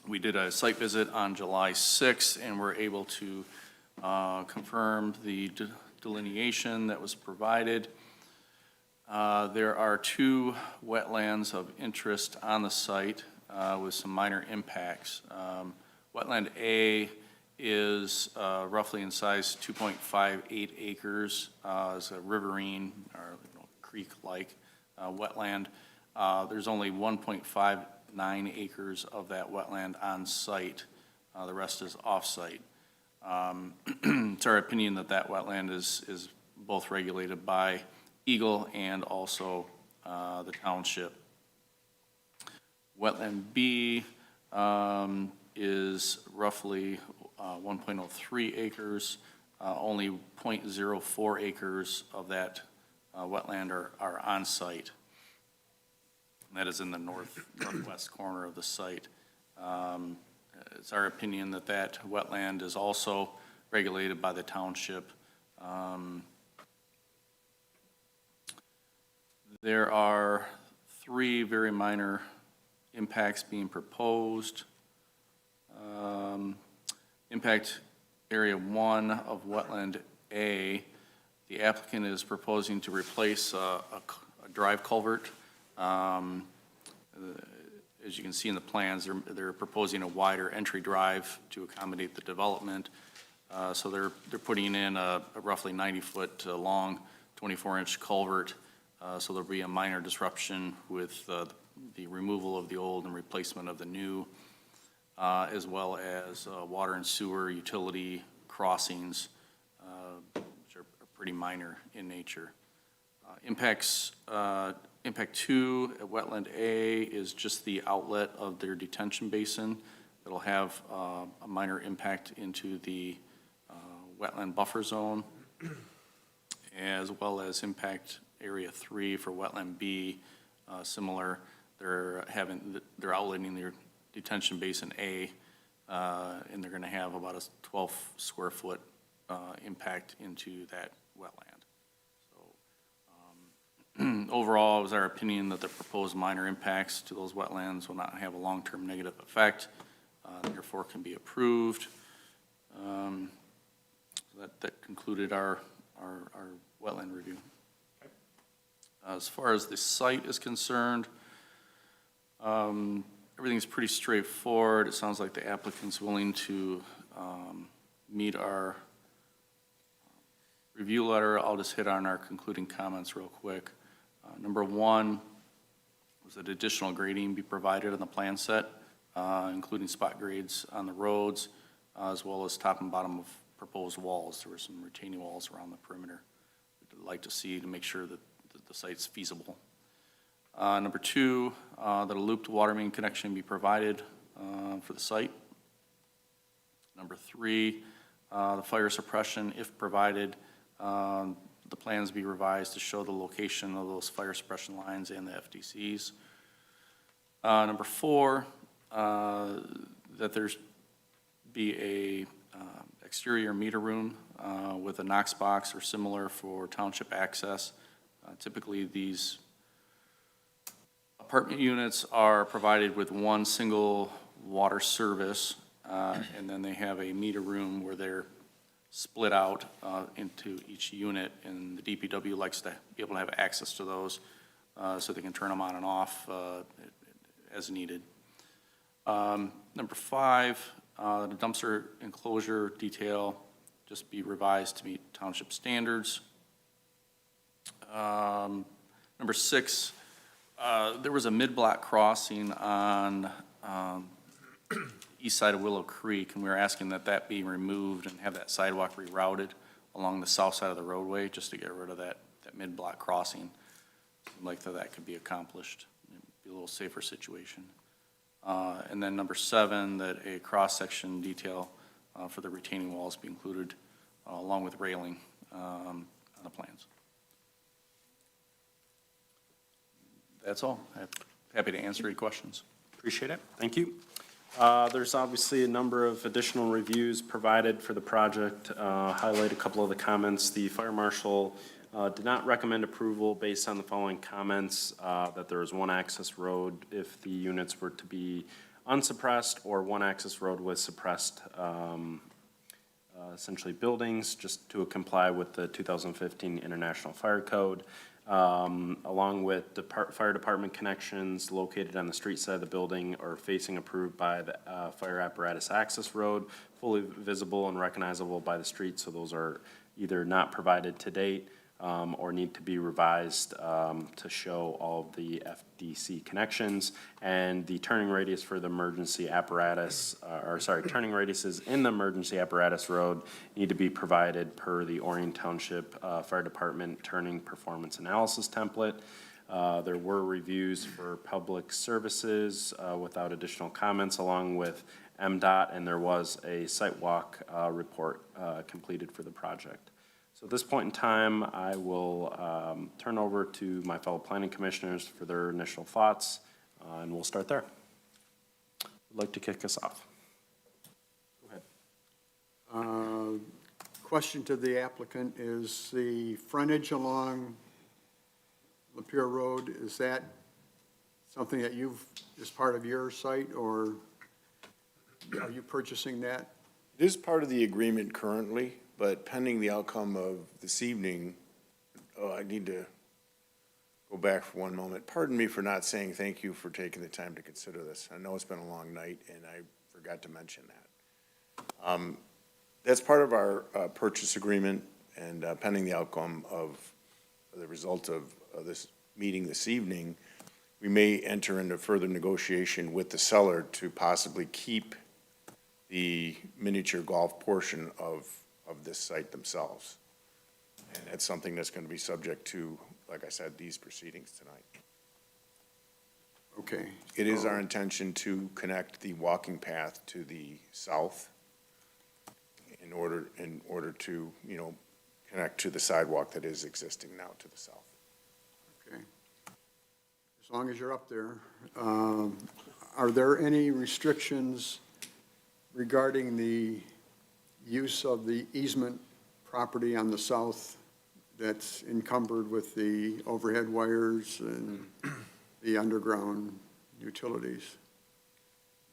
We did a site visit on July 6th and were able to confirm the delineation that was provided. There are 2 wetlands of interest on the site with some minor impacts. Wetland A is roughly in size 2.58 acres. It's a riverine or creek-like wetland. There's only 1.59 acres of that wetland on site. The rest is off-site. It's our opinion that that wetland is both regulated by Eagle and also the township. Wetland B is roughly 1.03 acres. Only 0.04 acres of that wetland are on site. And that is in the northwest corner of the site. It's our opinion that that wetland is also regulated by the township. There are 3 very minor impacts being proposed. Impact Area 1 of Wetland A, the applicant is proposing to replace a drive culvert. As you can see in the plans, they're proposing a wider entry drive to accommodate the development. So they're putting in a roughly 90-foot long, 24-inch culvert. So there'll be a minor disruption with the removal of the old and replacement of the new, as well as water and sewer utility crossings, which are pretty minor in nature. Impact 2 at Wetland A is just the outlet of their detention basin. It'll have a minor impact into the wetland buffer zone, as well as impact Area 3 for Wetland B, similar. They're outletting their detention basin A, and they're going to have about a 12 square foot impact into that wetland. So overall, it was our opinion that the proposed minor impacts to those wetlands will not have a long-term negative effect, therefore can be approved. So that concluded our wetland review. As far as the site is concerned, everything's pretty straightforward. It sounds like the applicant's willing to meet our review letter. I'll just hit on our concluding comments real quick. Number 1 was that additional grading be provided on the plan set, including spot grades on the roads, as well as top and bottom of proposed walls. There were some retaining walls around the perimeter we'd like to see to make sure that the site's feasible. Number 2, that a looped water main connection be provided for the site. Number 3, the fire suppression, if provided, the plans be revised to show the location of those fire suppression lines and the FDCs. Number 4, that there's be a exterior meter room with a Knox box or similar for township access. Typically, these apartment units are provided with one single water service, and then they have a meter room where they're split out into each unit, and the DPW likes to be able to have access to those so they can turn them on and off as needed. Number 5, the dumpster enclosure detail just be revised to meet township standards. Number 6, there was a mid-block crossing on east side of Willow Creek, and we were asking that that be removed and have that sidewalk rerouted along the south side of the roadway just to get rid of that mid-block crossing. Seemed like that could be accomplished. It'd be a little safer situation. And then number 7, that a cross-section detail for the retaining walls be included along with railing on the plans. That's all. I'm happy to answer any questions. Appreciate it. Thank you. There's obviously a number of additional reviews provided for the project. Highlight a couple of the comments. The fire marshal did not recommend approval based on the following comments, that there is one access road if the units were to be unsuppressed, or one access road with suppressed, essentially buildings, just to comply with the 2015 International Fire Code, along with fire department connections located on the street side of the building or facing approved by the fire apparatus access road, fully visible and recognizable by the street, so those are either not provided to date or need to be revised to show all of the FDC connections, and the turning radius for the emergency apparatus, turning radiuses in the emergency apparatus road need to be provided per the Orion Township Fire Department turning performance analysis template. There were reviews for public services without additional comments, along with MDOT, and there was a site walk report completed for the project. So at this point in time, I will turn over to my fellow planning commissioners for their initial thoughts, and we'll start there. Would like to kick us off. Go ahead. Question to the applicant, is the frontage along Lapeer Road, is that something that is part of your site, or are you purchasing that? It is part of the agreement currently, but pending the outcome of this evening, I need to go back for one moment. Pardon me for not saying thank you for taking the time to consider this. I know it's been a long night, and I forgot to mention that. That's part of our purchase agreement, and pending the outcome of the result of this meeting this evening, we may enter into further negotiation with the seller to possibly keep the miniature golf portion of this site themselves. And that's something that's going to be subject to, like I said, these proceedings tonight. Okay. It is our intention to connect the walking path to the south in order to, connect to the sidewalk that is existing now to the south. Okay. As long as you're up there, are there any restrictions regarding the use of the easement property on the south that's encumbered with the overhead wires and the underground utilities?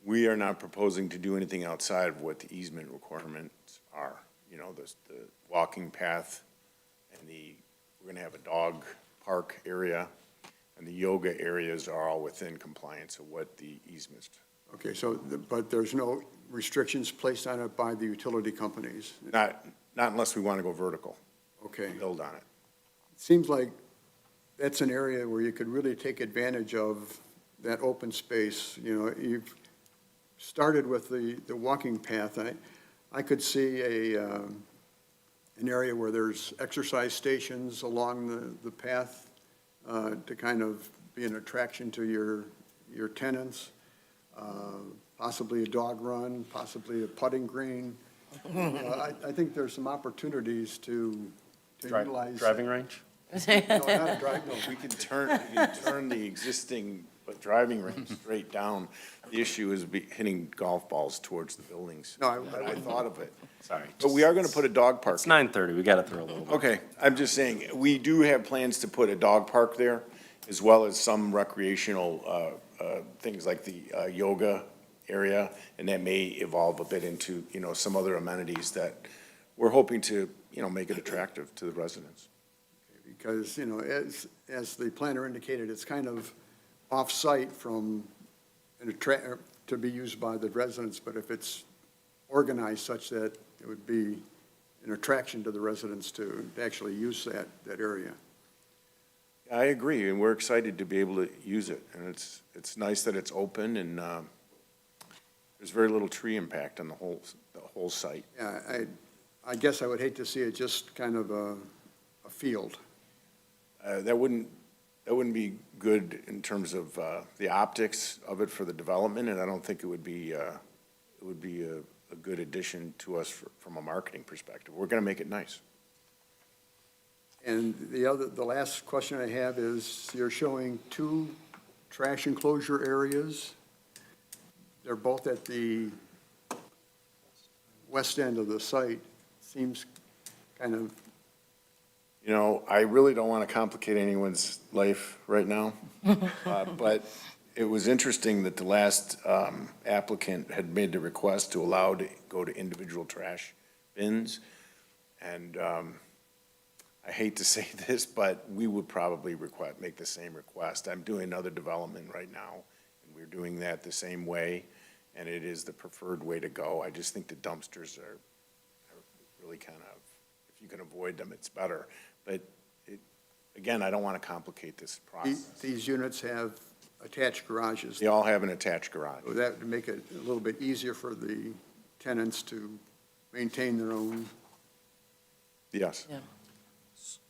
We are not proposing to do anything outside of what the easement requirements are. The walking path and we're going to have a dog park area, and the yoga areas are all within compliance of what the easements. Okay, but there's no restrictions placed on it by the utility companies? Not unless we want to go vertical. Okay. Build on it. It seems like that's an area where you could really take advantage of that open space. You've started with the walking path. I could see an area where there's exercise stations along the path to kind of be an attraction to your tenants. Possibly a dog run, possibly a putting green. I think there's some opportunities to utilize. Driving range? No, not a drive, no. We can turn the existing driving range straight down. The issue is hitting golf balls towards the buildings. No, I thought of it. Sorry. But we are going to put a dog park. It's 9:30, we got to throw a little. Okay, I'm just saying, we do have plans to put a dog park there, as well as some recreational things like the yoga area, and that may evolve a bit into, some other amenities that we're hoping to, make it attractive to the residents. Because, as the planner indicated, it's kind of off-site from to be used by the residents, but if it's organized such that it would be an attraction to the residents to actually use that area. I agree, and we're excited to be able to use it, and it's nice that it's open, and there's very little tree impact on the whole site. Yeah, I guess I would hate to see it just kind of a field. That wouldn't be good in terms of the optics of it for the development, and I don't think it would be a good addition to us from a marketing perspective. We're going to make it nice. And the last question I have is, you're showing 2 trash enclosure areas. they're both at the west end of the site. Seems kind of, You know, I really don't want to complicate anyone's life right now, but it was interesting that the last applicant had made the request to allow to go to individual trash bins. And I hate to say this, but we would probably make the same request. I'm doing another development right now, and we're doing that the same way, and it is the preferred way to go. I just think the dumpsters are really kind of, if you can avoid them, it's better. But again, I don't want to complicate this process. these units have attached garages. They all have an attached garage. So that would make it a little bit easier for the tenants to maintain their own. Yes.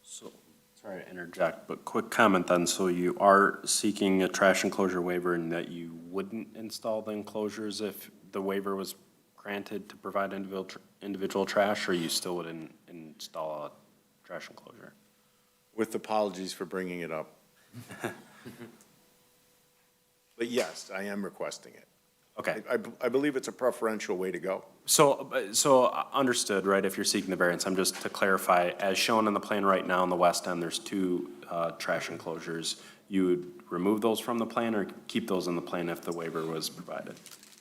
So, sorry to interject, but quick comment then. So you are seeking a trash enclosure waiver and that you wouldn't install the enclosures if the waiver was granted to provide individual trash, or you still wouldn't install a trash enclosure? With apologies for bringing it up. But yes, I am requesting it. Okay. I believe it's a preferential way to go. So understood, right, if you're seeking the variance, I'm just to clarify, as shown on the plan right now on the west end, there's two trash enclosures. You would remove those from the plan or keep those in the plan if the waiver was provided?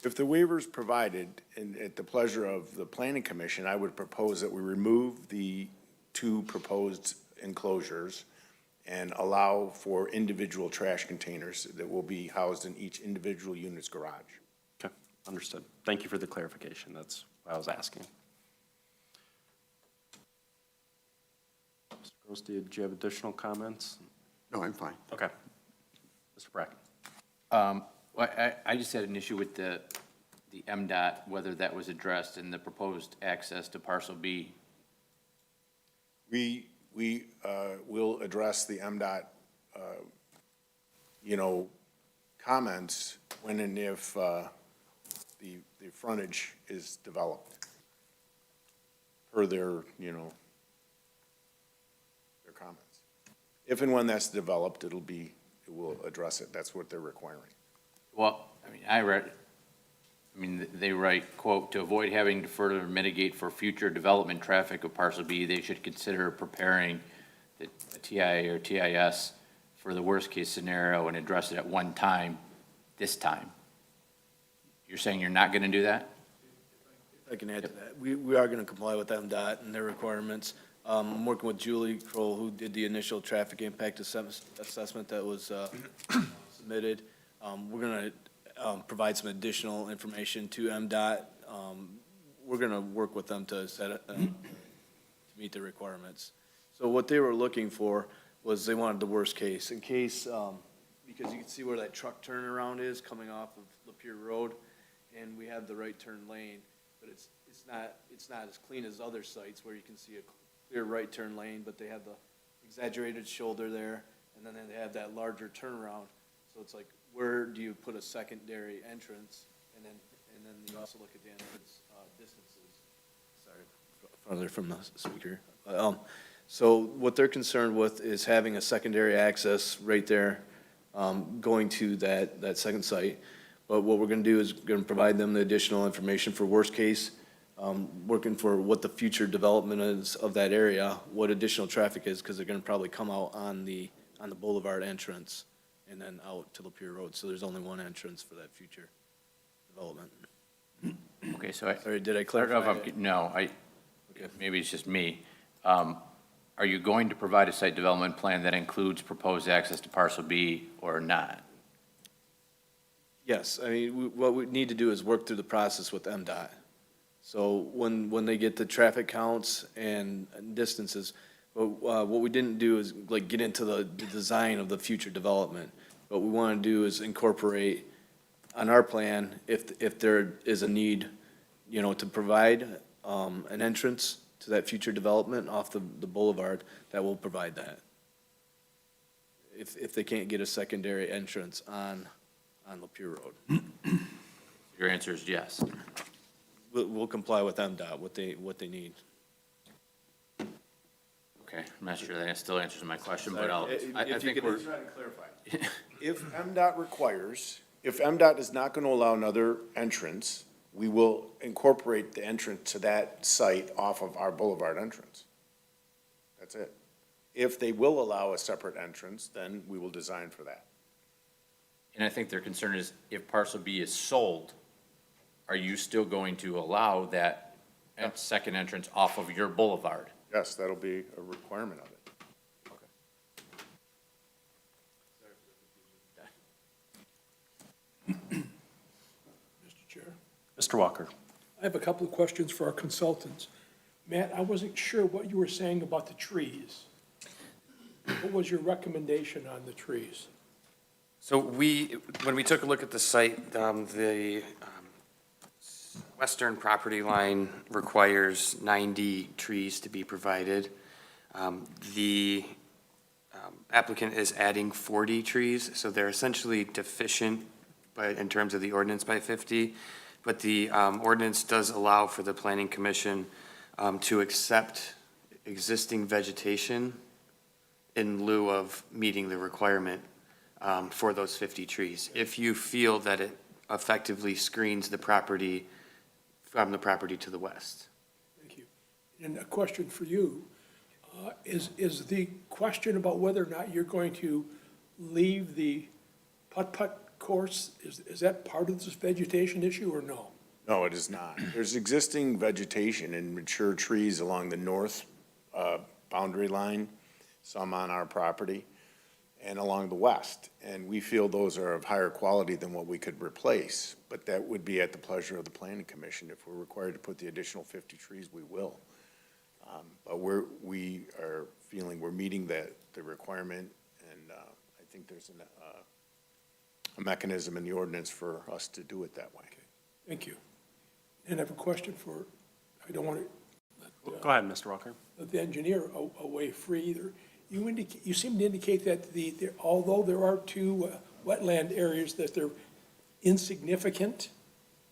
If the waiver is provided, and at the pleasure of the planning commission, I would propose that we remove the two proposed enclosures and allow for individual trash containers that will be housed in each individual unit's garage. Okay, understood. Thank you for the clarification. That's what I was asking. Mr. Gross, did you have additional comments? No, I'm fine. Okay. Mr. Bracken? Well, I just had an issue with the MDOT, whether that was addressed in the proposed access to parcel B. We will address the MDOT, comments when and if the frontage is developed per their comments. If and when that's developed, it will address it. That's what they're requiring. Well, they write, quote, "To avoid having to further mitigate for future development traffic of parcel B, they should consider preparing the TIA or TIS for the worst-case scenario and address it at one time, this time." You're saying you're not going to do that? If I can add to that, we are going to comply with MDOT and their requirements. I'm working with Julie Kroll, who did the initial traffic impact assessment that was submitted. We're going to provide some additional information to MDOT. We're going to work with them to to meet the requirements. So what they were looking for was they wanted the worst case, in case, because you can see where that truck turnaround is coming off of Lapeer Road, and we have the right turn lane, but it's not as clean as other sites where you can see a clear right turn lane, but they have the exaggerated shoulder there, and then they have that larger turnaround. So it's like, where do you put a secondary entrance? And then you also look at the entrance distances. Sorry, farther from the speaker. So what they're concerned with is having a secondary access right there, going to that second site. But what we're gonna do is gonna provide them the additional information for worst case, working for what the future development is of that area, what additional traffic is, because they're gonna probably come out on the boulevard entrance and then out to Lapeer Road. So there's only one entrance for that future development. Okay, so Sorry, did I clarify? No, maybe it's just me. Are you going to provide a site development plan that includes proposed access to parcel B or not? Yes, I mean, what we need to do is work through the process with MDOT. So when they get the traffic counts and distances, what we didn't do is like get into the design of the future development. What we want to do is incorporate on our plan, if there is a need, to provide an entrance to that future development off the boulevard, that will provide that. If they can't get a secondary entrance on Lapeer Road. Your answer is yes. We'll comply with MDOT, what they need. Okay, I'm not sure that still answers my question, but Sorry, I if you think could- we're. If MDOT requires If MDOT is not gonna allow another entrance, we will incorporate the entrance to that site off of our boulevard entrance. That's it. If they will allow a separate entrance, then we will design for that. And I think their concern is if parcel B is sold, are you still going to allow that second entrance off of your boulevard? Yes, that'll be a requirement of it. Mr. Chair, Mr. Walker. I have a couple of questions for our consultants. Matt, I wasn't sure what you were saying about the trees. What was your recommendation on the trees? So when we took a look at the site, the western property line requires 90 trees to be provided. The applicant is adding 40 trees, so they're essentially deficient in terms of the ordinance by 50. But the ordinance does allow for the planning commission to accept existing vegetation in lieu of meeting the requirement for those 50 trees, if you feel that it effectively screens the property from the property to the west. Thank you. And a question for you, is the question about whether or not you're going to leave the putt-putt course, is that part of this vegetation issue or no? No, it is not. There's existing vegetation and mature trees along the north boundary line, some on our property, and along the west. And we feel those are of higher quality than what we could replace, but that would be at the pleasure of the planning commission. If we're required to put the additional 50 trees, we will. But we are feeling we're meeting the requirement, and I think there's a mechanism in the ordinance for us to do it that way. Thank you. And I have a question for, I don't want to Go ahead, Mr. Walker. let the engineer away free either. You seem to indicate that although there are two wetland areas, that they're insignificant.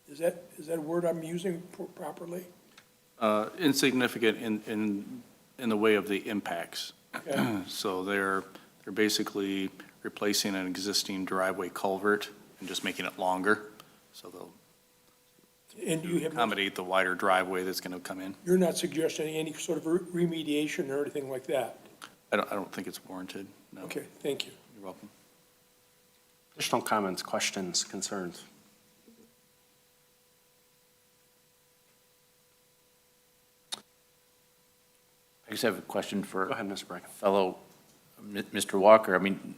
Is that a word I'm using properly? Insignificant in the way of the impacts. Okay. So they're basically replacing an existing driveway culvert and just making it longer, so they'll And you have, accommodate the wider driveway that's gonna come in. you're not suggesting any sort of remediation or anything like that? I don't think it's warranted, no. Okay, thank you. You're welcome. Additional comments, questions, concerns? I just have a question for. Go ahead, Mr. Bracken. Fellow, Mr. Walker. I mean,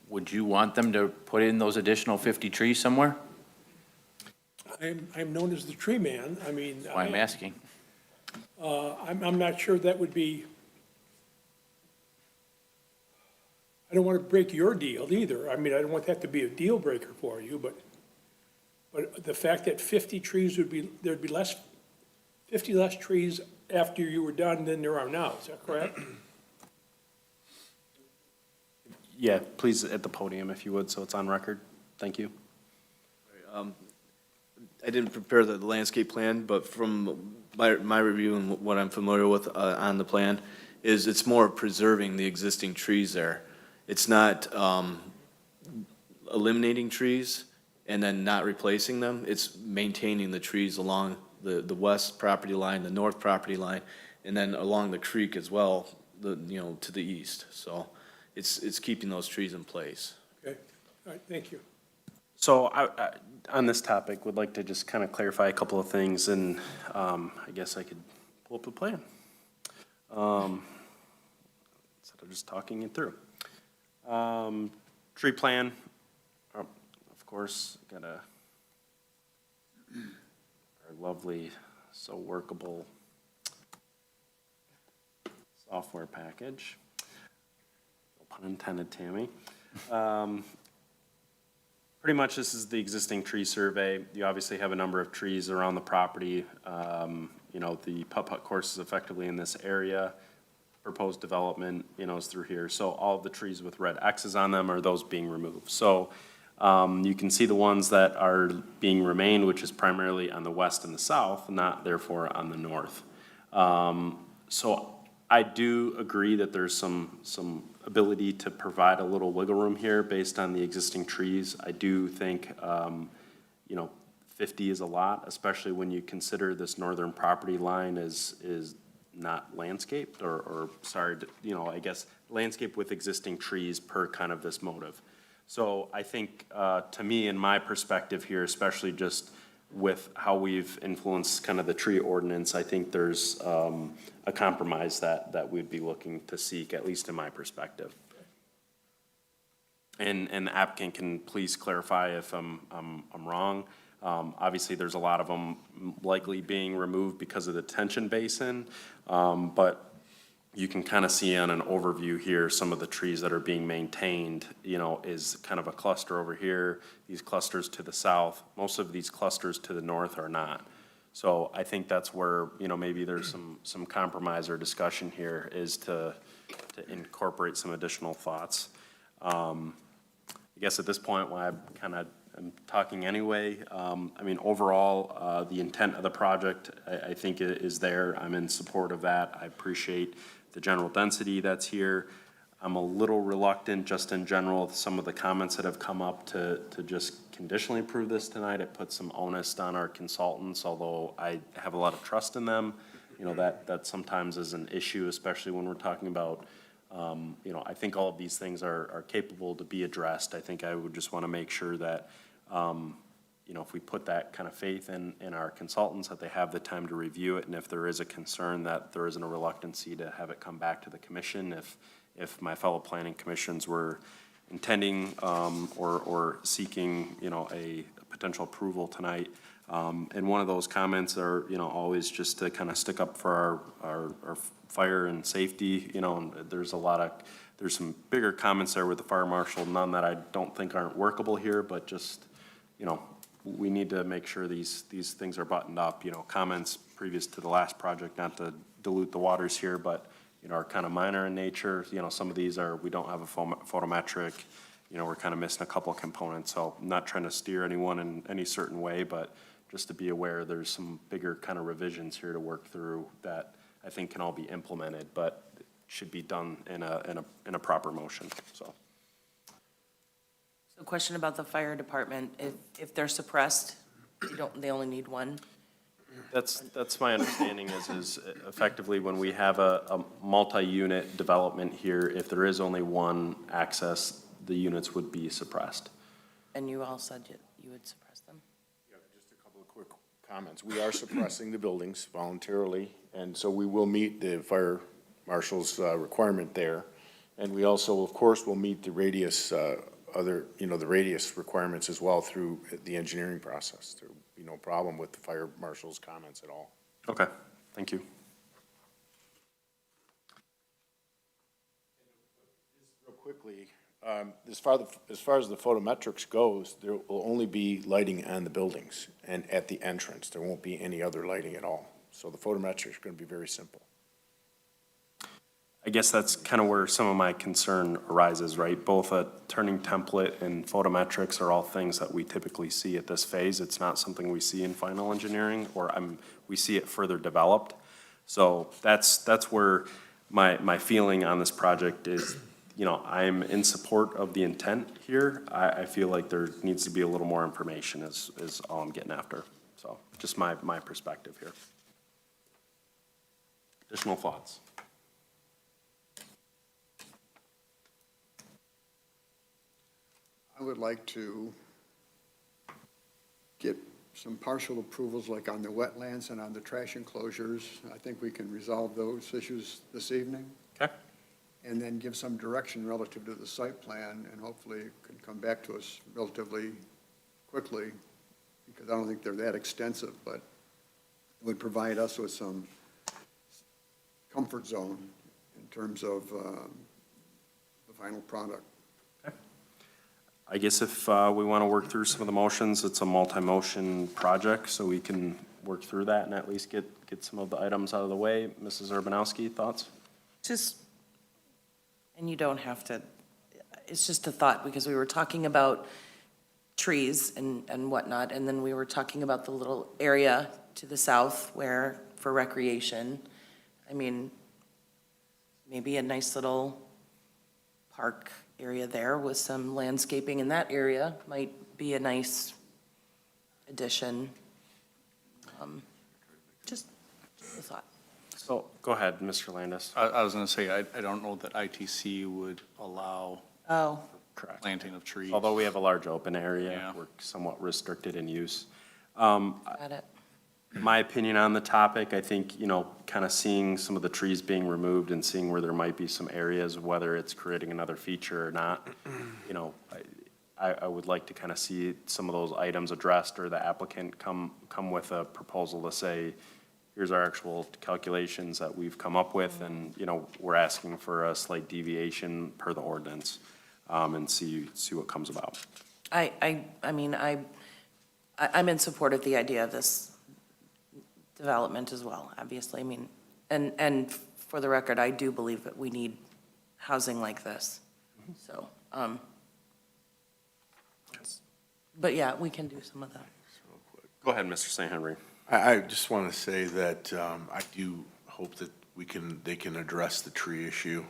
would you want them to put in those additional 50 trees somewhere? I'm known as the tree man. I mean. That's why I'm asking. I'm not sure that would be, I don't want to break your deal either. I mean, I don't want that to be a deal breaker for you, but the fact that 50 trees there'd be 50 less trees after you were done than there are now, is that correct? Yeah, please at the podium if you would, so it's on record. Thank you. I didn't prepare the landscape plan, but from my review and what I'm familiar with on the plan, is it's more preserving the existing trees there. It's not eliminating trees and then not replacing them. It's maintaining the trees along the west property line, the north property line, and then along the creek as well, to the east. So it's keeping those trees in place. Okay, all right, thank you. So I, on this topic, would like to just kind of clarify a couple of things, and I guess I could pull up the plan instead of just talking it through. Tree plan, of course, got our lovely, so workable software package. No pun intended, Tammy. Pretty much this is the existing tree survey. You obviously have a number of trees around the property. The putt-putt course is effectively in this area. Proposed development, is through here. So all of the trees with red X's on them are those being removed. So you can see the ones that are being remained, which is primarily on the west and the south, not therefore on the north. So I do agree that there's some ability to provide a little wiggle room here based on the existing trees. I do think, 50 is a lot, especially when you consider this northern property line is not landscaped or I guess landscaped with existing trees per kind of this motive. So I think, to me, in my perspective here, especially just with how we've influenced kind of the tree ordinance, I think there's a compromise that we'd be looking to seek, at least in my perspective. And the applicant can please clarify if I'm wrong. Obviously, there's a lot of them likely being removed because of the detention basin, but you can kind of see on an overview here, some of the trees that are being maintained, is kind of a cluster over here, these clusters to the south. Most of these clusters to the north are not. So I think that's where, maybe there's some compromise or discussion here is to incorporate some additional thoughts. I guess at this point, while I'm talking anyway, overall, the intent of the project, I think is there. I'm in support of that. I appreciate the general density that's here. I'm a little reluctant, just in general, with some of the comments that have come up to just conditionally approve this tonight. It puts some onus on our consultants, although I have a lot of trust in them. That sometimes is an issue, especially when we're talking about, I think all of these things are capable to be addressed. I think I would just want to make sure that, if we put that kind of faith in our consultants, that they have the time to review it, and if there is a concern, that there isn't a reluctancy to have it come back to the commission. If my fellow planning commissions were intending or seeking, a potential approval tonight, and one of those comments are, always just to kind of stick up for our fire and safety. And there's some bigger comments there with the fire marshal, none that I don't think aren't workable here, but just, we need to make sure these things are buttoned up. Comments previous to the last project, not to dilute the waters here, but, are kind of minor in nature. Some of these we don't have a photometric, we're kind of missing a couple of components. So I'm not trying to steer anyone in any certain way, but just to be aware, there's some bigger kind of revisions here to work through that I think can all be implemented, but should be done in a proper motion, so. So question about the fire department, if they're suppressed, they only need one? That's my understanding is effectively when we have a multi-unit development here, if there is only one access, the units would be suppressed. And you all said you would suppress them? Yeah, just a couple of quick comments. We are suppressing the buildings voluntarily, and so we will meet the fire marshal's requirement there. And we also, of course, will meet the radius, the radius requirements as well through the engineering process. There will be no problem with the fire marshal's comments at all. Okay, thank you. Real quickly, as far as the photometrics goes, there will only be lighting on the buildings and at the entrance. There won't be any other lighting at all. So the photometrics are going to be very simple. I guess that's kind of where some of my concern arises, right? Both a turning template and photometrics are all things that we typically see at this phase. It's not something we see in final engineering, or we see it further developed. So that's where my feeling on this project is, I'm in support of the intent here. I feel like there needs to be a little more information is all I'm getting after. So just my perspective here. Additional thoughts? I would like to get some partial approvals like on the wetlands and on the trash enclosures. I think we can resolve those issues this evening. Okay. And then give some direction relative to the site plan, and hopefully it can come back to us relatively quickly, because I don't think they're that extensive, but it would provide us with some comfort zone in terms of the final product. I guess if we want to work through some of the motions, it's a multi-motion project, so we can work through that and at least get some of the items out of the way. Mrs. Urbanowski, thoughts? And you don't have to, it's just a thought, because we were talking about trees and whatnot, and then we were talking about the little area to the south where, for recreation, maybe a nice little park area there with some landscaping in that area might be a nice addition. Just a thought. So, go ahead, Mr. Landis. I was going to say, I don't know that ITC would allow Oh, Correct. planting of trees. Although we have a large open area, Yeah. we're somewhat restricted in use. got it. My opinion on the topic, I think, kind of seeing some of the trees being removed and seeing where there might be some areas, whether it's creating another feature or not, I would like to kind of see some of those items addressed, or the applicant come with a proposal to say, here's our actual calculations that we've come up with, and, we're asking for a slight deviation per the ordinance, and see what comes about. I'm in support of the idea of this development as well, obviously. I mean, and for the record, I do believe that we need housing like this. So, but yeah, we can do some of that. Go ahead, Mr. St. Henry. I just want to say that I do hope that they can address the tree issue.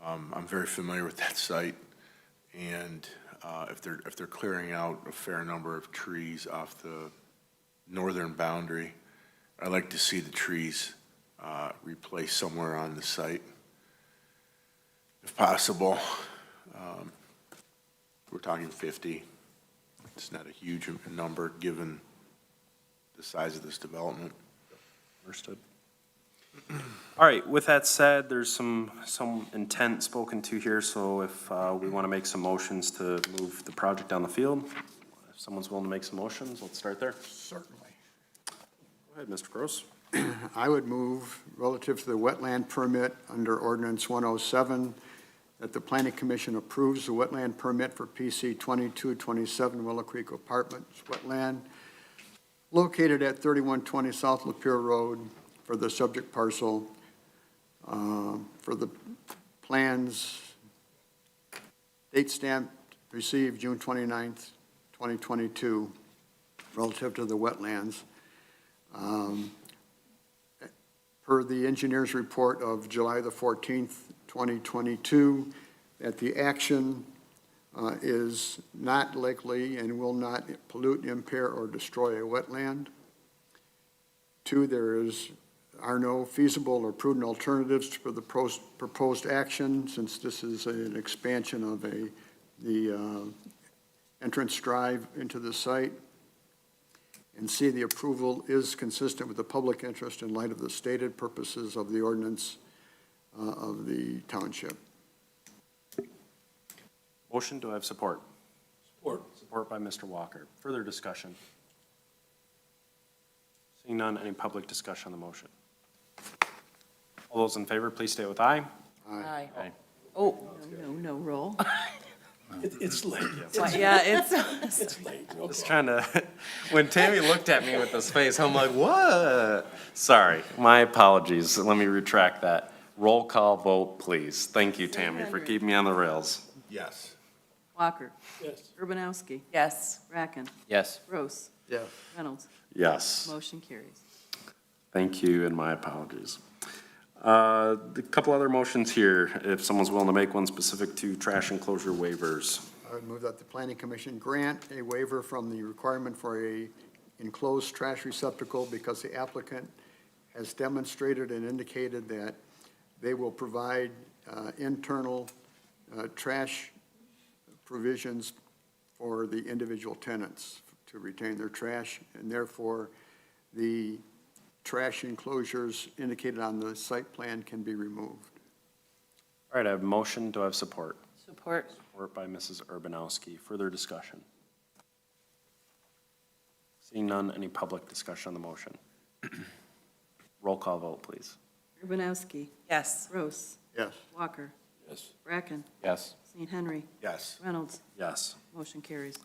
I'm very familiar with that site, and if they're clearing out a fair number of trees off the northern boundary, I'd like to see the trees replaced somewhere on the site, if possible. We're talking 50. It's not a huge number, given the size of this development. Understood. All right, with that said, there's some intent spoken to here, so if we want to make some motions to move the project down the field, if someone's willing to make some motions, let's start there. Certainly. Go ahead, Mr. Gross. I would move relative to the wetland permit under ordinance 107, that the planning commission approves the wetland permit for PC 2227 Willow Creek Apartments wetland located at 3120 South Lapeer Road for the subject parcel, for the plans, date stamped, received June 29th, 2022, relative to the wetlands. Per the engineer's report of July the 14th, 2022, that the action is not likely and will not pollute, impair, or destroy a wetland. Two, there are no feasible or prudent alternatives for the proposed action, since this is an expansion of the entrance drive into the site. And C, the approval is consistent with the public interest in light of the stated purposes of the ordinance of the township. Motion, do I have support? Support. Support by Mr. Walker. Further discussion? Seeing none, any public discussion on the motion? All those in favor, please state with aye. Aye. Aye. Oh, No roll. It's late. yeah, it's, It's late. Just trying to, when Tammy looked at me with this face, I'm like, what? Sorry, my apologies. Let me retract that. Roll call vote, please. Thank you, Tammy, for keeping me on the rails. Yes. Walker. Yes. Urbanowski. yes. Bracken. Yes. Gross. Yes. Reynolds. Yes. Motion carries. Thank you, and my apologies. A couple other motions here, if someone's willing to make one specific to trash enclosure waivers. I would move that the planning commission grant a waiver from the requirement for a enclosed trash receptacle because the applicant has demonstrated and indicated that they will provide internal trash provisions for the individual tenants to retain their trash, and therefore the trash enclosures indicated on the site plan can be removed. All right, I have a motion. Do I have support? Support. Support by Mrs. Urbanowski. Further discussion? Seeing none, any public discussion on the motion? Roll call vote, please. Urbanowski. Yes. Gross. Yes. Walker. Yes. Bracken. Yes. St. Henry. Yes. Reynolds. Yes. Motion carries.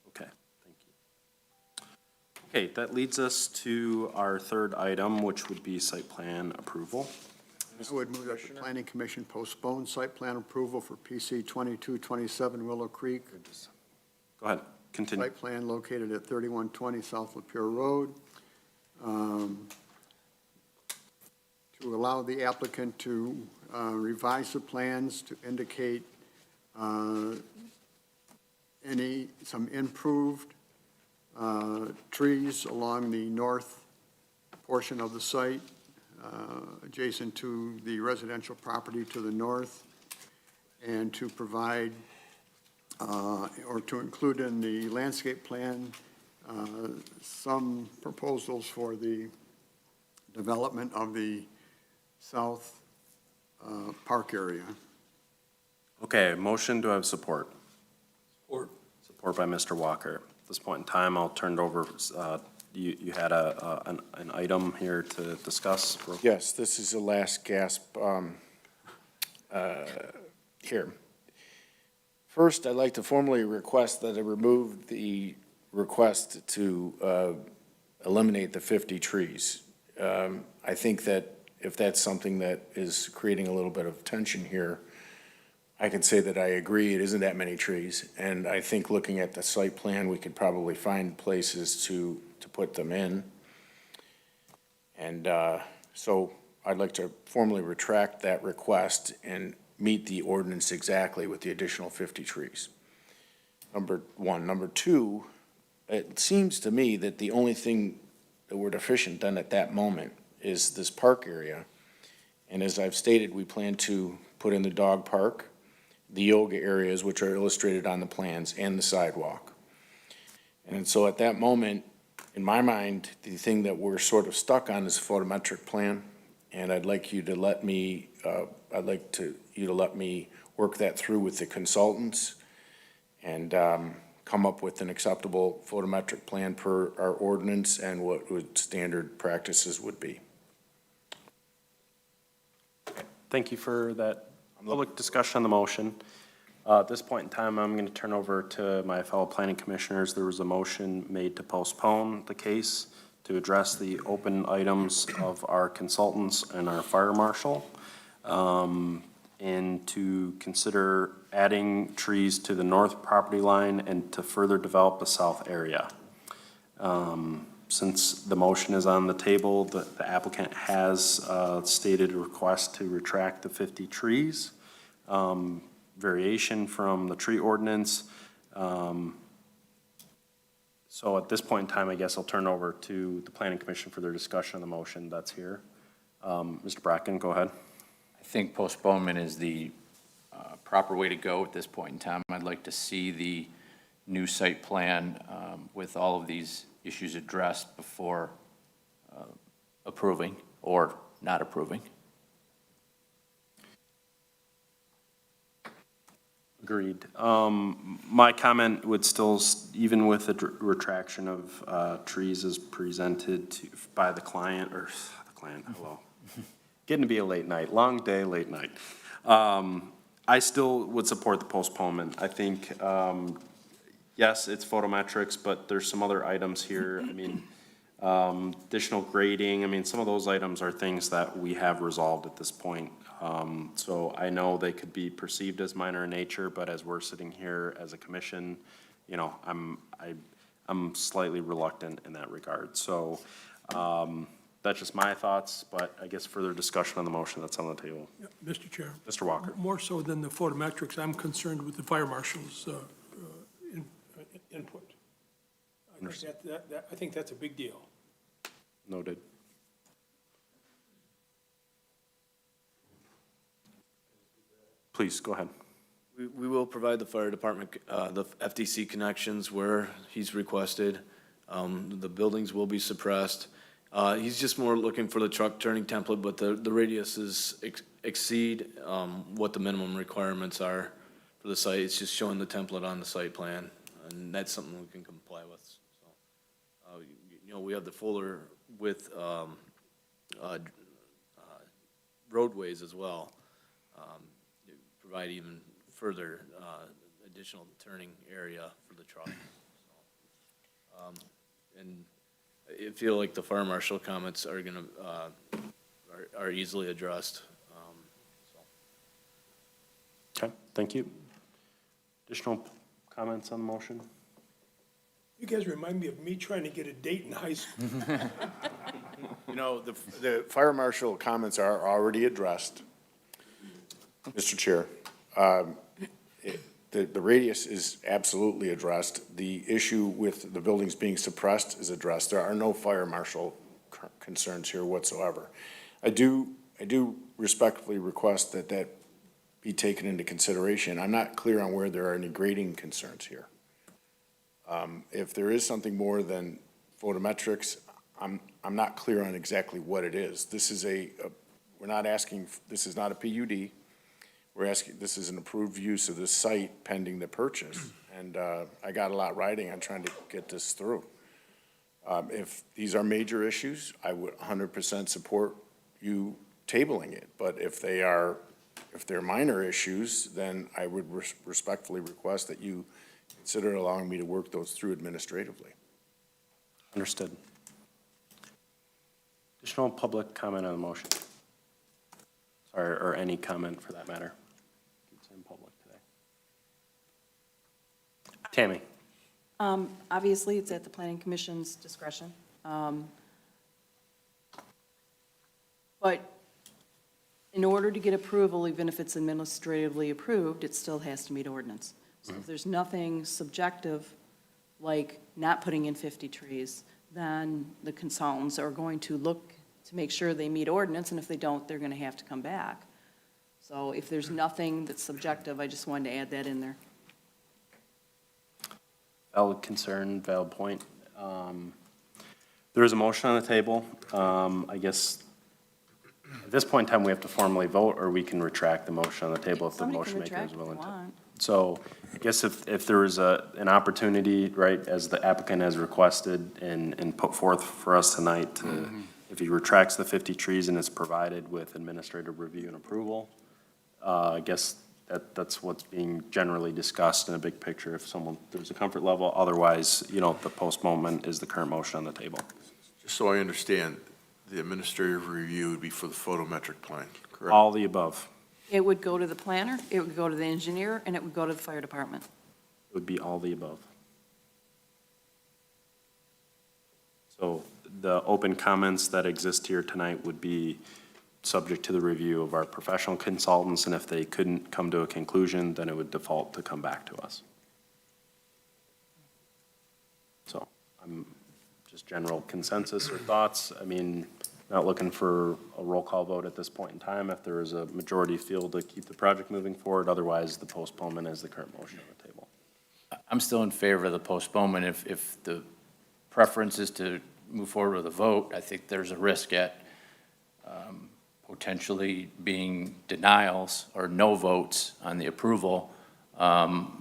Okay, thank you. Okay, that leads us to our third item, which would be site plan approval. I would move that the planning commission postpone site plan approval for PC 2227 Willow Creek. Go ahead, continue. Site plan located at 3120 South Lapeer Road, to allow the applicant to revise the plans to indicate some improved trees along the north portion of the site, adjacent to the residential property to the north, and to provide, or to include in the landscape plan, some proposals for the development of the south park area. Okay, motion, do I have support? Support. Support by Mr. Walker. At this point in time, I'll turn it over, you had an item here to discuss? Yes, this is the last gasp here. First, I'd like to formally request that I remove the request to eliminate the 50 trees. I think that if that's something that is creating a little bit of tension here, I can say that I agree, it isn't that many trees. And I think looking at the site plan, we could probably find places to put them in. And so I'd like to formally retract that request and meet the ordinance exactly with the additional 50 trees. Number one. Number two, it seems to me that the only thing that we're deficient in at that moment is this park area. And as I've stated, we plan to put in the dog park, the yoga areas, which are illustrated on the plans, and the sidewalk. And so at that moment, in my mind, the thing that we're sort of stuck on is a photometric plan. And I'd like you to let me, you to let me work that through with the consultants and come up with an acceptable photometric plan per our ordinance and what would standard practices would be. Thank you for that public discussion on the motion. At this point in time, I'm going to turn over to my fellow planning commissioners. There was a motion made to postpone the case to address the open items of our consultants and our fire marshal, and to consider adding trees to the north property line and to further develop the south area. Since the motion is on the table, the applicant has stated a request to retract the 50 trees, variation from the tree ordinance. So at this point in time, I guess I'll turn over to the Planning Commission for their discussion on the motion that's here. Mr. Bracken, go ahead. I think postponement is the proper way to go at this point in time. I'd like to see the new site plan with all of these issues addressed before approving or not approving. Agreed. My comment would still, even with the retraction of trees as presented by the client, hello. Getting to be a late night, long day, late night. I still would support the postponement. I think, yes, it's photometrics, but there's some other items here. I mean, additional grading, I mean, some of those items are things that we have resolved at this point. So I know they could be perceived as minor in nature, but as we're sitting here as a commission, you know, I'm slightly reluctant in that regard. So, that's just my thoughts, but I guess further discussion on the motion that's on the table. Yeah, Mr. Chair. Mr. Walker. More so than the photometrics, I'm concerned with the fire marshal's input. I think that's a big deal. Noted. Please, go ahead. We will provide the fire department, the FDC connections where he's requested. The buildings will be suppressed. He's just more looking for the truck turning template, but the radiuses exceed what the minimum requirements are for the site. It's just showing the template on the site plan, and that's something we can comply with. So, you know, we have the fuller with roadways as well. Provide even further additional turning area for the truck. So, and I feel like the fire marshal comments are gonna, are easily addressed. Okay, thank you. Additional comments on the motion? You guys remind me of me trying to get a date in high school. You know, the fire marshal comments are already addressed. Mr. Chair, the radius is absolutely addressed. The issue with the buildings being suppressed is addressed. There are no fire marshal concerns here whatsoever. I do respectfully request that that be taken into consideration. I'm not clear on where there are any grading concerns here. If there is something more than photometrics, I'm not clear on exactly what it is. This is we're not asking, this is not a PUD. We're asking, this is an approved use of this site pending the purchase. And I got a lot riding on trying to get this through. If these are major issues, I would 100% support you tabling it. But if they're minor issues, then I would respectfully request that you consider allowing me to work those through administratively. Understood. Additional public comment on the motion? Or any comment for that matter? It's in public today. Tammy? Obviously, it's at the Planning Commission's discretion. But in order to get approval, even if it's administratively approved, it still has to meet ordinance. So if there's nothing subjective, like not putting in 50 trees, then the consultants are going to look to make sure they meet ordinance, and if they don't, they're going to have to come back. So if there's nothing that's subjective, I just wanted to add that in there. Valid concern, valid point. There is a motion on the table. I guess at this point in time, we have to formally vote, or we can retract the motion on the table if the motion maker is willing to. So I guess if there is an opportunity, right, as the applicant has requested and put forth for us tonight, if he retracts the 50 trees and is provided with administrative review and approval, I guess that's what's being generally discussed in a big picture if there's a comfort level. Otherwise, the postponement is the current motion on the table. Just so I understand, the administrative review would be for the photometric plan, correct? All the above. It would go to the planner, it would go to the engineer, and it would go to the fire department. It would be all the above. So the open comments that exist here tonight would be subject to the review of our professional consultants, and if they couldn't come to a conclusion, then it would default to come back to us. So I'm just general consensus or thoughts. I mean, not looking for a roll call vote at this point in time. If there is a majority feel to keep the project moving forward, otherwise the postponement is the current motion on the table. I'm still in favor of the postponement. If the preference is to move forward with a vote, I think there's a risk at potentially being denials or no votes on the approval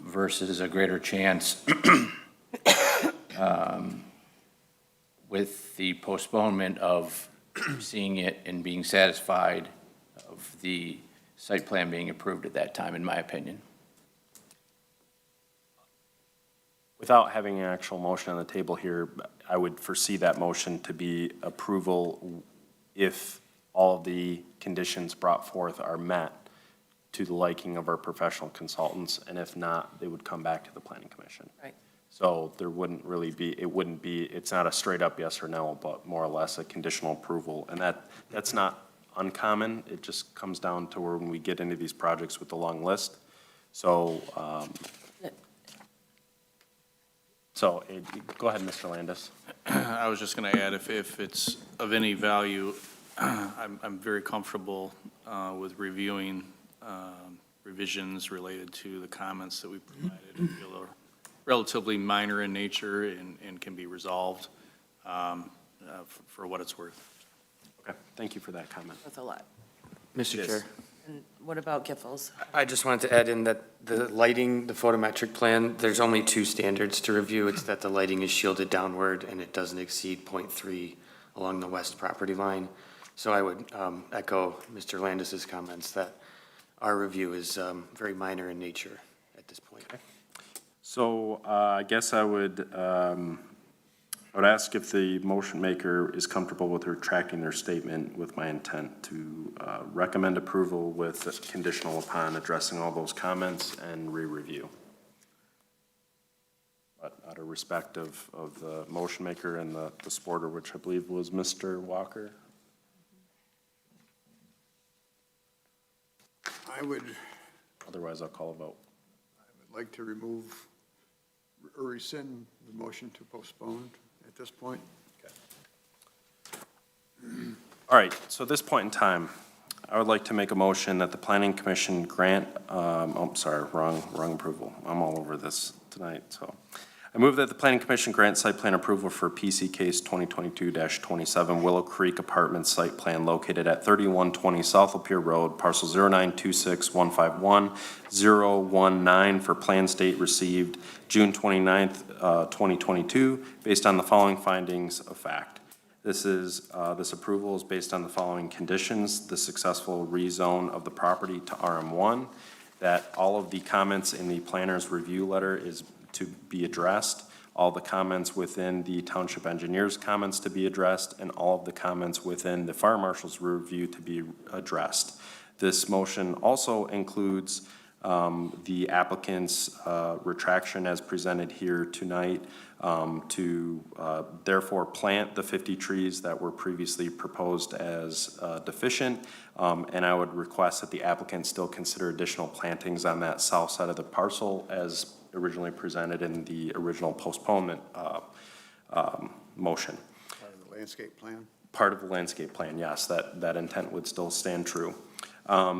versus a greater chance with the postponement of seeing it and being satisfied of the site plan being approved at that time, in my opinion. Without having an actual motion on the table here, I would foresee that motion to be approval if all of the conditions brought forth are met to the liking of our professional consultants, and if not, they would come back to the Planning Commission. Right. So there wouldn't really be, it's not a straight up yes or no, but more or less a conditional approval. And that's not uncommon. It just comes down to where when we get into these projects with the long list. So, go ahead, Mr. Landis. I was just going to add, if it's of any value, I'm very comfortable with reviewing revisions related to the comments that we provided. I feel are relatively minor in nature and can be resolved for what it's worth. Okay, thank you for that comment. That's a lot. Mr. Chair. And what about Giffords? I just wanted to add in that the lighting, the photometric plan, there's only two standards to review. It's that the lighting is shielded downward and it doesn't exceed 0.3 along the west property line. So I would echo Mr. Landis's comments that our review is very minor in nature at this point. Okay. So I guess I would ask if the motion maker is comfortable with retracting their statement with my intent to recommend approval with conditional upon addressing all those comments and re-review. But out of respect of the motion maker and the supporter, which I believe was Mr. Walker. I I would Otherwise, I'll call a vote. like to remove or rescind the motion to postpone at this point. All right, so at this point in time, I would like to make a motion that the planning commission grant, wrong approval. I'm all over this tonight, so. I move that the planning commission grant site plan approval for PC case 2022-27 Willow Creek Apartments site plan located at 3120 South Lapeer Road, parcel 0926151019 for plans date received June 29th, 2022, based on the following findings of fact. This approval is based on the following conditions: the successful rezone of the property to RM1, that all of the comments in the planner's review letter is to be addressed, all the comments within the township engineer's comments to be addressed, and all of the comments within the fire marshal's review to be addressed. This motion also includes the applicant's retraction as presented here tonight to therefore plant the 50 trees that were previously proposed as deficient. And I would request that the applicant still consider additional plantings on that south side of the parcel as originally presented in the original postponement motion. Part of the landscape plan. Part of the landscape plan, yes, that intent would still stand true.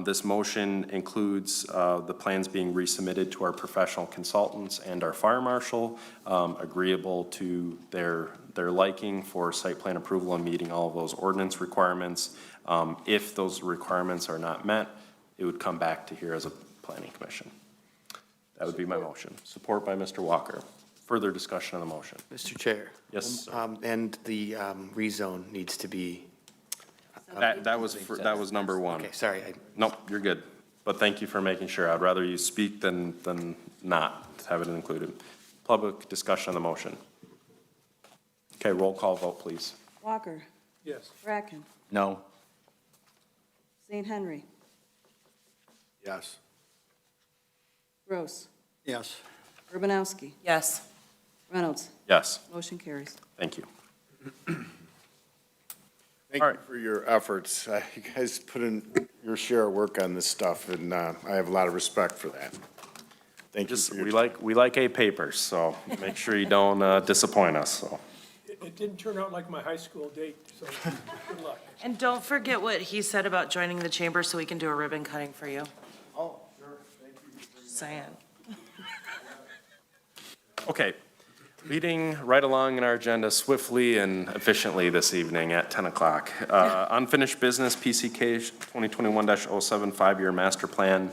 This motion includes the plans being resubmitted to our professional consultants and our fire marshal, agreeable to their liking for site plan approval and meeting all of those ordinance requirements. If those requirements are not met, it would come back to here as a planning commission. That would be my motion. Support by Mr. Walker. Further discussion on the motion. Mr. Chair. Yes, sir. And the rezone needs to be. That was number one. Okay, sorry. Nope, you're good. But thank you for making sure. I'd rather you speak than not have it included. Public discussion on the motion. Okay, roll call vote, please. Walker. Yes. Bracken. No. St. Henry. Yes. Gross. Yes. Urbanowski. Yes. Reynolds. Yes, Motion carries. thank you. Thank you for your efforts. You guys put in your share of work on this stuff, and I have a lot of respect for that. Thank you for your We like A papers, so make sure you don't disappoint us, so. It didn't turn out like my high school date, so good luck. And don't forget what he said about joining the chamber so we can do a ribbon cutting for you. Oh, sure, thank you. Just saying. Okay, leading right along in our agenda swiftly and efficiently this evening at 10 o'clock. Unfinished business, PCK 2021-07 5-year master plan.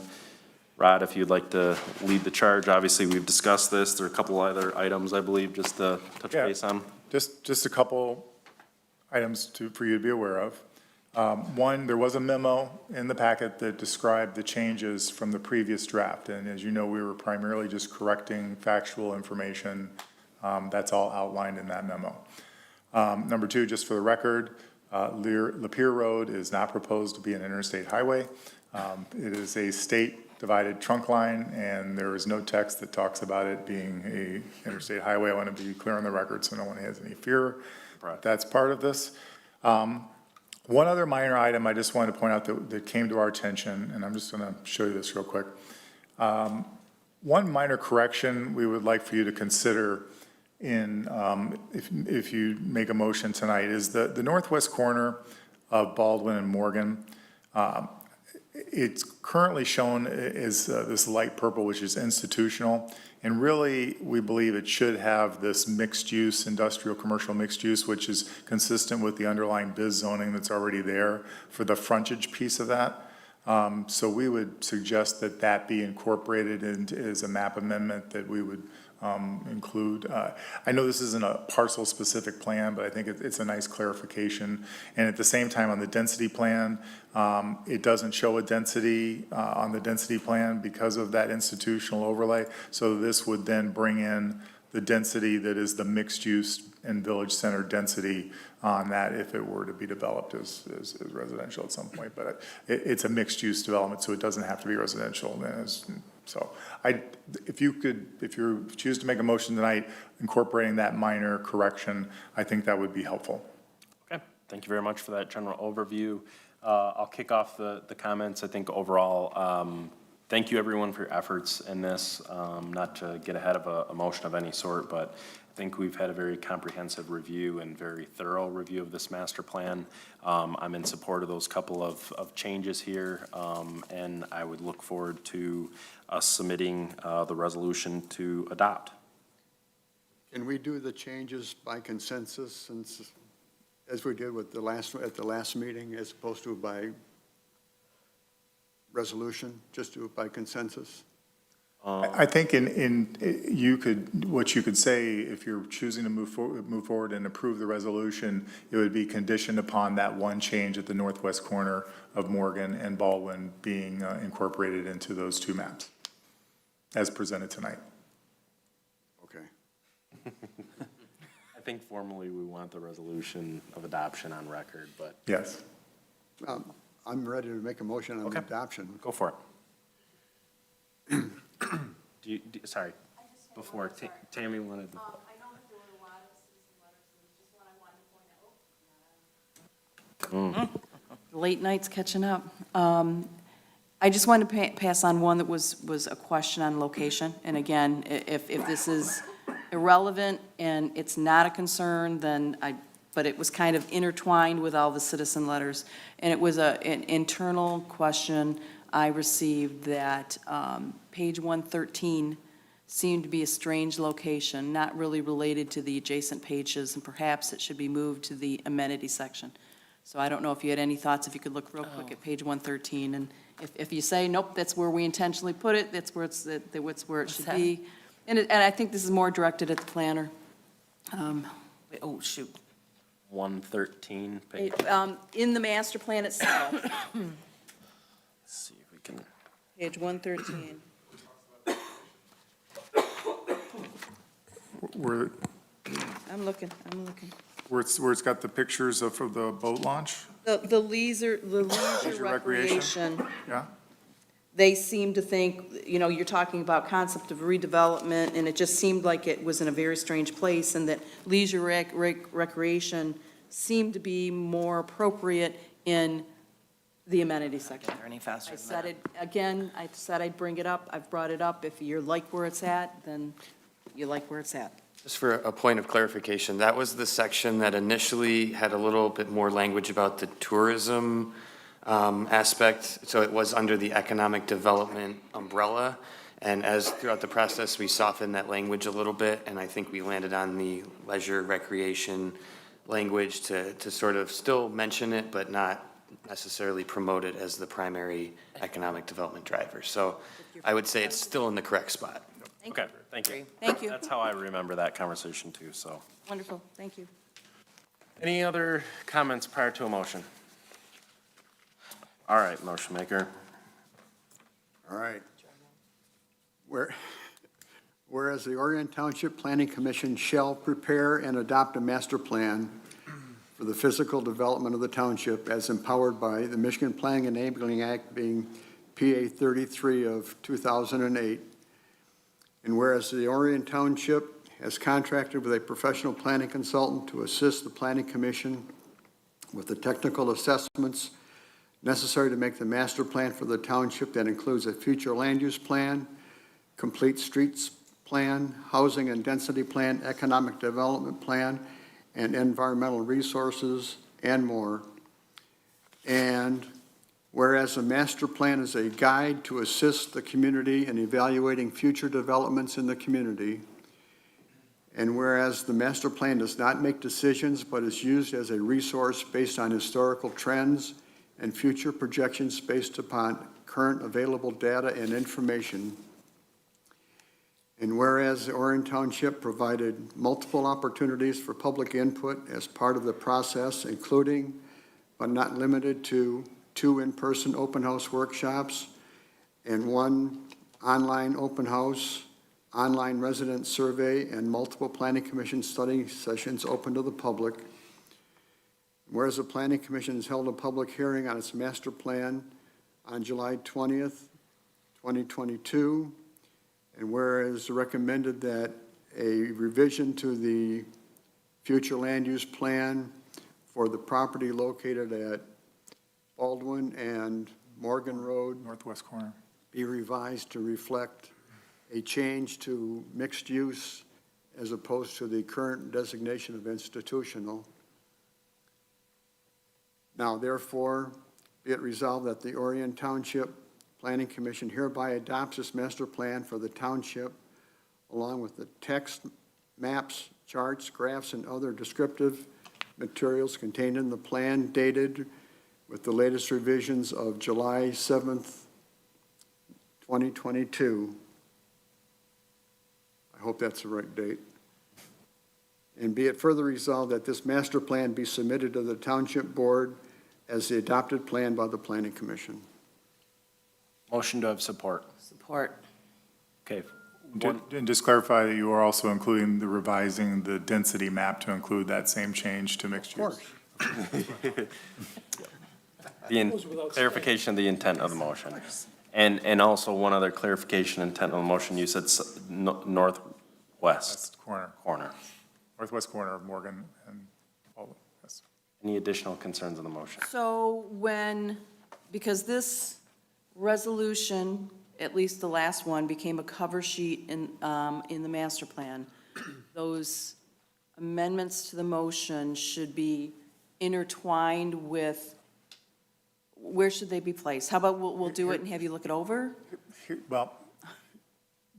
Rod, if you'd like to lead the charge. Obviously, we've discussed this. There are a couple other items, I believe, just to touch base on. Just a couple items for you to be aware of. One, there was a memo in the packet that described the changes from the previous draft. And as you know, we were primarily just correcting factual information. That's all outlined in that memo. Number two, just for the record, Lapeer Road is not proposed to be an interstate highway. It is a state-divided trunk line, and there is no text that talks about it being a interstate highway. I want to be clear on the record so no one has any fear. That's part of this. One other minor item I just wanted to point out that came to our attention, and I'm just going to show you this real quick. One minor correction we would like for you to consider if you make a motion tonight is the northwest corner of Baldwin and Morgan. It's currently shown as this light purple, which is institutional. And really, we believe it should have this mixed use, industrial, commercial mixed use, which is consistent with the underlying biz zoning that's already there for the frontage piece of that. So we would suggest that that be incorporated into as a map amendment that we would include. I know this isn't a parcel-specific plan, but I think it's a nice clarification. And at the same time, on the density plan, it doesn't show a density on the density plan because of that institutional overlay. So this would then bring in the density that is the mixed-use and village center density on that if it were to be developed as residential at some point. But it's a mixed-use development, so it doesn't have to be residential. So if you choose to make a motion tonight incorporating that minor correction, I think that would be helpful. Okay, Thank you very much for that general overview. I'll kick off the comments. I think overall, thank you everyone for your efforts in this. Not to get ahead of a motion of any sort, but I think we've had a very comprehensive review and very thorough review of this master plan. I'm in support of those couple of changes here, and I would look forward to us submitting the resolution to adopt. Can we do the changes by consensus since, as we did with at the last meeting, as opposed to by resolution, just do it by consensus? I think what you could say, if you're choosing to move forward and approve the resolution, it would be conditioned upon that one change at the northwest corner of Morgan and Baldwin being incorporated into those two maps, as presented tonight. Okay. I think formally we want the resolution of adoption on record, but. Yes. I'm ready to make a motion on adoption. Go for it. Sorry, before Tammy wanted. Late nights catching up. I just wanted to pass on one that was a question on location. And again, if this is irrelevant and it's not a concern, then but it was kind of intertwined with all the citizen letters. And it was an internal question I received that page 113 seemed to be a strange location, not really related to the adjacent pages, and perhaps it should be moved to the amenity section. So I don't know if you had any thoughts, if you could look real quick at page 113, and if you say, nope, that's where we intentionally put it, that's where it should be. And I think this is more directed at the planner. Oh, shoot. 113 page. In the master plan itself, Let's see if we can. page 113. Where I'm looking. it's got the pictures of the boat launch? The leisure Leisure recreation. recreation, Yeah? they seem to think, you're talking about concept of redevelopment, and it just seemed like it was in a very strange place, and that leisure recreation seemed to be more appropriate in the amenity section. They're any faster I than said that. it, again, I said I'd bring it up, I've brought it up. If you like where it's at, then you like where it's at. Just for a point of clarification, that was the section that initially had a little bit more language about the tourism aspect. So it was under the economic development umbrella. And as throughout the process, we softened that language a little bit, and I think we landed on the leisure recreation language to sort of still mention it, but not necessarily promote it as the primary economic development driver. So I would say it's still in the correct spot. Okay, thank you. Thank you. That's how I remember that conversation too, so. Wonderful, thank you. Any other comments prior to a motion? All right, motion maker. All right. Whereas the Orion Township Planning Commission shall prepare and adopt a master plan for the physical development of the township as empowered by the Michigan Planning Enabling Act being PA 33 of 2008. And whereas the Orion Township has contracted with a professional planning consultant to assist the Planning Commission with the technical assessments necessary to make the master plan for the township that includes a future land use plan, complete streets plan, housing and density plan, economic development plan, and environmental resources, and more. And whereas the master plan is a guide to assist the community in evaluating future developments in the community, and whereas the master plan does not make decisions but is used as a resource based on historical trends and future projections based upon current available data and information. And whereas the Orion Township provided multiple opportunities for public input as part of the process, including but not limited to 2 in-person open house workshops and 1 online open house, online resident survey, and multiple planning commission study sessions open to the public. Whereas the Planning Commission has held a public hearing on its master plan on July 20th, 2022, and whereas recommended that a revision to the future land use plan for the property located at Baldwin and Morgan Road Northwest corner. be revised to reflect a change to mixed use as opposed to the current designation of institutional. Now therefore, be it resolved that the Orion Township Planning Commission hereby adopts this master plan for the township, along with the text, maps, charts, graphs, and other descriptive materials contained in the plan dated with the latest revisions of July 7th, 2022. I hope that's the right date. And be it further resolved that this master plan be submitted to the Township Board as the adopted plan by the Planning Commission. Motion to have support. Support. Okay. And just clarify that you are also including the revising the density map to include that same change to mixed use. Clarification of the intent of the motion. And also one other clarification, intent of the motion, you said northwest West corner, corner. northwest corner of Morgan and Baldwin, yes. Any additional concerns on the motion? So because this resolution, at least the last one, became a cover sheet in the master plan, those amendments to the motion should be intertwined with, where should they be placed? How about we'll do it and have you look it over? Well,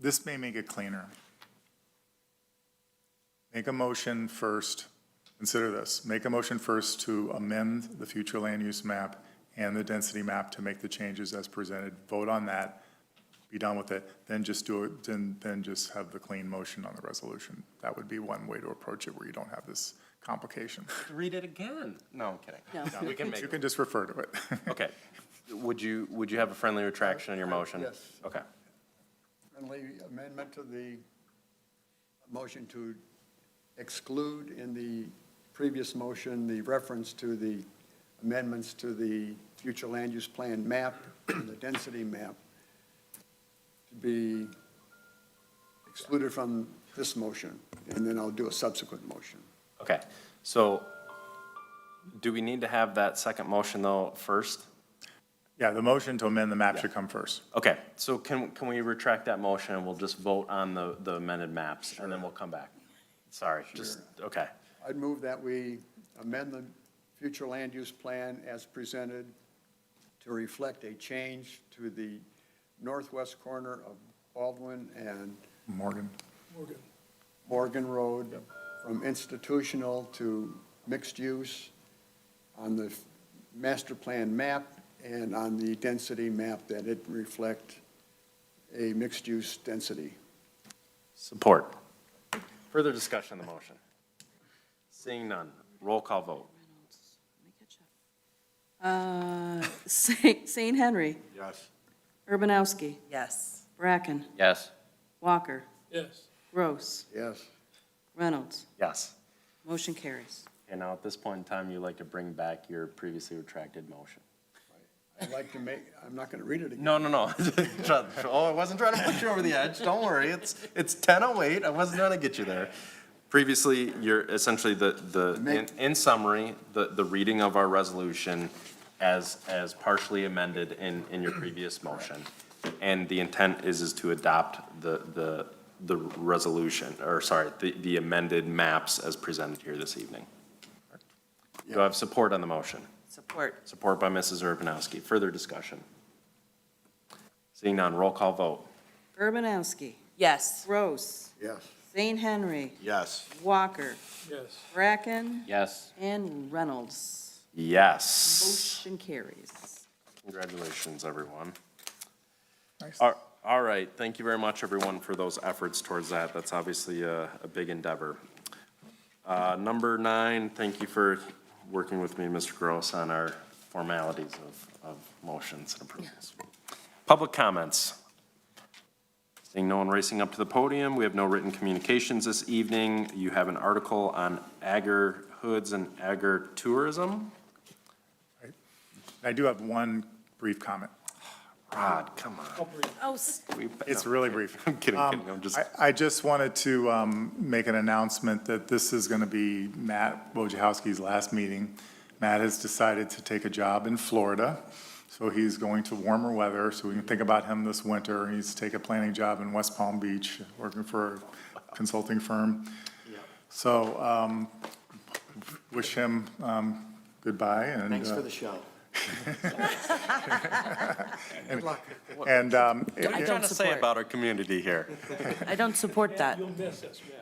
this may make it cleaner. Make a motion first, consider this, make a motion first to amend the future land use map and the density map to make the changes as presented, vote on that, be done with it, then just do it, then just have the clean motion on the resolution. That would be one way to approach it where you don't have this complication. Read it again. No, I'm kidding. No. We can make You it. can just refer to it. Okay. Would you have a friendly retraction on your motion? Yes. Okay. Friendly amendment to the motion to exclude in the previous motion the reference to the amendments to the future land use plan map and the density map to be excluded from this motion, and then I'll do a subsequent motion. Okay. So do we need to have that second motion though first? Yeah, the motion to amend the map should come first. Okay, so can we retract that motion and we'll just vote on the amended maps and then we'll come back? Sorry, just, okay. I'd move that we amend the future land use plan as presented to reflect a change to the northwest corner of Baldwin and Morgan. Morgan Road from institutional to mixed use on the master plan map and on the density map, that it reflect a mixed use density. Support. Further discussion on the motion? Seeing none, roll call vote. St. Henry, Yes. Urbanowski, Yes. Bracken, Yes. Walker, Yes. Gross, Yes. Reynolds. Yes. Motion carries. And now at this point in time, you'd like to bring back your previously retracted motion. I'd like to make, I'm not going to read it again. No. Oh, I wasn't trying to push you over the edge. Don't worry. It's 10:08. I wasn't trying to get you there. Previously, you're essentially in summary, the reading of our resolution as partially amended in your previous motion. And the intent is to adopt the resolution, or sorry, the amended maps as presented here this evening. Do I have support on the motion? Support. Support by Mrs. Urbanowski. Further discussion? Seeing none, roll call vote. Urbanowski, Yes. Gross, Yes. St. Henry, Yes. Walker, Yes. Bracken, Yes. and Reynolds. Yes. Motion carries. Congratulations, everyone. Nice. All right, thank you very much, everyone, for those efforts towards that. That's obviously a big endeavor. Number 9, thank you for working with me, Mr. Gross, on our formalities of motions and approvals. Public comments. Seeing no one racing up to the podium, we have no written communications this evening. You have an article on agri-hoods and agri-tourism. I do have one brief comment. Rod, come on. Oh, It's really brief. I'm kidding, I'm just. I just wanted to make an announcement that this is going to be Matt Wojciechowski's last meeting. Matt has decided to take a job in Florida, so he's going to warmer weather, so we can think about him this winter. He's taking a planning job in West Palm Beach, working for a consulting firm. So wish him goodbye. And Thanks for the show. And What are you trying to say about our community here? I don't support that. You'll miss us, yeah.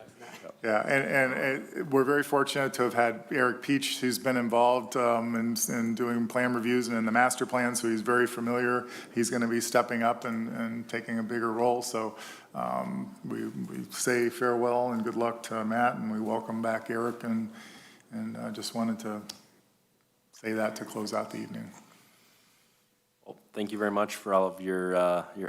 yeah, and we're very fortunate to have had Eric Peach, who's been involved in doing plan reviews and in the master plan, so he's very familiar. He's going to be stepping up and taking a bigger role. So we say farewell and good luck to Matt, and we welcome back Eric, and I just wanted to say that to close out the evening. Well, thank you very much for all of your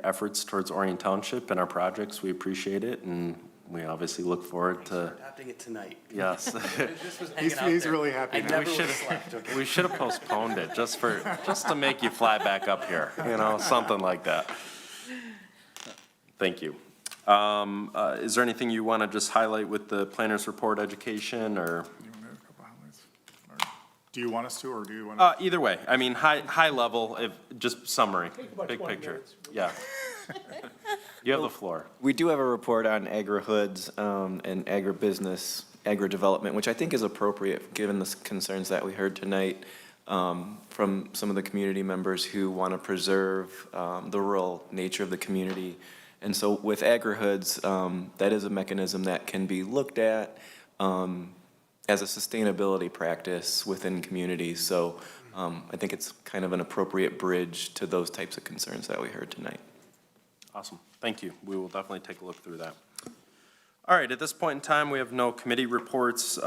efforts towards Orion Township and our projects. We appreciate it, and we obviously look forward to. Adopting it tonight. Yes. This was hanging out He's there. really happy I now. never would've slept, okay? We should have postponed it just to make you fly back up here, something like that. Thank you. Is there anything you want to just highlight with the planner's report education, or? Do you want us to, or do you want to? Either way, I mean, high level, just summary, about big 20 picture. minutes. Yeah. You have the floor. We do have a report on agri-hoods and agribusiness, agri-development, which I think is appropriate given the concerns that we heard tonight from some of the community members who want to preserve the rural nature of the community. And so with agri-hoods, that is a mechanism that can be looked at as a sustainability practice within communities. So I think it's kind of an appropriate bridge to those types of concerns that we heard tonight. Awesome. Thank you. We will definitely take a look through that. All right, at this point in time, we have no committee reports.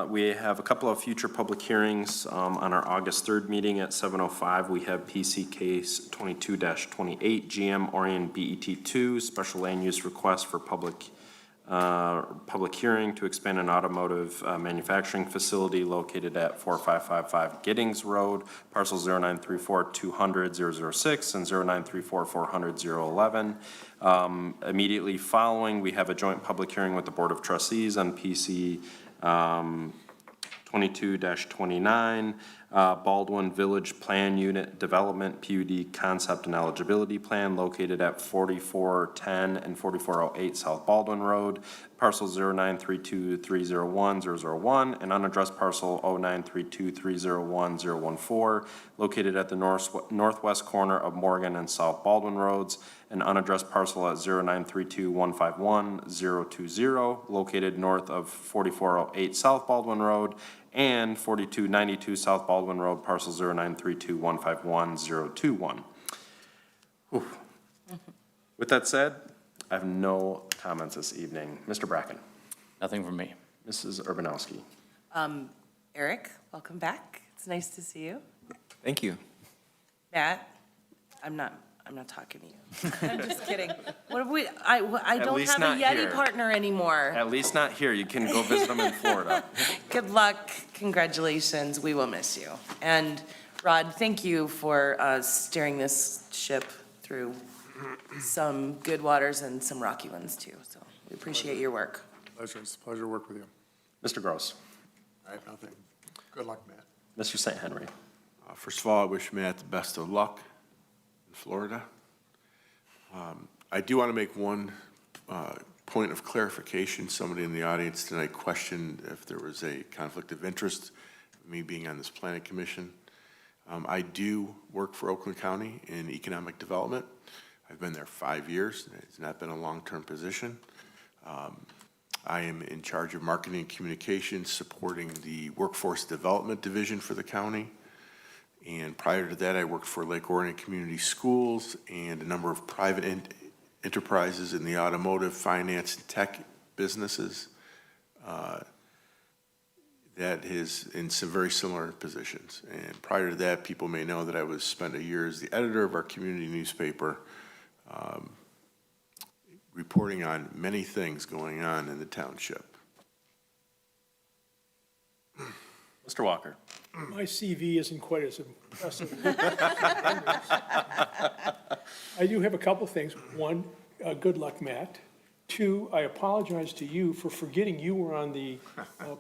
We have a couple of future public hearings on our August 3rd meeting at 7:05. We have PC case 22-28, GM Orion BET2, special land use request for public hearing to expand an automotive manufacturing facility located at 4555 Giddings Road, parcel 0934-200-006 and 0934-400-011. Immediately following, we have a joint public hearing with the Board of Trustees on PC 22-29, Baldwin Village Plan Unit Development PUD Concept and Eligibility Plan located at 4410 and 4408 South Baldwin Road, parcel 0932301001, and unaddressed parcel 0932301014, located at the northwest corner of Morgan and South Baldwin Roads, an unaddressed parcel at 0932151020, located north of 4408 South Baldwin Road, and 4292 South Baldwin Road, parcel 0932151021. With that said, I have no comments this evening. Mr. Bracken. Nothing from me. Mrs. Urbanowski. Eric, welcome back. It's nice to see you. Thank you. Matt, I'm not talking to you. I'm just kidding. What have I don't least have a not Yeti here. partner anymore. At least not here. You can go visit them in Florida. Good luck, congratulations, we will miss you. And Rod, thank you for steering this ship through some good waters and some rocky ones too, so we appreciate your work. Pleasure. It's a pleasure to work with you. Mr. Gross. I have nothing. Good luck, Matt. Mr. St. Henry. First of all, I wish Matt the best of luck in Florida. I do want to make one point of clarification. Somebody in the audience tonight questioned if there was a conflict of interest, me being on this planning commission. I do work for Oakland County in economic development. I've been there 5 years. It's not been a long-term position. I am in charge of marketing and communications, supporting the workforce development division for the county. And prior to that, I worked for Lake Orion Community Schools and a number of private enterprises in the automotive, finance, and tech businesses. That is in some very similar positions. And prior to that, people may know that I spent a year as the editor of our community newspaper, reporting on many things going on in the township. Mr. Walker. My CV isn't quite as impressive. I do have a couple things. One, good luck, Matt. Two, I apologize to you for forgetting you were on the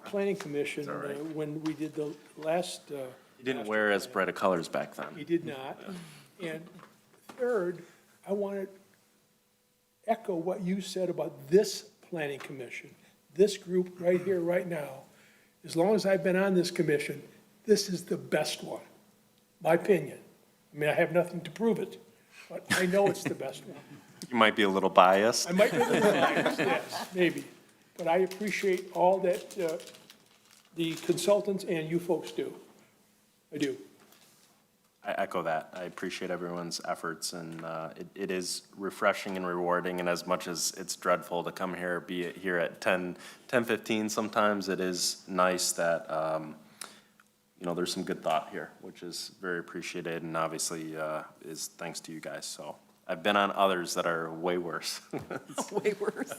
planning commission when we did the last. You didn't wear as bright of colors back then. He did not. And third, I want to echo what you said about this planning commission, this group right here, right now. As long as I've been on this commission, this is the best one, my opinion. I mean, I have nothing to prove it, but I know it's the best one. You might be a little biased. I might be a little biased, yes, maybe. But I appreciate all that the consultants and you folks do. I do. I echo that. I appreciate everyone's efforts, and it is refreshing and rewarding, and as much as it's dreadful to come here, be it here at 10:15 sometimes, it is nice that, you know, there's some good thought here, which is very appreciated, and obviously is thanks to you guys. So I've been on others that are way worse. Way worse.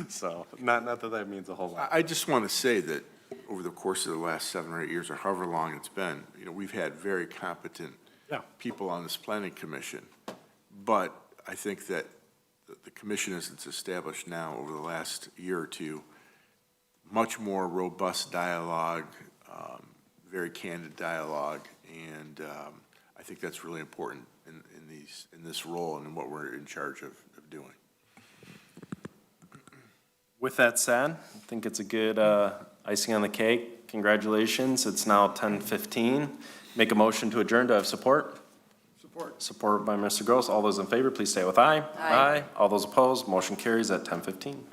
So not that means a whole lot. I just want to say that over the course of the last 7 or 8 years, or however long it's been, you know, we've had very competent people on this planning commission. But I think that the commission as it's established now over the last year or two, much more robust dialogue, very candid dialogue, and I think that's really important in this role and in what we're in charge of doing. With that said, I think it's a good icing on the cake. Congratulations. It's now 10:15. Make a motion to adjourn. Do I have support? Support. Support by Mr. Gross. All those in favor, please say with aye. Aye. All those opposed, motion carries at 10:15.